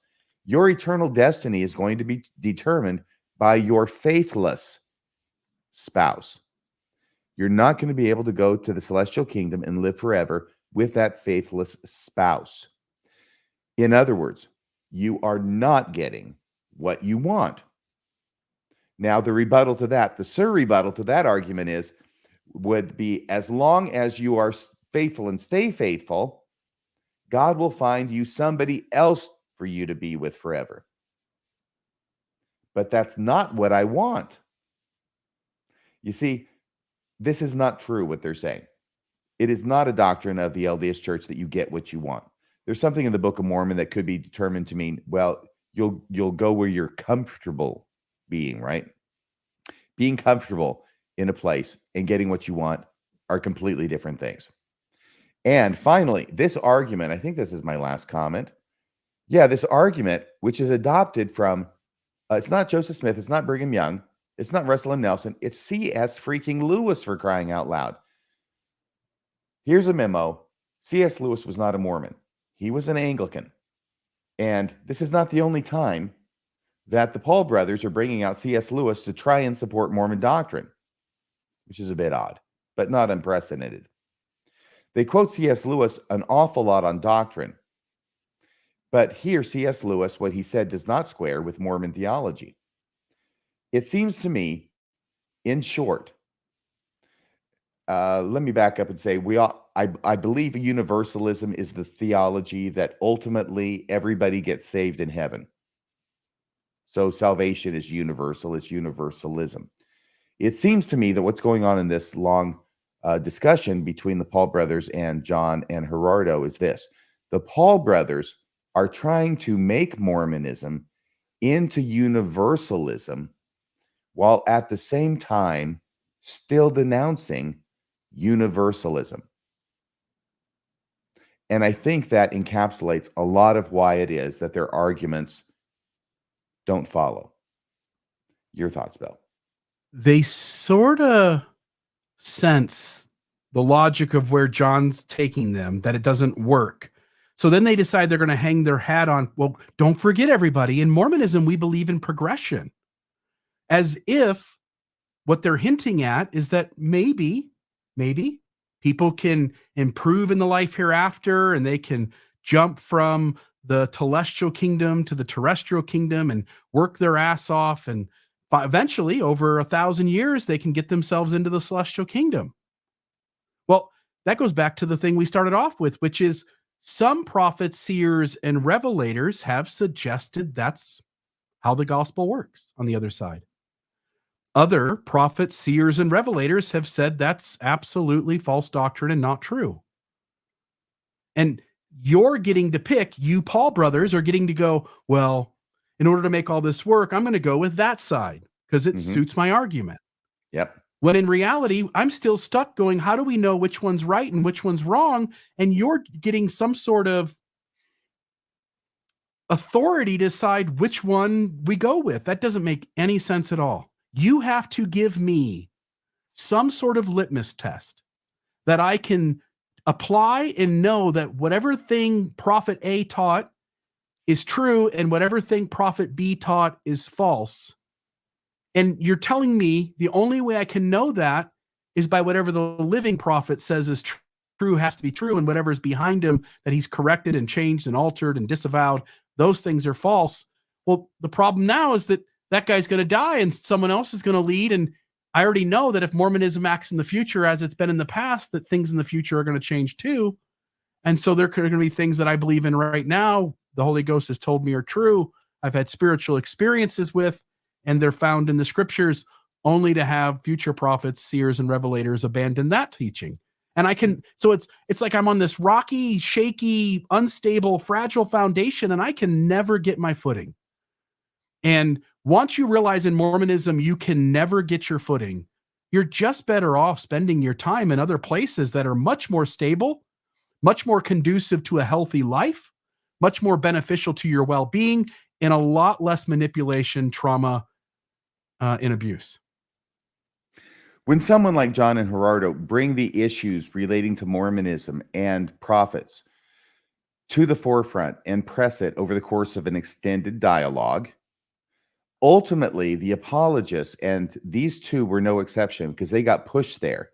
your eternal destiny is going to be determined by your faithless spouse. You're not going to be able to go to the celestial kingdom and live forever with that faithless spouse. In other words, you are not getting what you want. Now, the rebuttal to that, the sur-rebuttal to that argument would be, as long as you are faithful and stay faithful, God will find you somebody else for you to be with forever. But that's not what I want. You see, this is not true what they're saying. It is not a doctrine of the LDS Church that you get what you want. There's something in the Book of Mormon that could be determined to mean, well, you'll go where you're comfortable being, right? Being comfortable in a place and getting what you want are completely different things. And finally, this argument, I think this is my last comment. Yeah, this argument, which is adopted from, it's not Joseph Smith, it's not Brigham Young, it's not Russell M. Nelson, it's C.S. freaking Lewis, for crying out loud. Here's a memo. C.S. Lewis was not a Mormon. He was an Anglican. And this is not the only time that the Paul brothers are bringing out C.S. Lewis to try and support Mormon doctrine, which is a bit odd, but not unprecedented. They quote C.S. Lewis an awful lot on doctrine. But here, C.S. Lewis, what he said does not square with Mormon theology. It seems to me, in short, let me back up and say I believe universalism is the theology that ultimately everybody gets saved in heaven. So salvation is universal. It's universalism. It seems to me that what's going on in this long discussion between the Paul brothers and John and Gerardo is this. The Paul brothers are trying to make Mormonism into universalism while at the same time still denouncing universalism. And I think that encapsulates a lot of why it is that their arguments don't follow. Your thoughts, Bill? They sort of sense the logic of where John's taking them, that it doesn't work. So then they decide they're going to hang their hat on, well, don't forget, everybody, in Mormonism, we believe in progression. As if what they're hinting at is that maybe people can improve in the life hereafter, and they can jump from the celestial kingdom to the terrestrial kingdom and work their ass off. And eventually, over 1,000 years, they can get themselves into the celestial kingdom. Well, that goes back to the thing we started off with, which is some prophets, seers, and revelators have suggested that's how the gospel works on the other side. Other prophets, seers, and revelators have said that's absolutely false doctrine and not true. And you're getting to pick, you Paul brothers are getting to go, well, in order to make all this work, I'm going to go with that side because it suits my argument. Yep. When in reality, I'm still stuck going, how do we know which one's right and which one's wrong? And you're getting some sort of authority to decide which one we go with. That doesn't make any sense at all. You have to give me some sort of litmus test that I can apply and know that whatever thing Prophet A taught is true and whatever thing Prophet B taught is false. And you're telling me the only way I can know that is by whatever the living prophet says is true has to be true, and whatever's behind him that he's corrected and changed and altered and disavowed, those things are false. Well, the problem now is that that guy's going to die and someone else is going to lead. And I already know that if Mormonism acts in the future as it's been in the past, that things in the future are going to change too. And so there are going to be things that I believe in right now, the Holy Ghost has told me are true, I've had spiritual experiences with, and they're found in the scriptures, only to have future prophets, seers, and revelators abandon that teaching. And I can, so it's like I'm on this rocky, shaky, unstable, fragile foundation, and I can never get my footing. And once you realize in Mormonism you can never get your footing, you're just better off spending your time in other places that are much more stable, much more conducive to a healthy life, much more beneficial to your well-being, and a lot less manipulation, trauma, and abuse. When someone like John and Gerardo bring the issues relating to Mormonism and prophets to the forefront and press it over the course of an extended dialogue, ultimately the apologists, and these two were no exception because they got pushed there,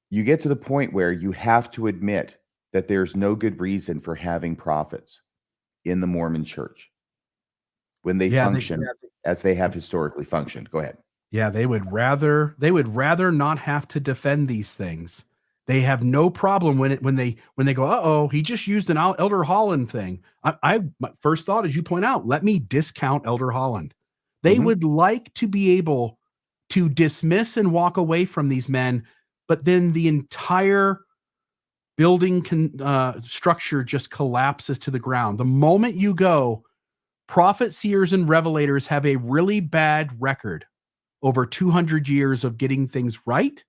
you get to the point where you have to admit that there's no good reason for having prophets in the Mormon church when they function as they have historically functioned. Go ahead. Yeah, they would rather not have to defend these things. They have no problem when they go, uh-oh, he just used an Elder Holland thing. My first thought, as you point out, let me discount Elder Holland. They would like to be able to dismiss and walk away from these men, but then the entire building structure just collapses to the ground. The moment you go, prophet, seers, and revelators have a really bad record over 200 years of getting things right.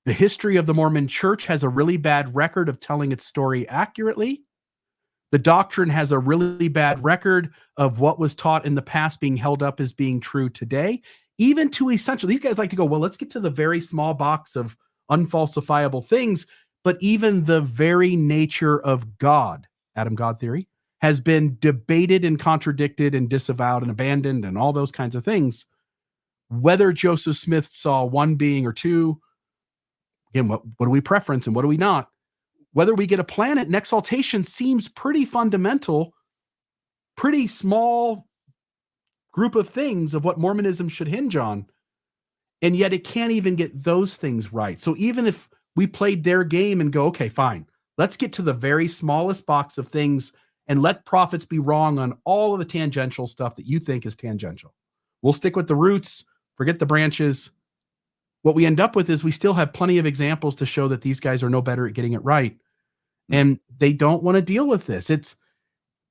The history of the Mormon church has a really bad record of telling its story accurately. The doctrine has a really bad record of what was taught in the past being held up as being true today, even to essential. These guys like to go, well, let's get to the very small box of unfalsifiable things, but even the very nature of God, Adam God theory, has been debated and contradicted and disavowed and abandoned and all those kinds of things. Whether Joseph Smith saw one being or two, again, what do we preference and what do we not? Whether we get a planet and exaltation seems pretty fundamental, pretty small group of things of what Mormonism should hinge on. And yet it can't even get those things right. So even if we played their game and go, okay, fine, let's get to the very smallest box of things and let prophets be wrong on all of the tangential stuff that you think is tangential. We'll stick with the roots, forget the branches. What we end up with is we still have plenty of examples to show that these guys are no better at getting it right. And they don't want to deal with this. It's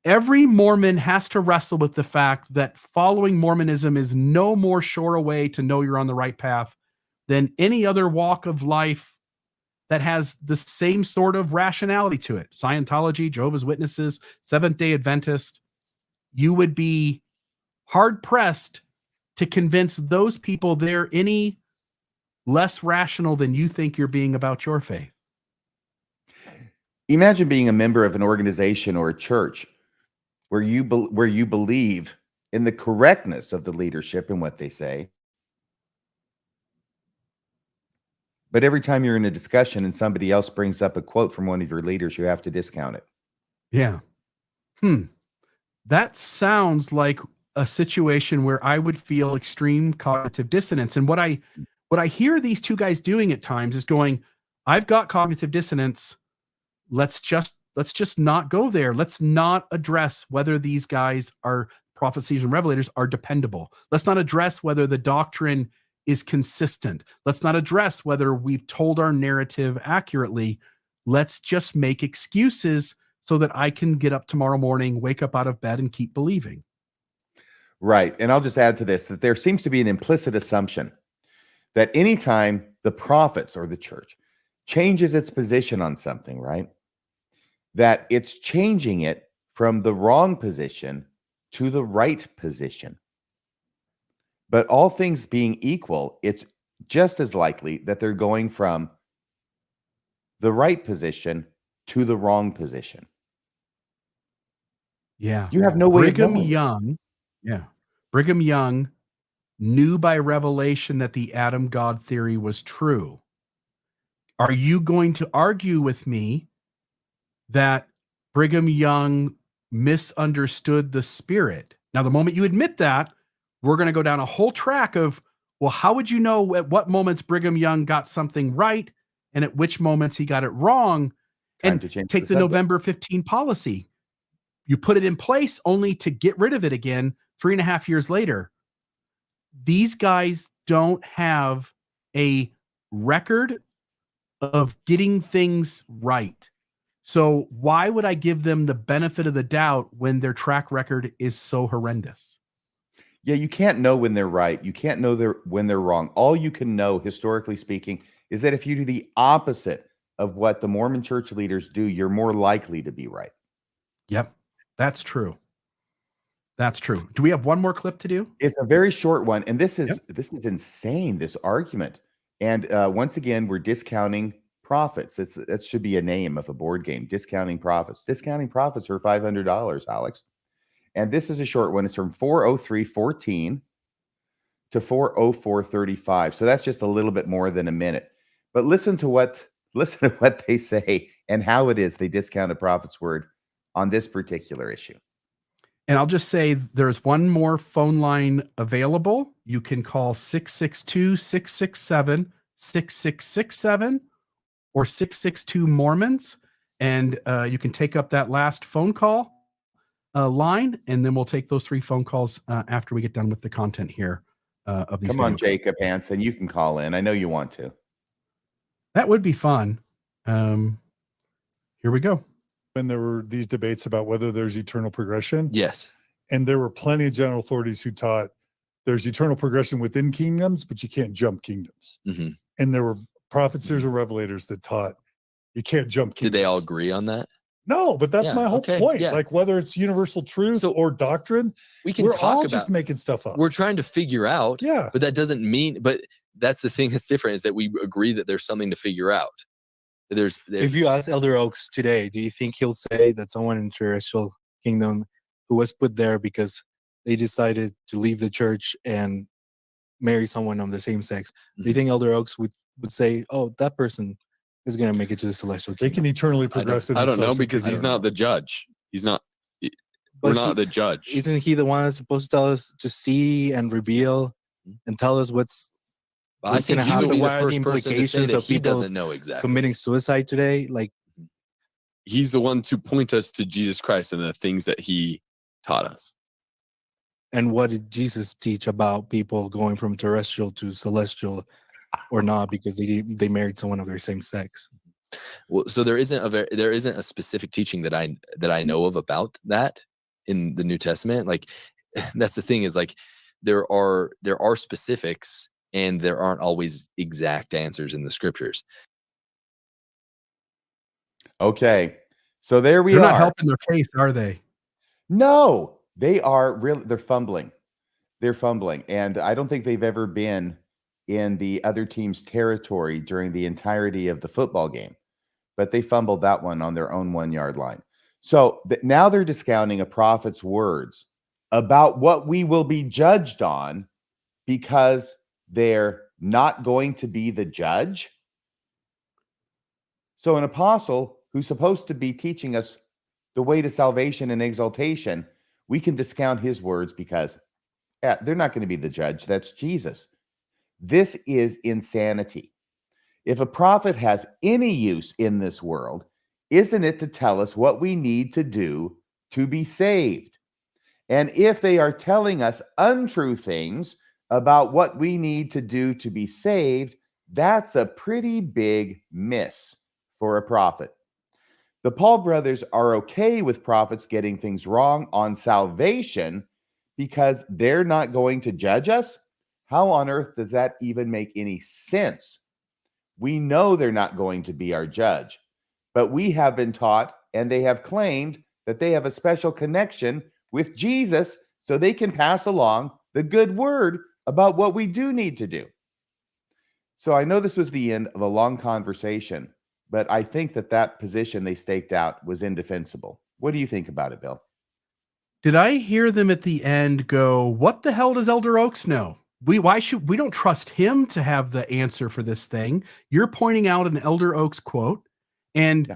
every Mormon has to wrestle with the fact that following Mormonism is no more sure a way to know you're on the right path than any other walk of life that has the same sort of rationality to it. Scientology, Jehovah's Witnesses, Seventh-day Adventist. You would be hard-pressed to convince those people they're any less rational than you think you're being about your faith. Imagine being a member of an organization or a church where you believe in the correctness of the leadership and what they say. But every time you're in a discussion and somebody else brings up a quote from one of your leaders, you have to discount it. Yeah. That sounds like a situation where I would feel extreme cognitive dissonance. And what I hear these two guys doing at times is going, I've got cognitive dissonance. Let's just not go there. Let's not address whether these guys are prophets, and revelators are dependable. Let's not address whether the doctrine is consistent. Let's not address whether we've told our narrative accurately. Let's just make excuses so that I can get up tomorrow morning, wake up out of bed, and keep believing. Right. And I'll just add to this that there seems to be an implicit assumption that anytime the prophets or the church changes its position on something, right, that it's changing it from the wrong position to the right position. But all things being equal, it's just as likely that they're going from the right position to the wrong position. Yeah. You have no way of Brigham knowing. Young, Brigham Young knew by revelation that the Adam God theory was true. Are you going to argue with me that Brigham Young misunderstood the Spirit? Now, the moment you admit that, we're going to go down a whole track of, well, how would you know at what moments Brigham Young got something right and at which moments he got it wrong? Time to change take the November 15 policy. You put it in place only to get rid of it again 3.5 years later. These guys don't have a record of getting things right. So why would I give them the benefit of the doubt when their track record is so horrendous? Yeah, you can't know when they're right. You can't know when they're wrong. All you can know, historically speaking, is that if you do the opposite of what the Mormon church leaders do, you're more likely to be right. Yep, that's true. That's true. Do we have one more clip to do? It's a very short one, and this is insane, this argument. And once again, we're discounting prophets. That should be a name of a board game, discounting prophets. Discounting prophets for $500, Alex. And this is a short one. It's from 4:03:14 to 4:04:35. So that's just a little bit more than a minute. But listen to what they say and how it is they discount a prophet's word on this particular issue. And I'll just say there's one more phone line available. You can call 662-667-6667 or 662 Mormons. And you can take up that last phone call line, and then we'll take those 3 phone calls after we get done with the content here of these. Come on, Jacob Hansen, you can call in. I know you want to. That would be fun. Here we go. When there were these debates about whether there's eternal progression. Yes. And there were plenty of general authorities who taught there's eternal progression within kingdoms, but you can't jump kingdoms. Mm-hmm. And there were prophets, seers, and revelators that taught you can't jump kingdoms. Did they all agree on that? No, but that's my whole point. Yeah. Like whether it's universal truth or doctrine, we're all just making stuff up. We're trying to figure out. Yeah. But that doesn't mean, but that's the thing that's different, is that we agree that there's something to figure out. If you ask Elder Oaks today, do you think he'll say that someone in terrestrial kingdom who was put there because they decided to leave the church and marry someone of the same sex, do you think Elder Oaks would say, oh, that person is going to make it to the celestial kingdom? They can eternally progress. I don't know, because he's not the judge. He's not. We're not the judge. Isn't he the one that's supposed to tell us to see and reveal and tell us what's I think going to he's happen? the What are the first person to say implications that of he people doesn't know exactly committing suicide today? Like, he's the one to point us to Jesus Christ and the things that he taught us. and what did Jesus teach about people going from terrestrial to celestial or not because they married someone of their same sex? Well, so there isn't a specific teaching that I know of about that in the New Testament. Like, that's the thing, is like there are specifics and there aren't always exact answers in the scriptures. Okay. So there we They're are. not helping their case, are they? No, they are really, they're fumbling. They're fumbling. And I don't think they've ever been in the other team's territory during the entirety of the football game, but they fumbled that one on their own 1 yard line. So now they're discounting a prophet's words about what we will be judged on because they're not going to be the judge. So an apostle who's supposed to be teaching us the way to salvation and exaltation, we can discount his words because they're not going to be the judge. That's Jesus. This is insanity. If a prophet has any use in this world, isn't it to tell us what we need to do to be saved? And if they are telling us untrue things about what we need to do to be saved, that's a pretty big miss for a prophet. The Paul brothers are okay with prophets getting things wrong on salvation because they're not going to judge us. How on earth does that even make any sense? We know they're not going to be our judge, but we have been taught and they have claimed that they have a special connection with Jesus so they can pass along the good word about what we do need to do. So I know this was the end of a long conversation, but I think that position they staked out was indefensible. What do you think about it, Bill? Did I hear them at the end go, what the hell does Elder Oaks know? We don't trust him to have the answer for this thing. You're pointing out an Elder Oaks quote, and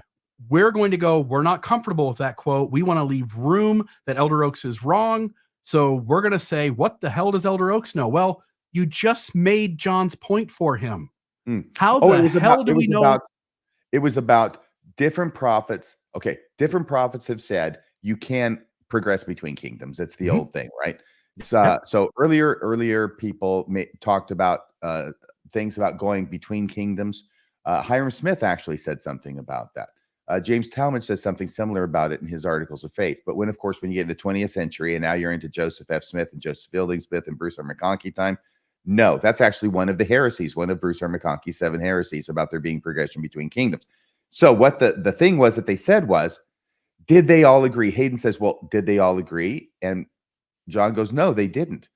we're going to go, we're not comfortable with that quote. We want to leave room that Elder Oaks is wrong. So we're going to say, what the hell does Elder Oaks know? Well, you just made John's point for him. How the hell do we know? It was about different prophets. Okay. Different prophets have said you can progress between kingdoms. It's the old thing, right? So earlier people talked about things about going between kingdoms. Hiram Smith actually said something about that. James Talmage says something similar about it in his Articles of Faith. But when you get in the 20th century and now you're into Joseph F. Smith and Joseph Fielding Smith and Bruce R. McConkie time, no, that's actually one of the heresies, one of Bruce R. McConkie's 7 heresies about there being progression between kingdoms. So what the thing was that they said was, did they all agree? Hayden says, well, did they all agree? And John goes, no, they didn't.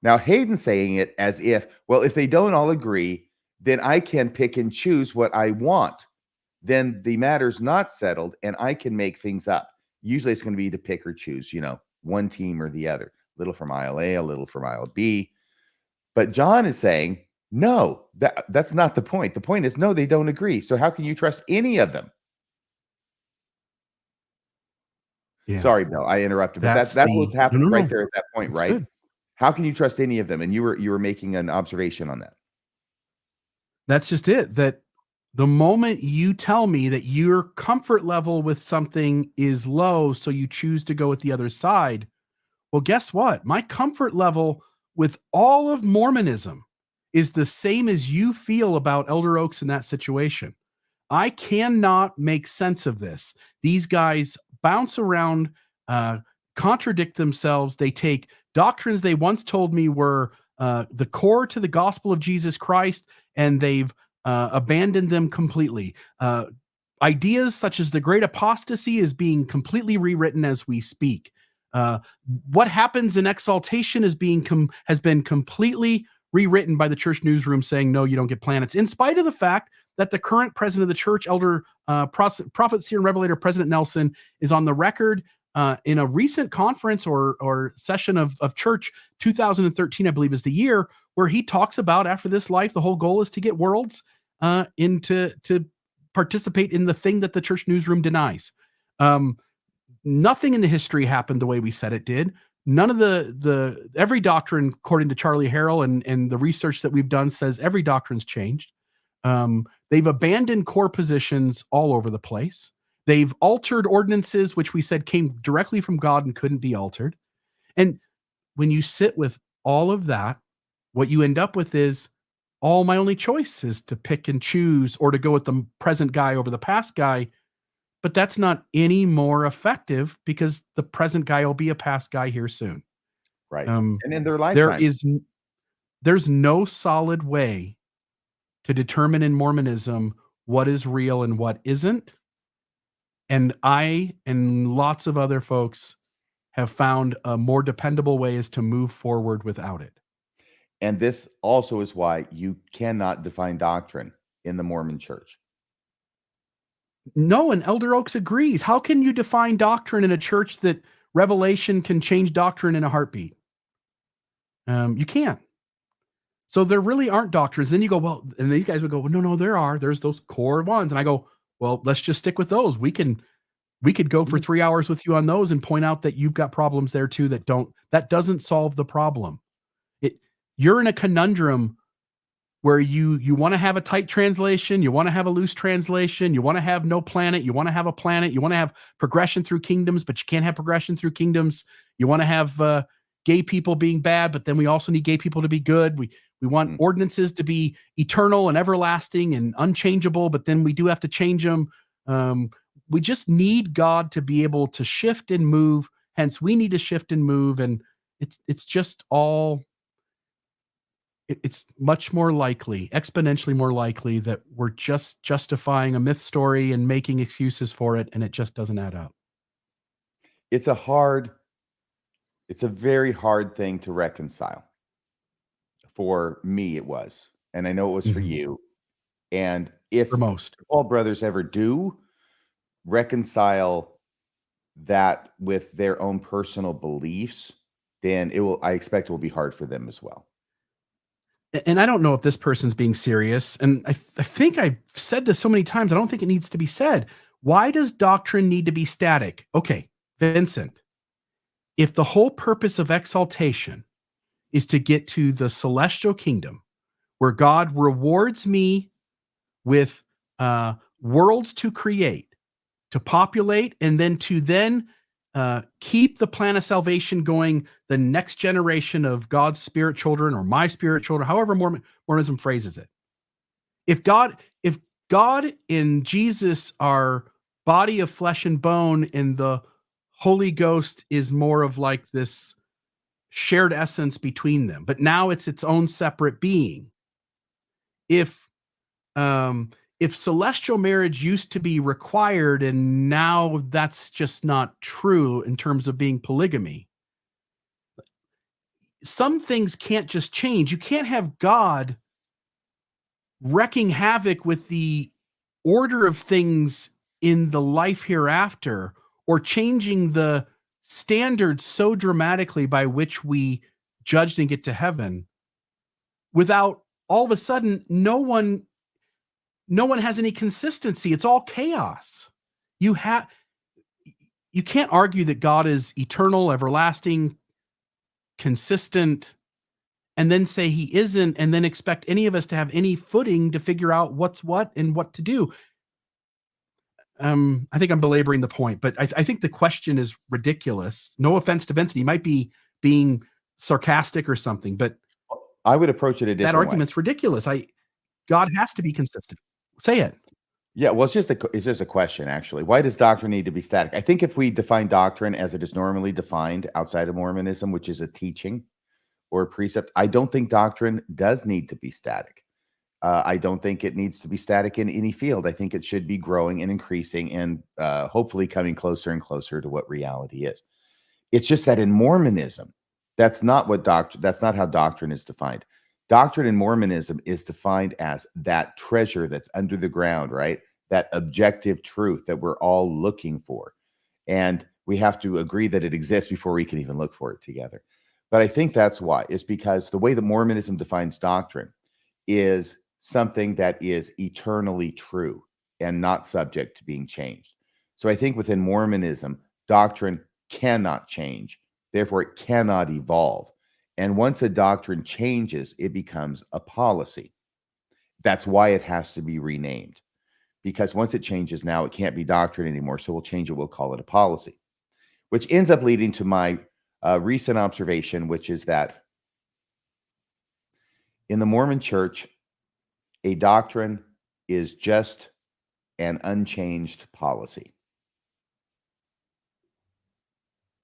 Now, Hayden's saying it as if, well, if they don't all agree, then I can pick and choose what I want. Then the matter's not settled and I can make things up. Usually it's going to be to pick or choose, one team or the other, a little from aisle A, a little from aisle B. But John is saying, no, that's not the point. The point is, no, they don't agree. So how can you trust any of them? Yeah. Sorry, Bill, I interrupted, but that's what's happening right there at that point, right? Good. How can you trust any of them? And you were making an observation on that. That's just it. That the moment you tell me that your comfort level with something is low, so you choose to go with the other side, well, guess what? My comfort level with all of Mormonism is the same as you feel about Elder Oaks in that situation. I cannot make sense of this. These guys bounce around, contradict themselves. They take doctrines they once told me were the core to the gospel of Jesus Christ, and they've abandoned them completely. Ideas such as the great apostasy is being completely rewritten as we speak. What happens in exaltation has been completely rewritten by the church newsroom saying, no, you don't get planets, in spite of the fact that the current president of the church, Elder Prophet, Seer, and Revelator, President Nelson, is on the record in a recent conference or session of church, 2013, I believe is the year, where he talks about after this life, the whole goal is to get worlds to participate in the thing that the church newsroom denies. Nothing in the history happened the way we said it did. None of every doctrine, according to Charlie Harrell and the research that we've done, says every doctrine's changed. They've abandoned core positions all over the place. They've altered ordinances, which we said came directly from God and couldn't be altered. And when you sit with all of that, what you end up with is, my only choice is to pick and choose or to go with the present guy over the past guy. But that's not any more effective because the present guy will be a past guy here soon. Right. And in their lifetime. There's no solid way to determine in Mormonism what is real and what isn't. And I and lots of other folks have found a more dependable ways to move forward without it. And this also is why you cannot define doctrine in the Mormon church. No, and Elder Oaks agrees. How can you define doctrine in a church that revelation can change doctrine in a heartbeat? You can't. So there really aren't doctrines. Then you go, well, and these guys would go, well, no, there are. There's those core ones. And I go, well, let's just stick with those. We could go for 3 hours with you on those and point out that you've got problems there too that doesn't solve the problem. You're in a conundrum where you want to have a tight translation, you want to have a loose translation, you want to have no planet, you want to have a planet, you want to have progression through kingdoms, but you can't have progression through kingdoms. You want to have gay people being bad, but then we also need gay people to be good. We want ordinances to be eternal and everlasting and unchangeable, but then we do have to change them. We just need God to be able to shift and move. Hence, we need to shift and move, and it's just all. It's much more likely, exponentially more likely, that we're just justifying a myth story and making excuses for it, and it just doesn't add up. It's a very hard thing to reconcile. For me, it was, and I know it was for you. And if For most all brothers ever do reconcile that with their own personal beliefs, then I expect it will be hard for them as well. And I don't know if this person's being serious. And I think I've said this so many times, I don't think it needs to be said. Why does doctrine need to be static? Okay, Vincent, if the whole purpose of exaltation is to get to the celestial kingdom where God rewards me with worlds to create, to populate, and then to keep the plan of salvation going, the next generation of God's spirit children or my spirit children, however Mormonism phrases it. If God and Jesus are body of flesh and bone, and the Holy Ghost is more of like this shared essence between them, but now it's its own separate being. If celestial marriage used to be required and now that's just not true in terms of being polygamy, some things can't just change. You can't have God wrecking havoc with the order of things in the life hereafter, or changing the standards so dramatically by which we judged and get to heaven, without all of a sudden no one has any consistency. It's all chaos. You can't argue that God is eternal, everlasting, consistent, and then say he isn't, and then expect any of us to have any footing to figure out what's what and what to do. I think I'm belaboring the point, but I think the question is ridiculous. No offense to Vincent, he might be being sarcastic or something, but I would approach it a different that argument's way. Ridiculous. God has to be consistent. Say it. Yeah, well, it's just a question, actually. Why does doctrine need to be static? I think if we define doctrine as it is normally defined outside of Mormonism, which is a teaching or a precept, I don't think doctrine does need to be static. I don't think it needs to be static in any field. I think it should be growing and increasing and hopefully coming closer and closer to what reality is. It's just that in Mormonism, that's not how doctrine is defined. Doctrine in Mormonism is defined as that treasure that's under the ground, right? That objective truth that we're all looking for. And we have to agree that it exists before we can even look for it together. But I think that's why. It's because the way that Mormonism defines doctrine is something that is eternally true and not subject to being changed. So I think within Mormonism, doctrine cannot change. Therefore, it cannot evolve. And once a doctrine changes, it becomes a policy. That's why it has to be renamed. Because once it changes now, it can't be doctrine anymore. So we'll change it. We'll call it a policy, which ends up leading to my recent observation, which is that in the Mormon church, a doctrine is just an unchanged policy.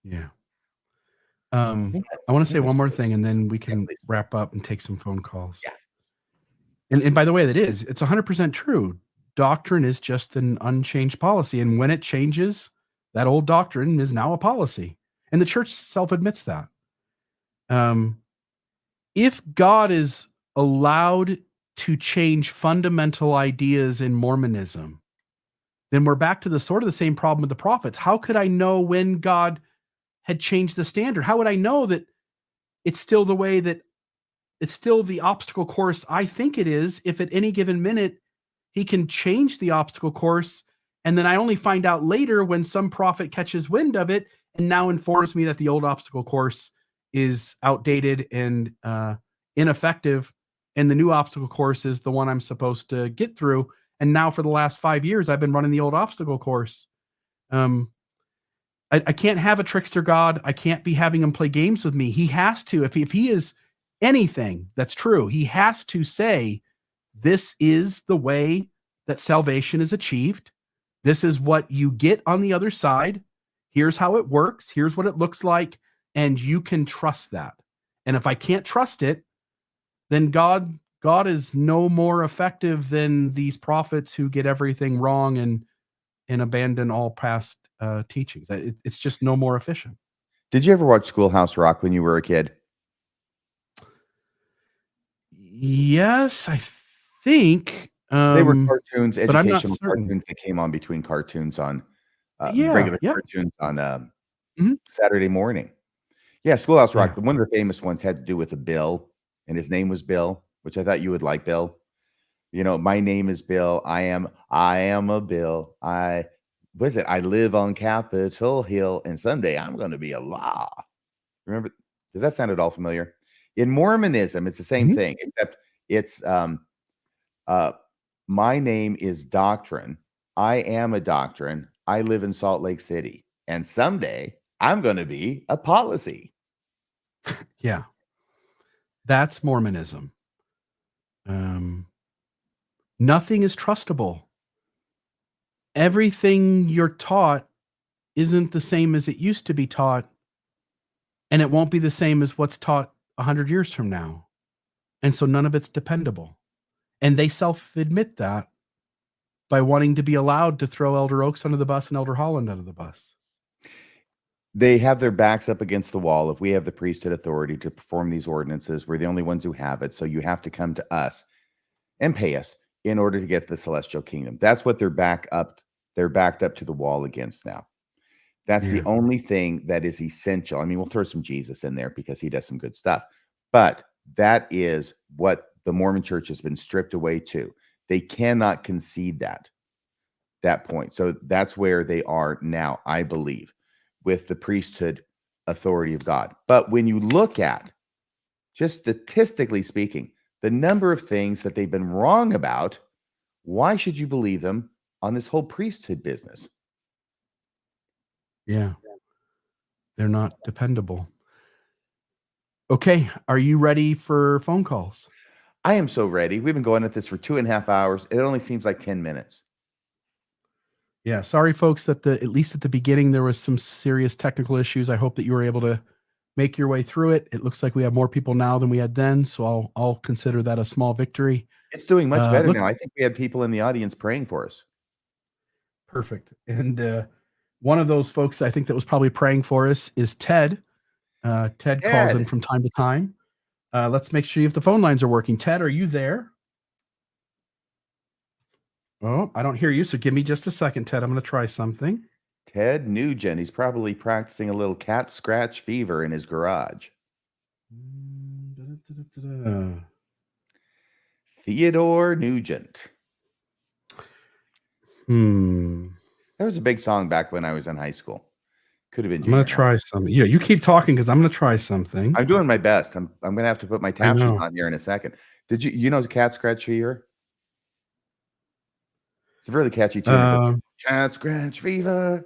Yeah. I want to say one more thing, and then we can wrap up and take some phone calls. Yeah. And by the way, it's 100% true. doctrine is just an unchanged policy. And when it changes, that old doctrine is now a policy. And the church self admits that. If God is allowed to change fundamental ideas in Mormonism, then we're back to the sort of the same problem with the prophets. How could I know when God had changed the standard? How would I know that it's still the way that it's still the obstacle course I think it is, if at any given minute he can change the obstacle course, and then I only find out later when some prophet catches wind of it and now informs me that the old obstacle course is outdated and ineffective, and the new obstacle course is the one I'm supposed to get through. And now for the last 5 years, I've been running the old obstacle course. I can't have a trickster God. I can't be having him play games with me. He has to, if he is anything that's true, he has to say, this is the way that salvation is achieved. This is what you get on the other side. Here's how it works. Here's what it looks like. And you can trust that. And if I can't trust it, then God is no more effective than these prophets who get everything wrong and abandon all past teachings. It's just no more efficient. Did you ever watch Schoolhouse Rock when you were a kid? Yes, I think they were cartoons, but I'm not educational certain. cartoons that came on between cartoons on Yeah, regular yep. cartoons on Mhm. Saturday morning. Yeah, Schoolhouse Rock. Yeah. One of the famous ones had to do with a Bill, and his name was Bill, which I thought you would like, Bill. You know, my name is Bill. I am a Bill. I live on Capitol Hill, and someday I'm going to be a law. Remember? Does that sound at all familiar? In Mormonism, it's the same thing, except it's my name is Doctrine. I am a doctrine. I live in Salt Lake City, and someday I'm going to be a policy. Yeah. That's Mormonism. Nothing is trustable. Everything you're taught isn't the same as it used to be taught, and it won't be the same as what's taught 100 years from now. And so none of it's dependable. And they self-admit that by wanting to be allowed to throw Elder Oaks under the bus and Elder Holland under the bus. They have their backs up against the wall. If we have the priesthood authority to perform these ordinances, we're the only ones who have it. So you have to come to us and pay us in order to get the celestial kingdom. That's what they're backed up to the wall against now. That's the only thing that is essential. I mean, we'll throw some Jesus in there because he does some good stuff, but that is what the Mormon church has been stripped away to. They cannot concede that point. So that's where they are now, I believe, with the priesthood authority of God. But when you look at, just statistically speaking, the number of things that they've been wrong about, why should you believe them on this whole priesthood business? Yeah. They're not dependable. Okay. Are you ready for phone calls? I am so ready. We've been going at this for 2.5 hours. It only seems like 10 minutes. Yeah. Sorry, folks, that at least at the beginning, there was some serious technical issues. I hope that you were able to make your way through it. It looks like we have more people now than we had then. So I'll consider that a small victory. It's doing much better now. I think we had people in the audience praying for us. Perfect. And one of those folks I think that was probably praying for us is Ted. Ted calls in from time to time. Let's make sure if the phone lines are working. Ted, are you there? Oh, I don't hear you. So give me just a second, Ted. I'm going to try something. Ted Nugent. He's probably practicing a little cat scratch fever in his garage. Theodore Nugent. That was a big song back when I was in high school. Could have been. I'm going to try something. Yeah, you keep talking because I'm going to try something. I'm doing my best. I'm going to have to put my tap sheet on here in a second. Did you know cat scratch fever? It's a really catchy tune. Cat scratch fever.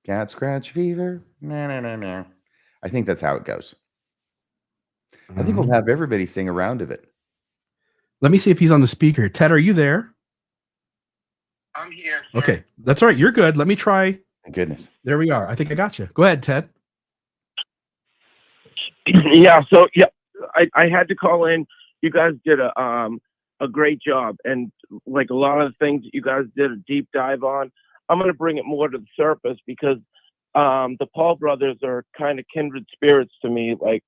Cat scratch fever. I think that's how it goes. I think we'll have everybody sing a round of it. Let me see if he's on the speaker. Ted, are you there? I'm here. Okay, that's all right. You're good. Let me try. Thank goodness. There we are. I think I got you. Go ahead, Ted. Yeah. So yeah, I had to call in. You guys did a a great job. And like a lot of the things that you guys did a deep dive on, I'm going to bring it more to the surface because the Paul brothers are kind of kindred spirits to me. Like,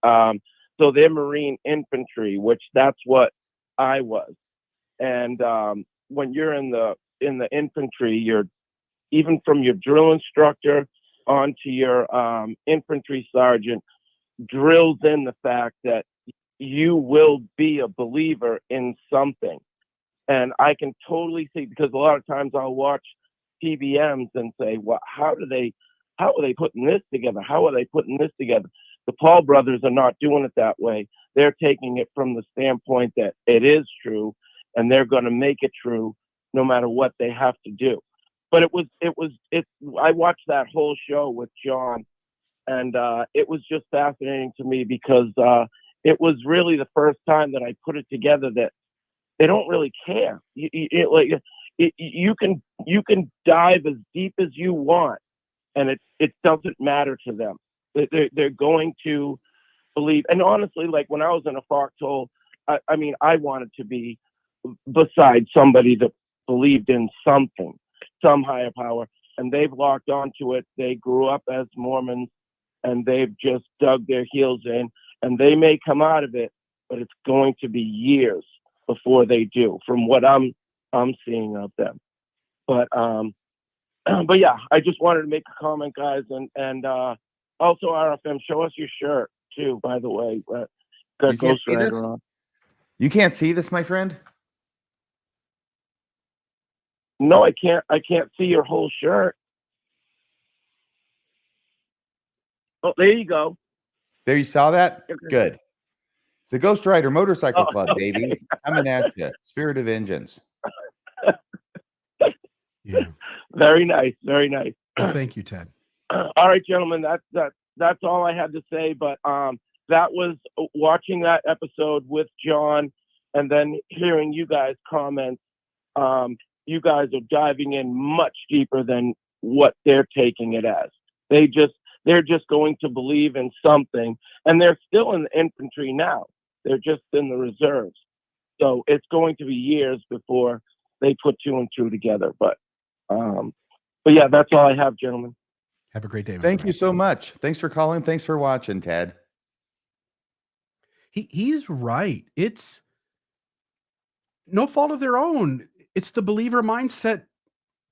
so they're Marine infantry, which that's what I was. And when you're in the infantry, you're even from your drill instructor onto your infantry sergeant drills in the fact that you will be a believer in something. And I can totally see, because a lot of times I'll watch PBMs and say, well, how are they putting this together? How are they putting this together? The Paul brothers are not doing it that way. They're taking it from the standpoint that it is true, and they're going to make it true no matter what they have to do. But I watched that whole show with John, and it was just fascinating to me because it was really the first time that I put it together that they don't really care. You can dive as deep as you want, and it doesn't matter to them. They're going to believe. And honestly, like when I was in a foxhole, I mean, I wanted to be beside somebody that believed in something, some higher power, and they've locked onto it. They grew up as Mormons, and they've just dug their heels in, and they may come out of it, but it's going to be years before they do, from what I'm seeing of them. But yeah, I just wanted to make a comment, guys, and also RFM, show us your shirt too, by the way. You can't see this? You can't see this, my friend? No, I can't see your whole shirt. Oh, there you go. There, you saw that? Okay. Good. It's the Ghost Rider Motorcycle Club, okay. baby. Coming at you. Spirit of Vengeance. Yeah. Very nice. Very nice. Well, thank you, Ted. All right, gentlemen, that's all I had to say. But that was watching that episode with John, and then hearing you guys comment. You guys are diving in much deeper than what they're taking it as. They're just going to believe in something, and they're still in the infantry now. They're just in the reserves. So it's going to be years before they put two and two together. But yeah, that's all I have, gentlemen. Have a great day. Thank you so much. Thanks for calling. Thanks for watching, Ted. He's right. It's no fault of their own. It's the believer mindset.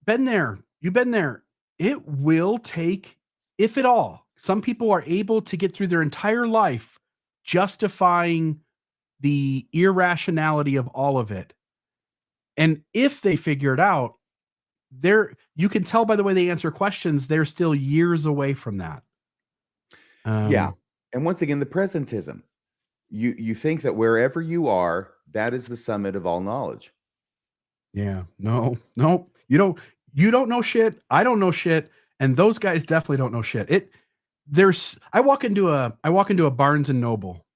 Been there. You've been there. It will take, if at all, some people are able to get through their entire life justifying the irrationality of all of it. And if they figure it out, you can tell by the way they answer questions, they're still years away from that. Yeah. And once again, the presentism. You think that wherever you are, that is the summit of all knowledge. Yeah. No. You don't know shit. I don't know shit. And those guys definitely don't know shit. I walk into a Barnes and Noble,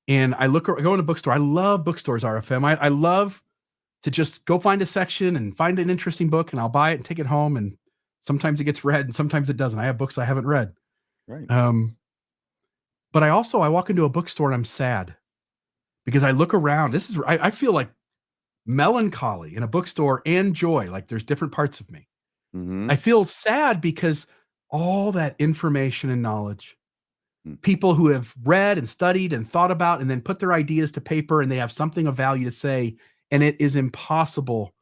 and I go in a bookstore. I love bookstores, RFM. I love to just go find a section and find an interesting book, and I'll buy it and take it home. And sometimes it gets read and sometimes it doesn't. I have books I haven't read. Right. But I walk into a bookstore and I'm sad because I look around. I feel like melancholy in a bookstore and joy. Like there's different parts of me. Mm-hmm. I feel sad because all that information and knowledge, people who have read and studied and thought about and then put their ideas to paper, and they have something of value to say. And it is impossible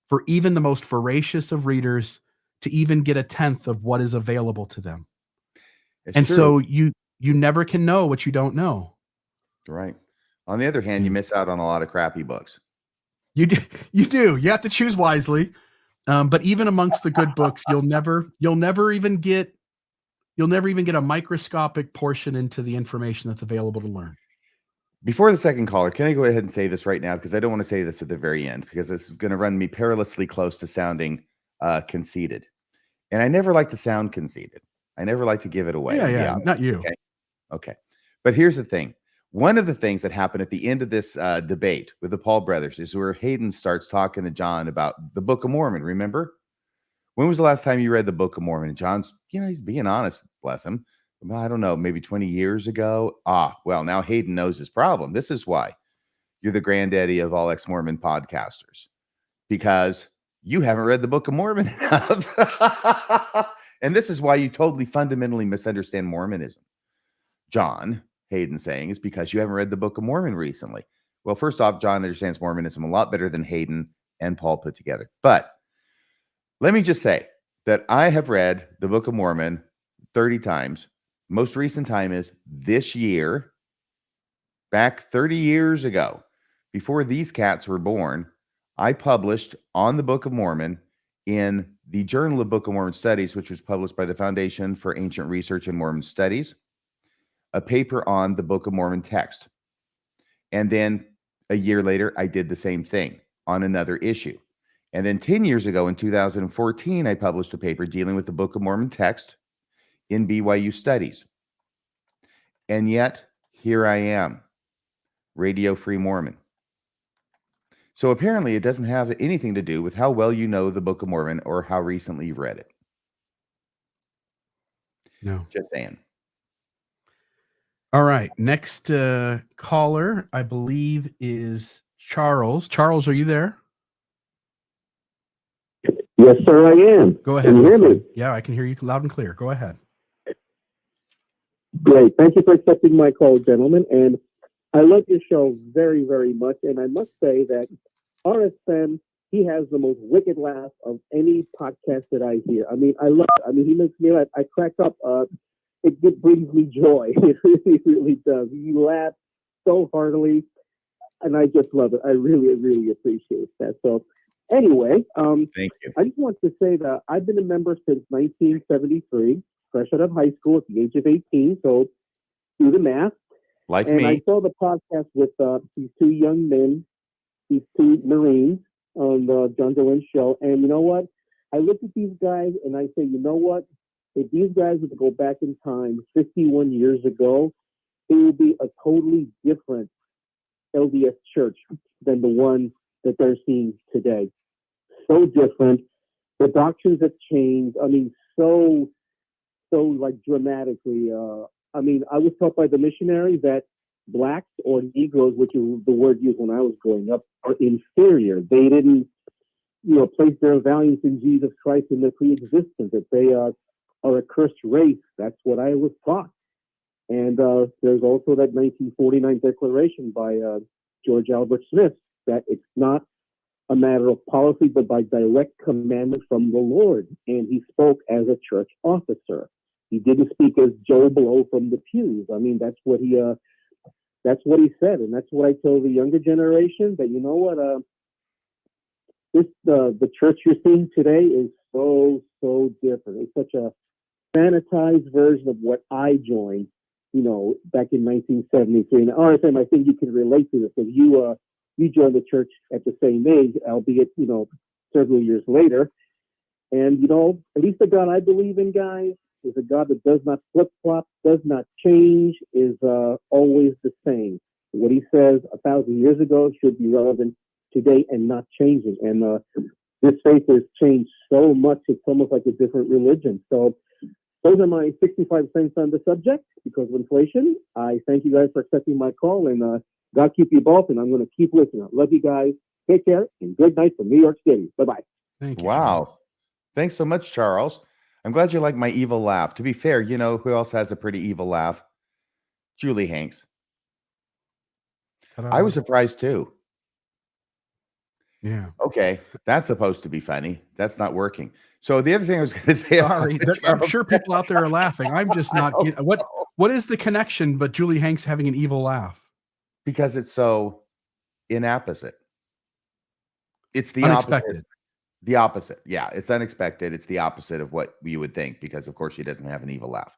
for even the most voracious of readers to even get a tenth of what is available to them. It's true. So you never can know what you don't know. Right. On the other hand, you miss out on a lot of crappy books. You do. You have to choose wisely. But even amongst the good books, you'll never even get a microscopic portion into the information that's available to learn. Before the second caller, can I go ahead and say this right now? Because I don't want to say this at the very end, because this is going to run me perilously close to sounding conceited. And I never like to sound conceited. I never like to give it away. Yeah, not you. Okay. But here's the thing. One of the things that happened at the end of this debate with the Paul brothers is where Hayden starts talking to John about the Book of Mormon. Remember? When was the last time you read the Book of Mormon? And John's, he's being honest, bless him. Well, I don't know, maybe 20 years ago. Well, now Hayden knows his problem. This is why. you're the granddaddy of all ex-Mormon podcasters because you haven't read the Book of Mormon enough. And this is why you totally fundamentally misunderstand Mormonism. John, Hayden saying, is because you haven't read the Book of Mormon recently. Well, first off, John understands Mormonism a lot better than Hayden and Paul put together. But let me just say that I have read the Book of Mormon 30 times. Most recent time is this year, back 30 years ago, before these cats were born. I published on the Book of Mormon in the Journal of Book of Mormon Studies, which was published by the Foundation for Ancient Research in Mormon Studies, a paper on the Book of Mormon text. And then a year later, I did the same thing on another issue. And then 10 years ago in 2014, I published a paper dealing with the Book of Mormon text in BYU Studies. And yet, here I am, Radio Free Mormon. So apparently it doesn't have anything to do with how well you know the Book of Mormon or how recently you've read it. No. Just saying. All right. Next caller, I believe, is Charles. Charles, are you there? Yes, sir, I am. Go ahead. Can you hear me? Yeah, I can hear you loud and clear. Go ahead. Great. Thank you for accepting my call, gentlemen. And I love your show very, very much. And I must say that RSM, he has the most wicked laugh of any podcast that I hear. I mean, I love it. I mean, he makes me laugh. I crack up. It brings me joy. It really, really does. He laughs so heartily, and I just love it. I really, really appreciate that. So anyway, thank you. I just want to say that I've been a member since 1973, fresh out of high school at the age of 18. So do the math. Like and me. I saw the podcast with these two young men, these two Marines on the John Dehlin show. And you know what? I look at these guys and I say, you know what? If these guys were to go back in time 51 years ago, it would be a totally different LDS church than the one that they're seeing today. So different. The doctrines have changed. I mean, so like dramatically. I mean, I was taught by the missionary that blacks or Negroes, which is the word used when I was growing up, are inferior. They didn't, place their values in Jesus Christ in their pre-existence, that they are a cursed race. That's what I was taught. And there's also that 1949 declaration by George Albert Smith that it's not a matter of policy, but by direct commandment from the Lord. And he spoke as a church officer. He didn't speak as Joe Blow from the pews. I mean, that's what he said, and that's what I tell the younger generation. That you know what, the church you're seeing today is so different. It's such a sanitized version of what I joined, back in 1973. And RSM, I think you can relate to this because you joined the church at the same age, albeit several years later. And at least the God I believe in, guys, is a God that does not flip-flop, does not change, is always the same. What he says 1,000 years ago should be relevant today and not changing. And this faith has changed so much, it's almost like a different religion. So those are my 65 cents on the subject. Because of inflation, I thank you guys for accepting my call, and God keep you both, and I'm going to keep listening. I love you guys. Take care, and good night from New York City. Bye-bye. Thank you. Wow. Charles. Thanks so much, Charles. I'm glad you like my evil laugh. To be fair, who else has a pretty evil laugh? Julie Hanks. Ta-da. I was surprised too. Yeah. Okay, that's supposed to be funny. That's not working. So the other thing I was going to say, Sorry, I'm sure people out there are laughing. I'm just not getting what is the connection but Julie Hanks having an evil laugh? Because it's so inapposite. It's the Unexpected. opposite. The opposite. Yeah, it's unexpected. It's the opposite of what you would think because, of course, she doesn't have an evil laugh.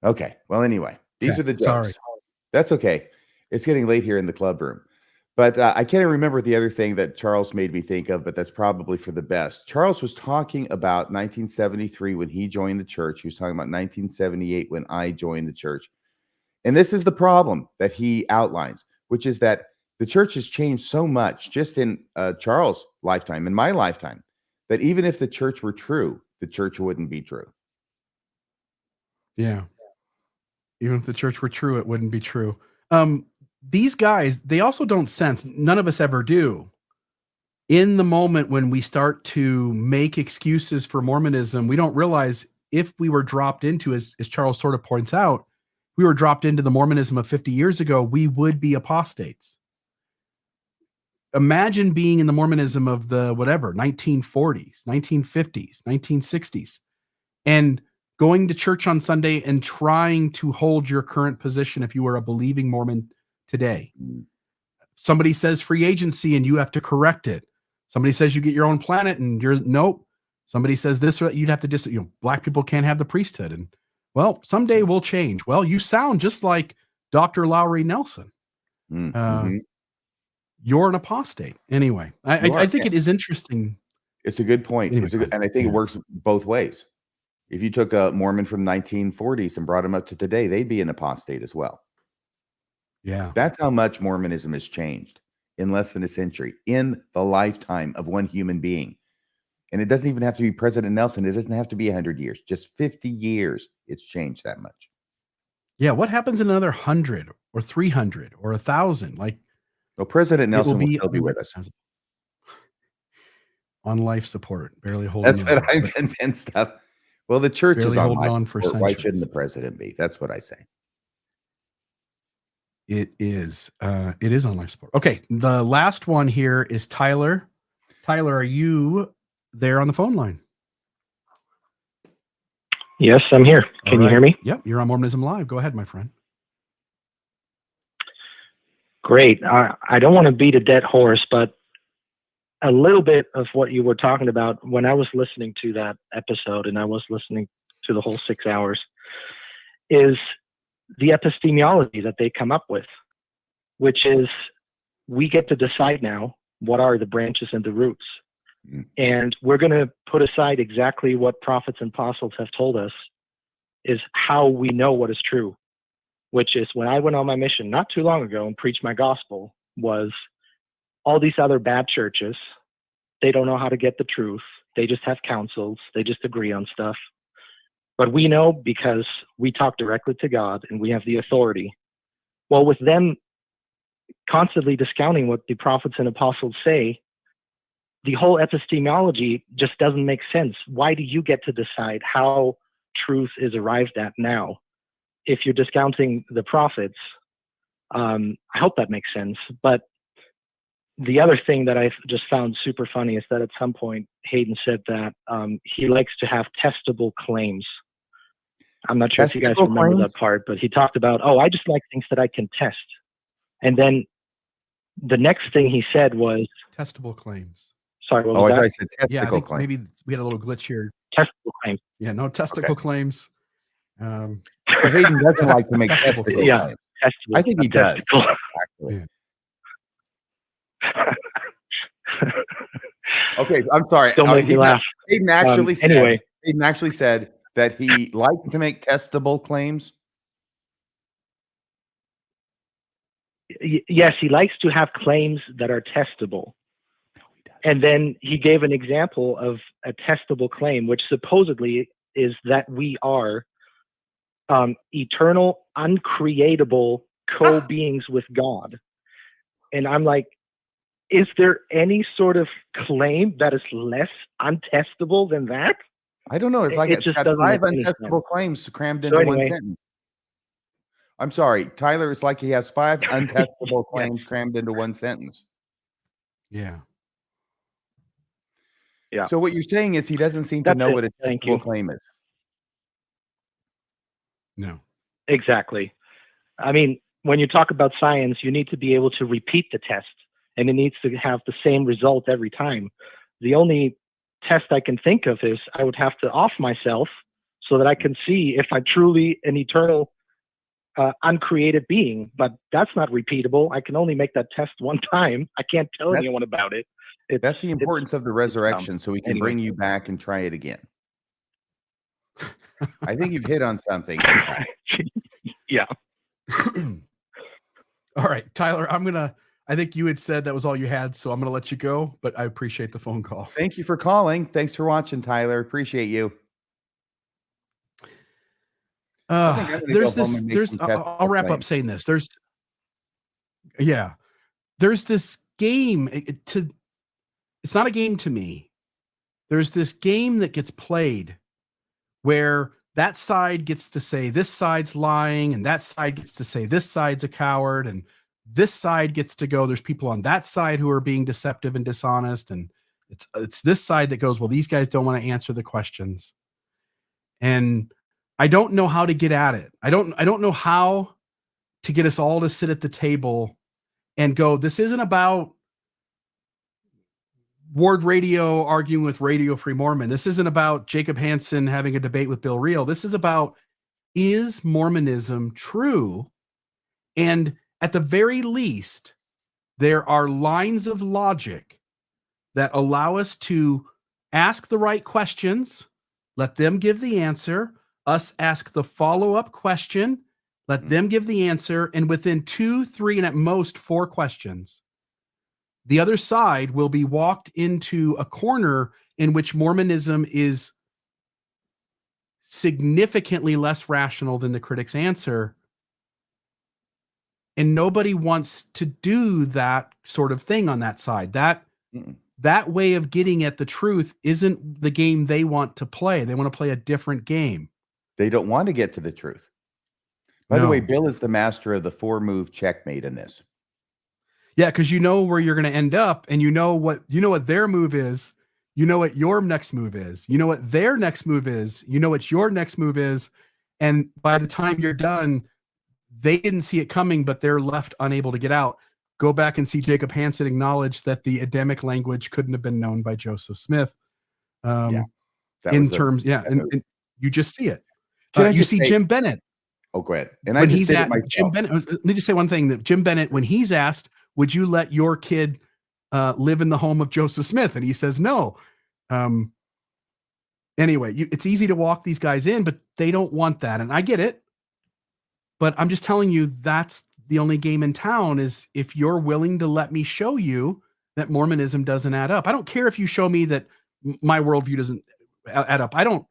Okay. Well, anyway, these are the jokes. Sorry. That's okay. It's getting late here in the club room. But I can't remember the other thing that Charles made me think of, but that's probably for the best. Charles was talking about 1973 when he joined the church. He was talking about 1978 when I joined the church. And this is the problem that he outlines, which is that the church has changed so much just in Charles' lifetime, in my lifetime, that even if the church were true, the church wouldn't be true. Yeah. Even if the church were true, it wouldn't be true. these guys, they also don't sense, none of us ever do, in the moment when we start to make excuses for Mormonism, we don't realize if we were dropped into, as Charles sort of points out, we were dropped into the Mormonism of 50 years ago, we would be apostates. Imagine being in the Mormonism of the 1940s, 1950s, 1960s, and going to church on Sunday and trying to hold your current position if you were a believing Mormon today. Somebody says free agency and you have to correct it. Somebody says you get your own planet and you're nope. Somebody says this, you'd have to black people can't have the priesthood. And well, someday we'll change. Well, you sound just like Dr. Lowry Nelson. You're an apostate. Anyway, I think it is interesting. It's a good point. Anyway, and I think it works both ways. If you took a Mormon from 1940s and brought him up to today, they'd be an apostate as well. Yeah. That's how much Mormonism has changed in less than a century, in the lifetime of one human being. And it doesn't even have to be President Nelson. It doesn't have to be 100 years, just 50 years. It's changed that much. Yeah. What happens in another 100 or 300 or 1,000? Like, well, President Nelson will still be with us. On life support, barely holding on. That's what I'm convinced of. Well, the church is on life on for support. Why shouldn't the president be? That's what I say. It is on life support. Okay. The last one here is Tyler. Tyler, are you there on the phone line? Yes, I'm here. Can you hear me? Yep. You're on Mormonism Live. Go ahead, my friend. Great. I don't want to beat a dead horse, but a little bit of what you were talking about when I was listening to that episode, and I was listening to the whole 6 hours, is the epistemology that they come up with, which is we get to decide now what are the branches and the roots. And we're going to put aside exactly what prophets and apostles have told us is how we know what is true, which is when I went on my mission not too long ago and preached my gospel, was all these other bad churches, they don't know how to get the truth. They just have councils. They just agree on stuff. But we know because we talk directly to God and we have the authority. Well, with them constantly discounting what the prophets and apostles say, the whole epistemology just doesn't make sense. Why do you get to decide how truth is arrived at now? If you're discounting the prophets, I hope that makes sense. But the other thing that I just found super funny is that at some point Hayden said that he likes to have testable claims. I'm not sure if you guys remember that part, but he talked about, I just like things that I can test. And then the next thing he said was testable claims. Sorry, what was that? I said testicle claims. Maybe we had a little glitch here. Testicle claims. Yeah, no testicle claims. Hayden doesn't like to make testicle claims. Yeah, I think he does. Actually. Okay, I'm sorry. Don't make me laugh. Hayden actually said that he liked to make testable claims. Yes, he likes to have claims that are testable. And then he gave an example of a testable claim, which supposedly is that we are eternal, uncreatable co-beings with God. And I'm like, is there any sort of claim that is less untestable than that? I don't know. It's like it's got 5 untestable claims crammed into one sentence. I'm sorry, Tyler. It's like he has 5 untestable claims crammed into one sentence. Yeah. Yeah. So what you're saying is he doesn't seem to know what a testable claim is. No. Exactly. I mean, when you talk about science, you need to be able to repeat the test, and it needs to have the same result every time. The only test I can think of is I would have to off myself so that I can see if I'm truly an eternal, uncreated being. But that's not repeatable. I can only make that test one time. I can't tell anyone about it. That's the importance of the resurrection, so we can bring you back and try it again. I think you've hit on something. Yeah. All right, Tyler, I think you had said that was all you had, so I'm going to let you go, but I appreciate the phone call. Thank you for calling. Thanks for watching, Tyler. Appreciate you. I'll wrap up saying this. Yeah. There's this game it's not a game to me. There's this game that gets played where that side gets to say this side's lying and that side gets to say this side's a coward and this side gets to go, there's people on that side who are being deceptive and dishonest, and it's this side that goes, well, these guys don't want to answer the questions. And I don't know how to get at it. I don't know how to get us all to sit at the table and go, this isn't about Ward Radio arguing with Radio Free Mormon. This isn't about Jacob Hansen having a debate with Bill Reel. This is about, is Mormonism true? And at the very least, there are lines of logic that allow us to ask the right questions, let them give the answer, us ask the follow-up question, let them give the answer, and within 2, 3, and at most 4 questions, the other side will be walked into a corner in which Mormonism is significantly less rational than the critic's answer. And nobody wants to do that sort of thing on that side. That way of getting at the truth isn't the game they want to play. They want to play a different game. They don't want to get to the truth. By the way, Bill is the master of the 4-move checkmate in this. Yeah, because you know where you're going to end up, and you know what their move is. You know what your next move is. You know what their next move is. You know what your next move is. And by the time you're done, they didn't see it coming, but they're left unable to get out. Go back and see Jacob Hansen acknowledge that the Adamic language couldn't have been known by Joseph Smith. And you just see it. You see Jim Bennett. Oh, go ahead. And I just said Jim Bennett. Let me just say one thing: that Jim Bennett, when he's asked, "Would you let your kid live in the home of Joseph Smith?" and he says no. Anyway, it's easy to walk these guys in, but they don't want that, and I get it. But I'm just telling you, that's the only game in town, is if you're willing to let me show you that Mormonism doesn't add up. I don't care if you show me that my worldview doesn't add up. I'm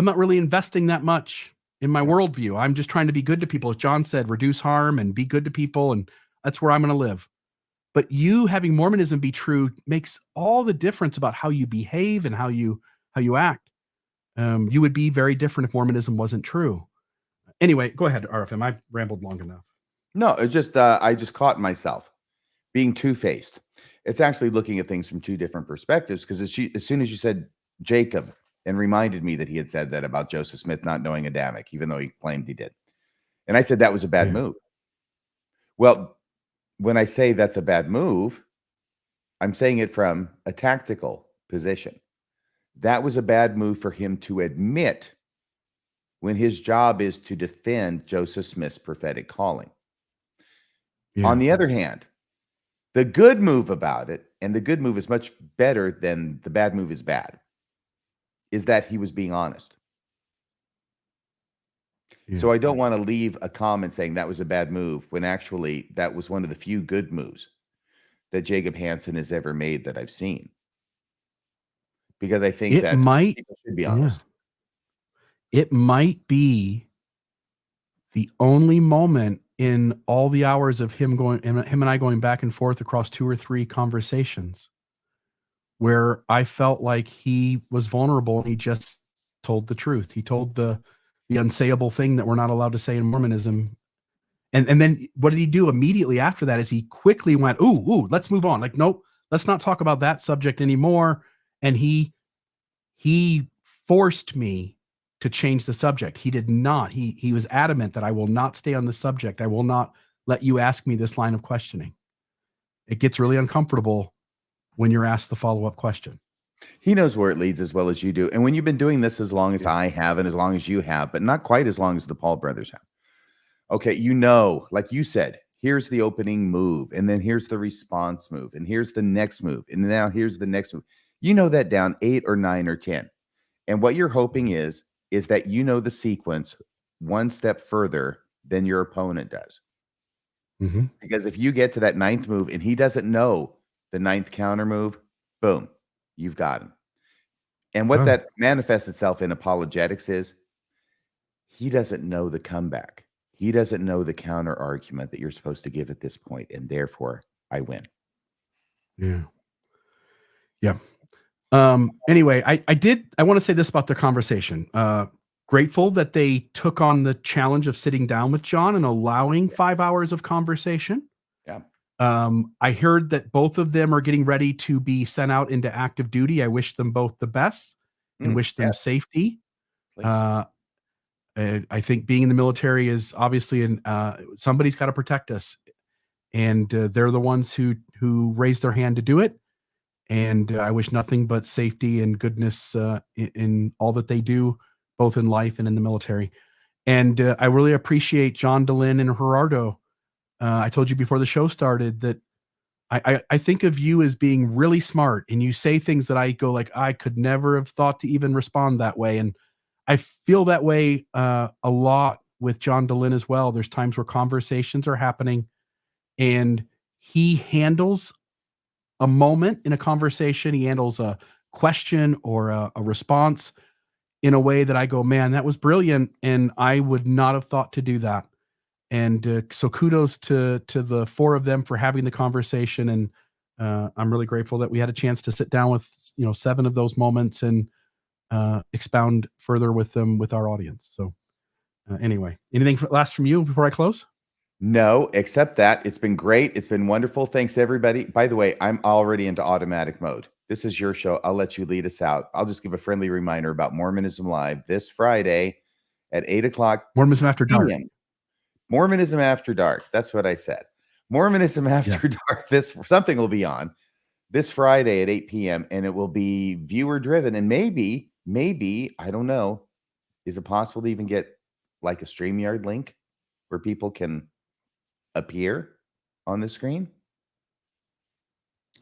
not really investing that much in my worldview. I'm just trying to be good to people. As John said, reduce harm and be good to people. And that's where I'm going to live. But you having Mormonism be true makes all the difference about how you behave and how you act. You would be very different if Mormonism wasn't true. Anyway, go ahead, RFM. I rambled long enough. No, it's just I just caught myself being two-faced. It's actually looking at things from two different perspectives, because as soon as you said Jacob and reminded me that he had said that about Joseph Smith not knowing Adamic, even though he claimed he did. And I said that was a bad move. Well, when I say that's a bad move, I'm saying it from a tactical position. That was a bad move for him to admit when his job is to defend Joseph Smith's prophetic calling. Yeah. On the other hand, the good move about it, and the good move is much better than the bad move is bad, is that he was being honest. Yeah. So I don't want to leave a comment saying that was a bad move when actually that was one of the few good moves that Jacob Hansen has ever made that I've seen. Because I think that people should be honest. Yeah. It might be the only moment in all the hours of him and I going back and forth across 2 or 3 conversations where I felt like he was vulnerable and he just told the truth. He told the unsayable thing that we're not allowed to say in Mormonism. And then what did he do immediately after that? Is he quickly went, ooh, let's move on. Like, nope, let's not talk about that subject anymore. And he forced me to change the subject. He did not. He was adamant that I will not stay on the subject. I will not let you ask me this line of questioning. It gets really uncomfortable when you're asked the follow-up question. He knows where it leads as well as you do. And when you've been doing this as long as I have and as long as you have, but not quite as long as the Paul brothers have. Okay, like you said, here's the opening move, and then here's the response move, and here's the next move, and now here's the next move. You know that down 8 or 9 or 10. And what you're hoping is that you know the sequence one step further than your opponent does. Mm-hmm. Because if you get to that 9th move and he doesn't know the 9th counter move, boom, you've got him. And what that manifests itself in apologetics is he doesn't know the comeback. He doesn't know the counter argument that you're supposed to give at this point, and therefore I win. Yeah. Yeah. Anyway, I want to say this about their conversation. Grateful that they took on the challenge of sitting down with John and allowing 5 hours of conversation. Yeah. I heard that both of them are getting ready to be sent out into active duty. I wish them both the best and wish them safety. I think being in the military is obviously somebody's got to protect us, and they're the ones who raised their hand to do it. And I wish nothing but safety and goodness in all that they do, both in life and in the military. And I really appreciate John Dehlin and Gerardo. I told you before the show started that I think of you as being really smart, and you say things that I go like, I could never have thought to even respond that way. And I feel that way a lot with John Dehlin as well. There's times where conversations are happening and he handles a moment in a conversation. He handles a question or a response in a way that I go, man, that was brilliant. And I would not have thought to do that. And so kudos to the four of them for having the conversation. And I'm really grateful that we had a chance to sit down with, 7 of those moments and expound further with them, with our audience. So anyway, anything last from you before I close? No, except that it's been great. It's been wonderful. Thanks, everybody. By the way, I'm already into automatic mode. This is your show. I'll let you lead us out. I'll just give a friendly reminder about Mormonism Live this Friday at 8:00. Mormonism After Dark. Mormonism After Dark. That's what I said. Mormonism After Dark. Something will be on this Friday at 8 p.m. and it will be viewer driven. And maybe, I don't know, is it possible to even get like a StreamYard link where people can appear on the screen?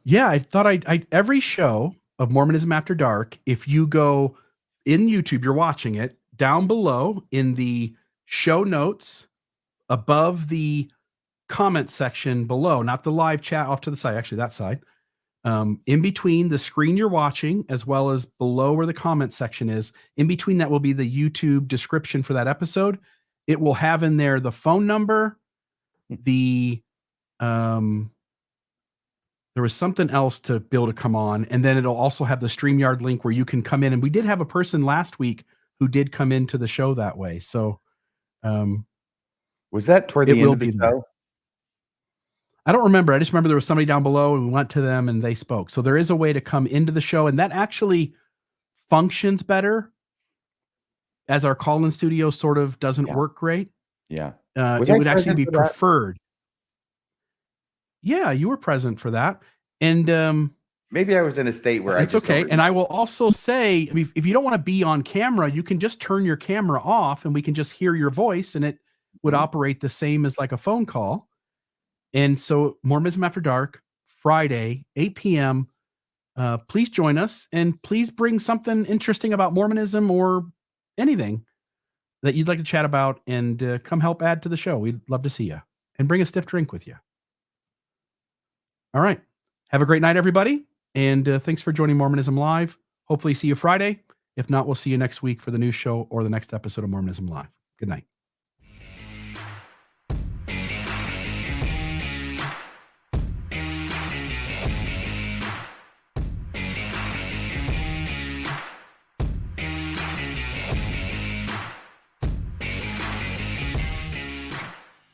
Yeah, I thought every show of Mormonism After Dark, if you go in YouTube, you're watching it, down below in the show notes, above the comment section below, not the live chat off to the side, actually that side, in between the screen you're watching, as well as below where the comment section is, in between that will be the YouTube description for that episode. It will have in there the phone number, the there was something else to be able to come on, and then it'll also have the StreamYard link where you can come in. And we did have a person last week who did come into the show that way. So was that toward the end of the show? I don't remember. I just remember there was somebody down below and we went to them and they spoke. So there is a way to come into the show, and that actually functions better as our call-in studio sort of doesn't work great. Yeah. It would actually be preferred. Yeah, you were present for that. And maybe I was in a state where it's okay. And I will also say, I mean, if you don't want to be on camera, you can just turn your camera off and we can just hear your voice, and it would operate the same as like a phone call. And so Mormonism After Dark, Friday, 8 p.m. Please join us, and please bring something interesting about Mormonism or anything that you'd like to chat about, and come help add to the show. We'd love to see you, and bring a stiff drink with you. All right. Have a great night, everybody. And thanks for joining Mormonism Live. Hopefully see you Friday. If not, we'll see you next week for the new show or the next episode of Mormonism Live. Good night.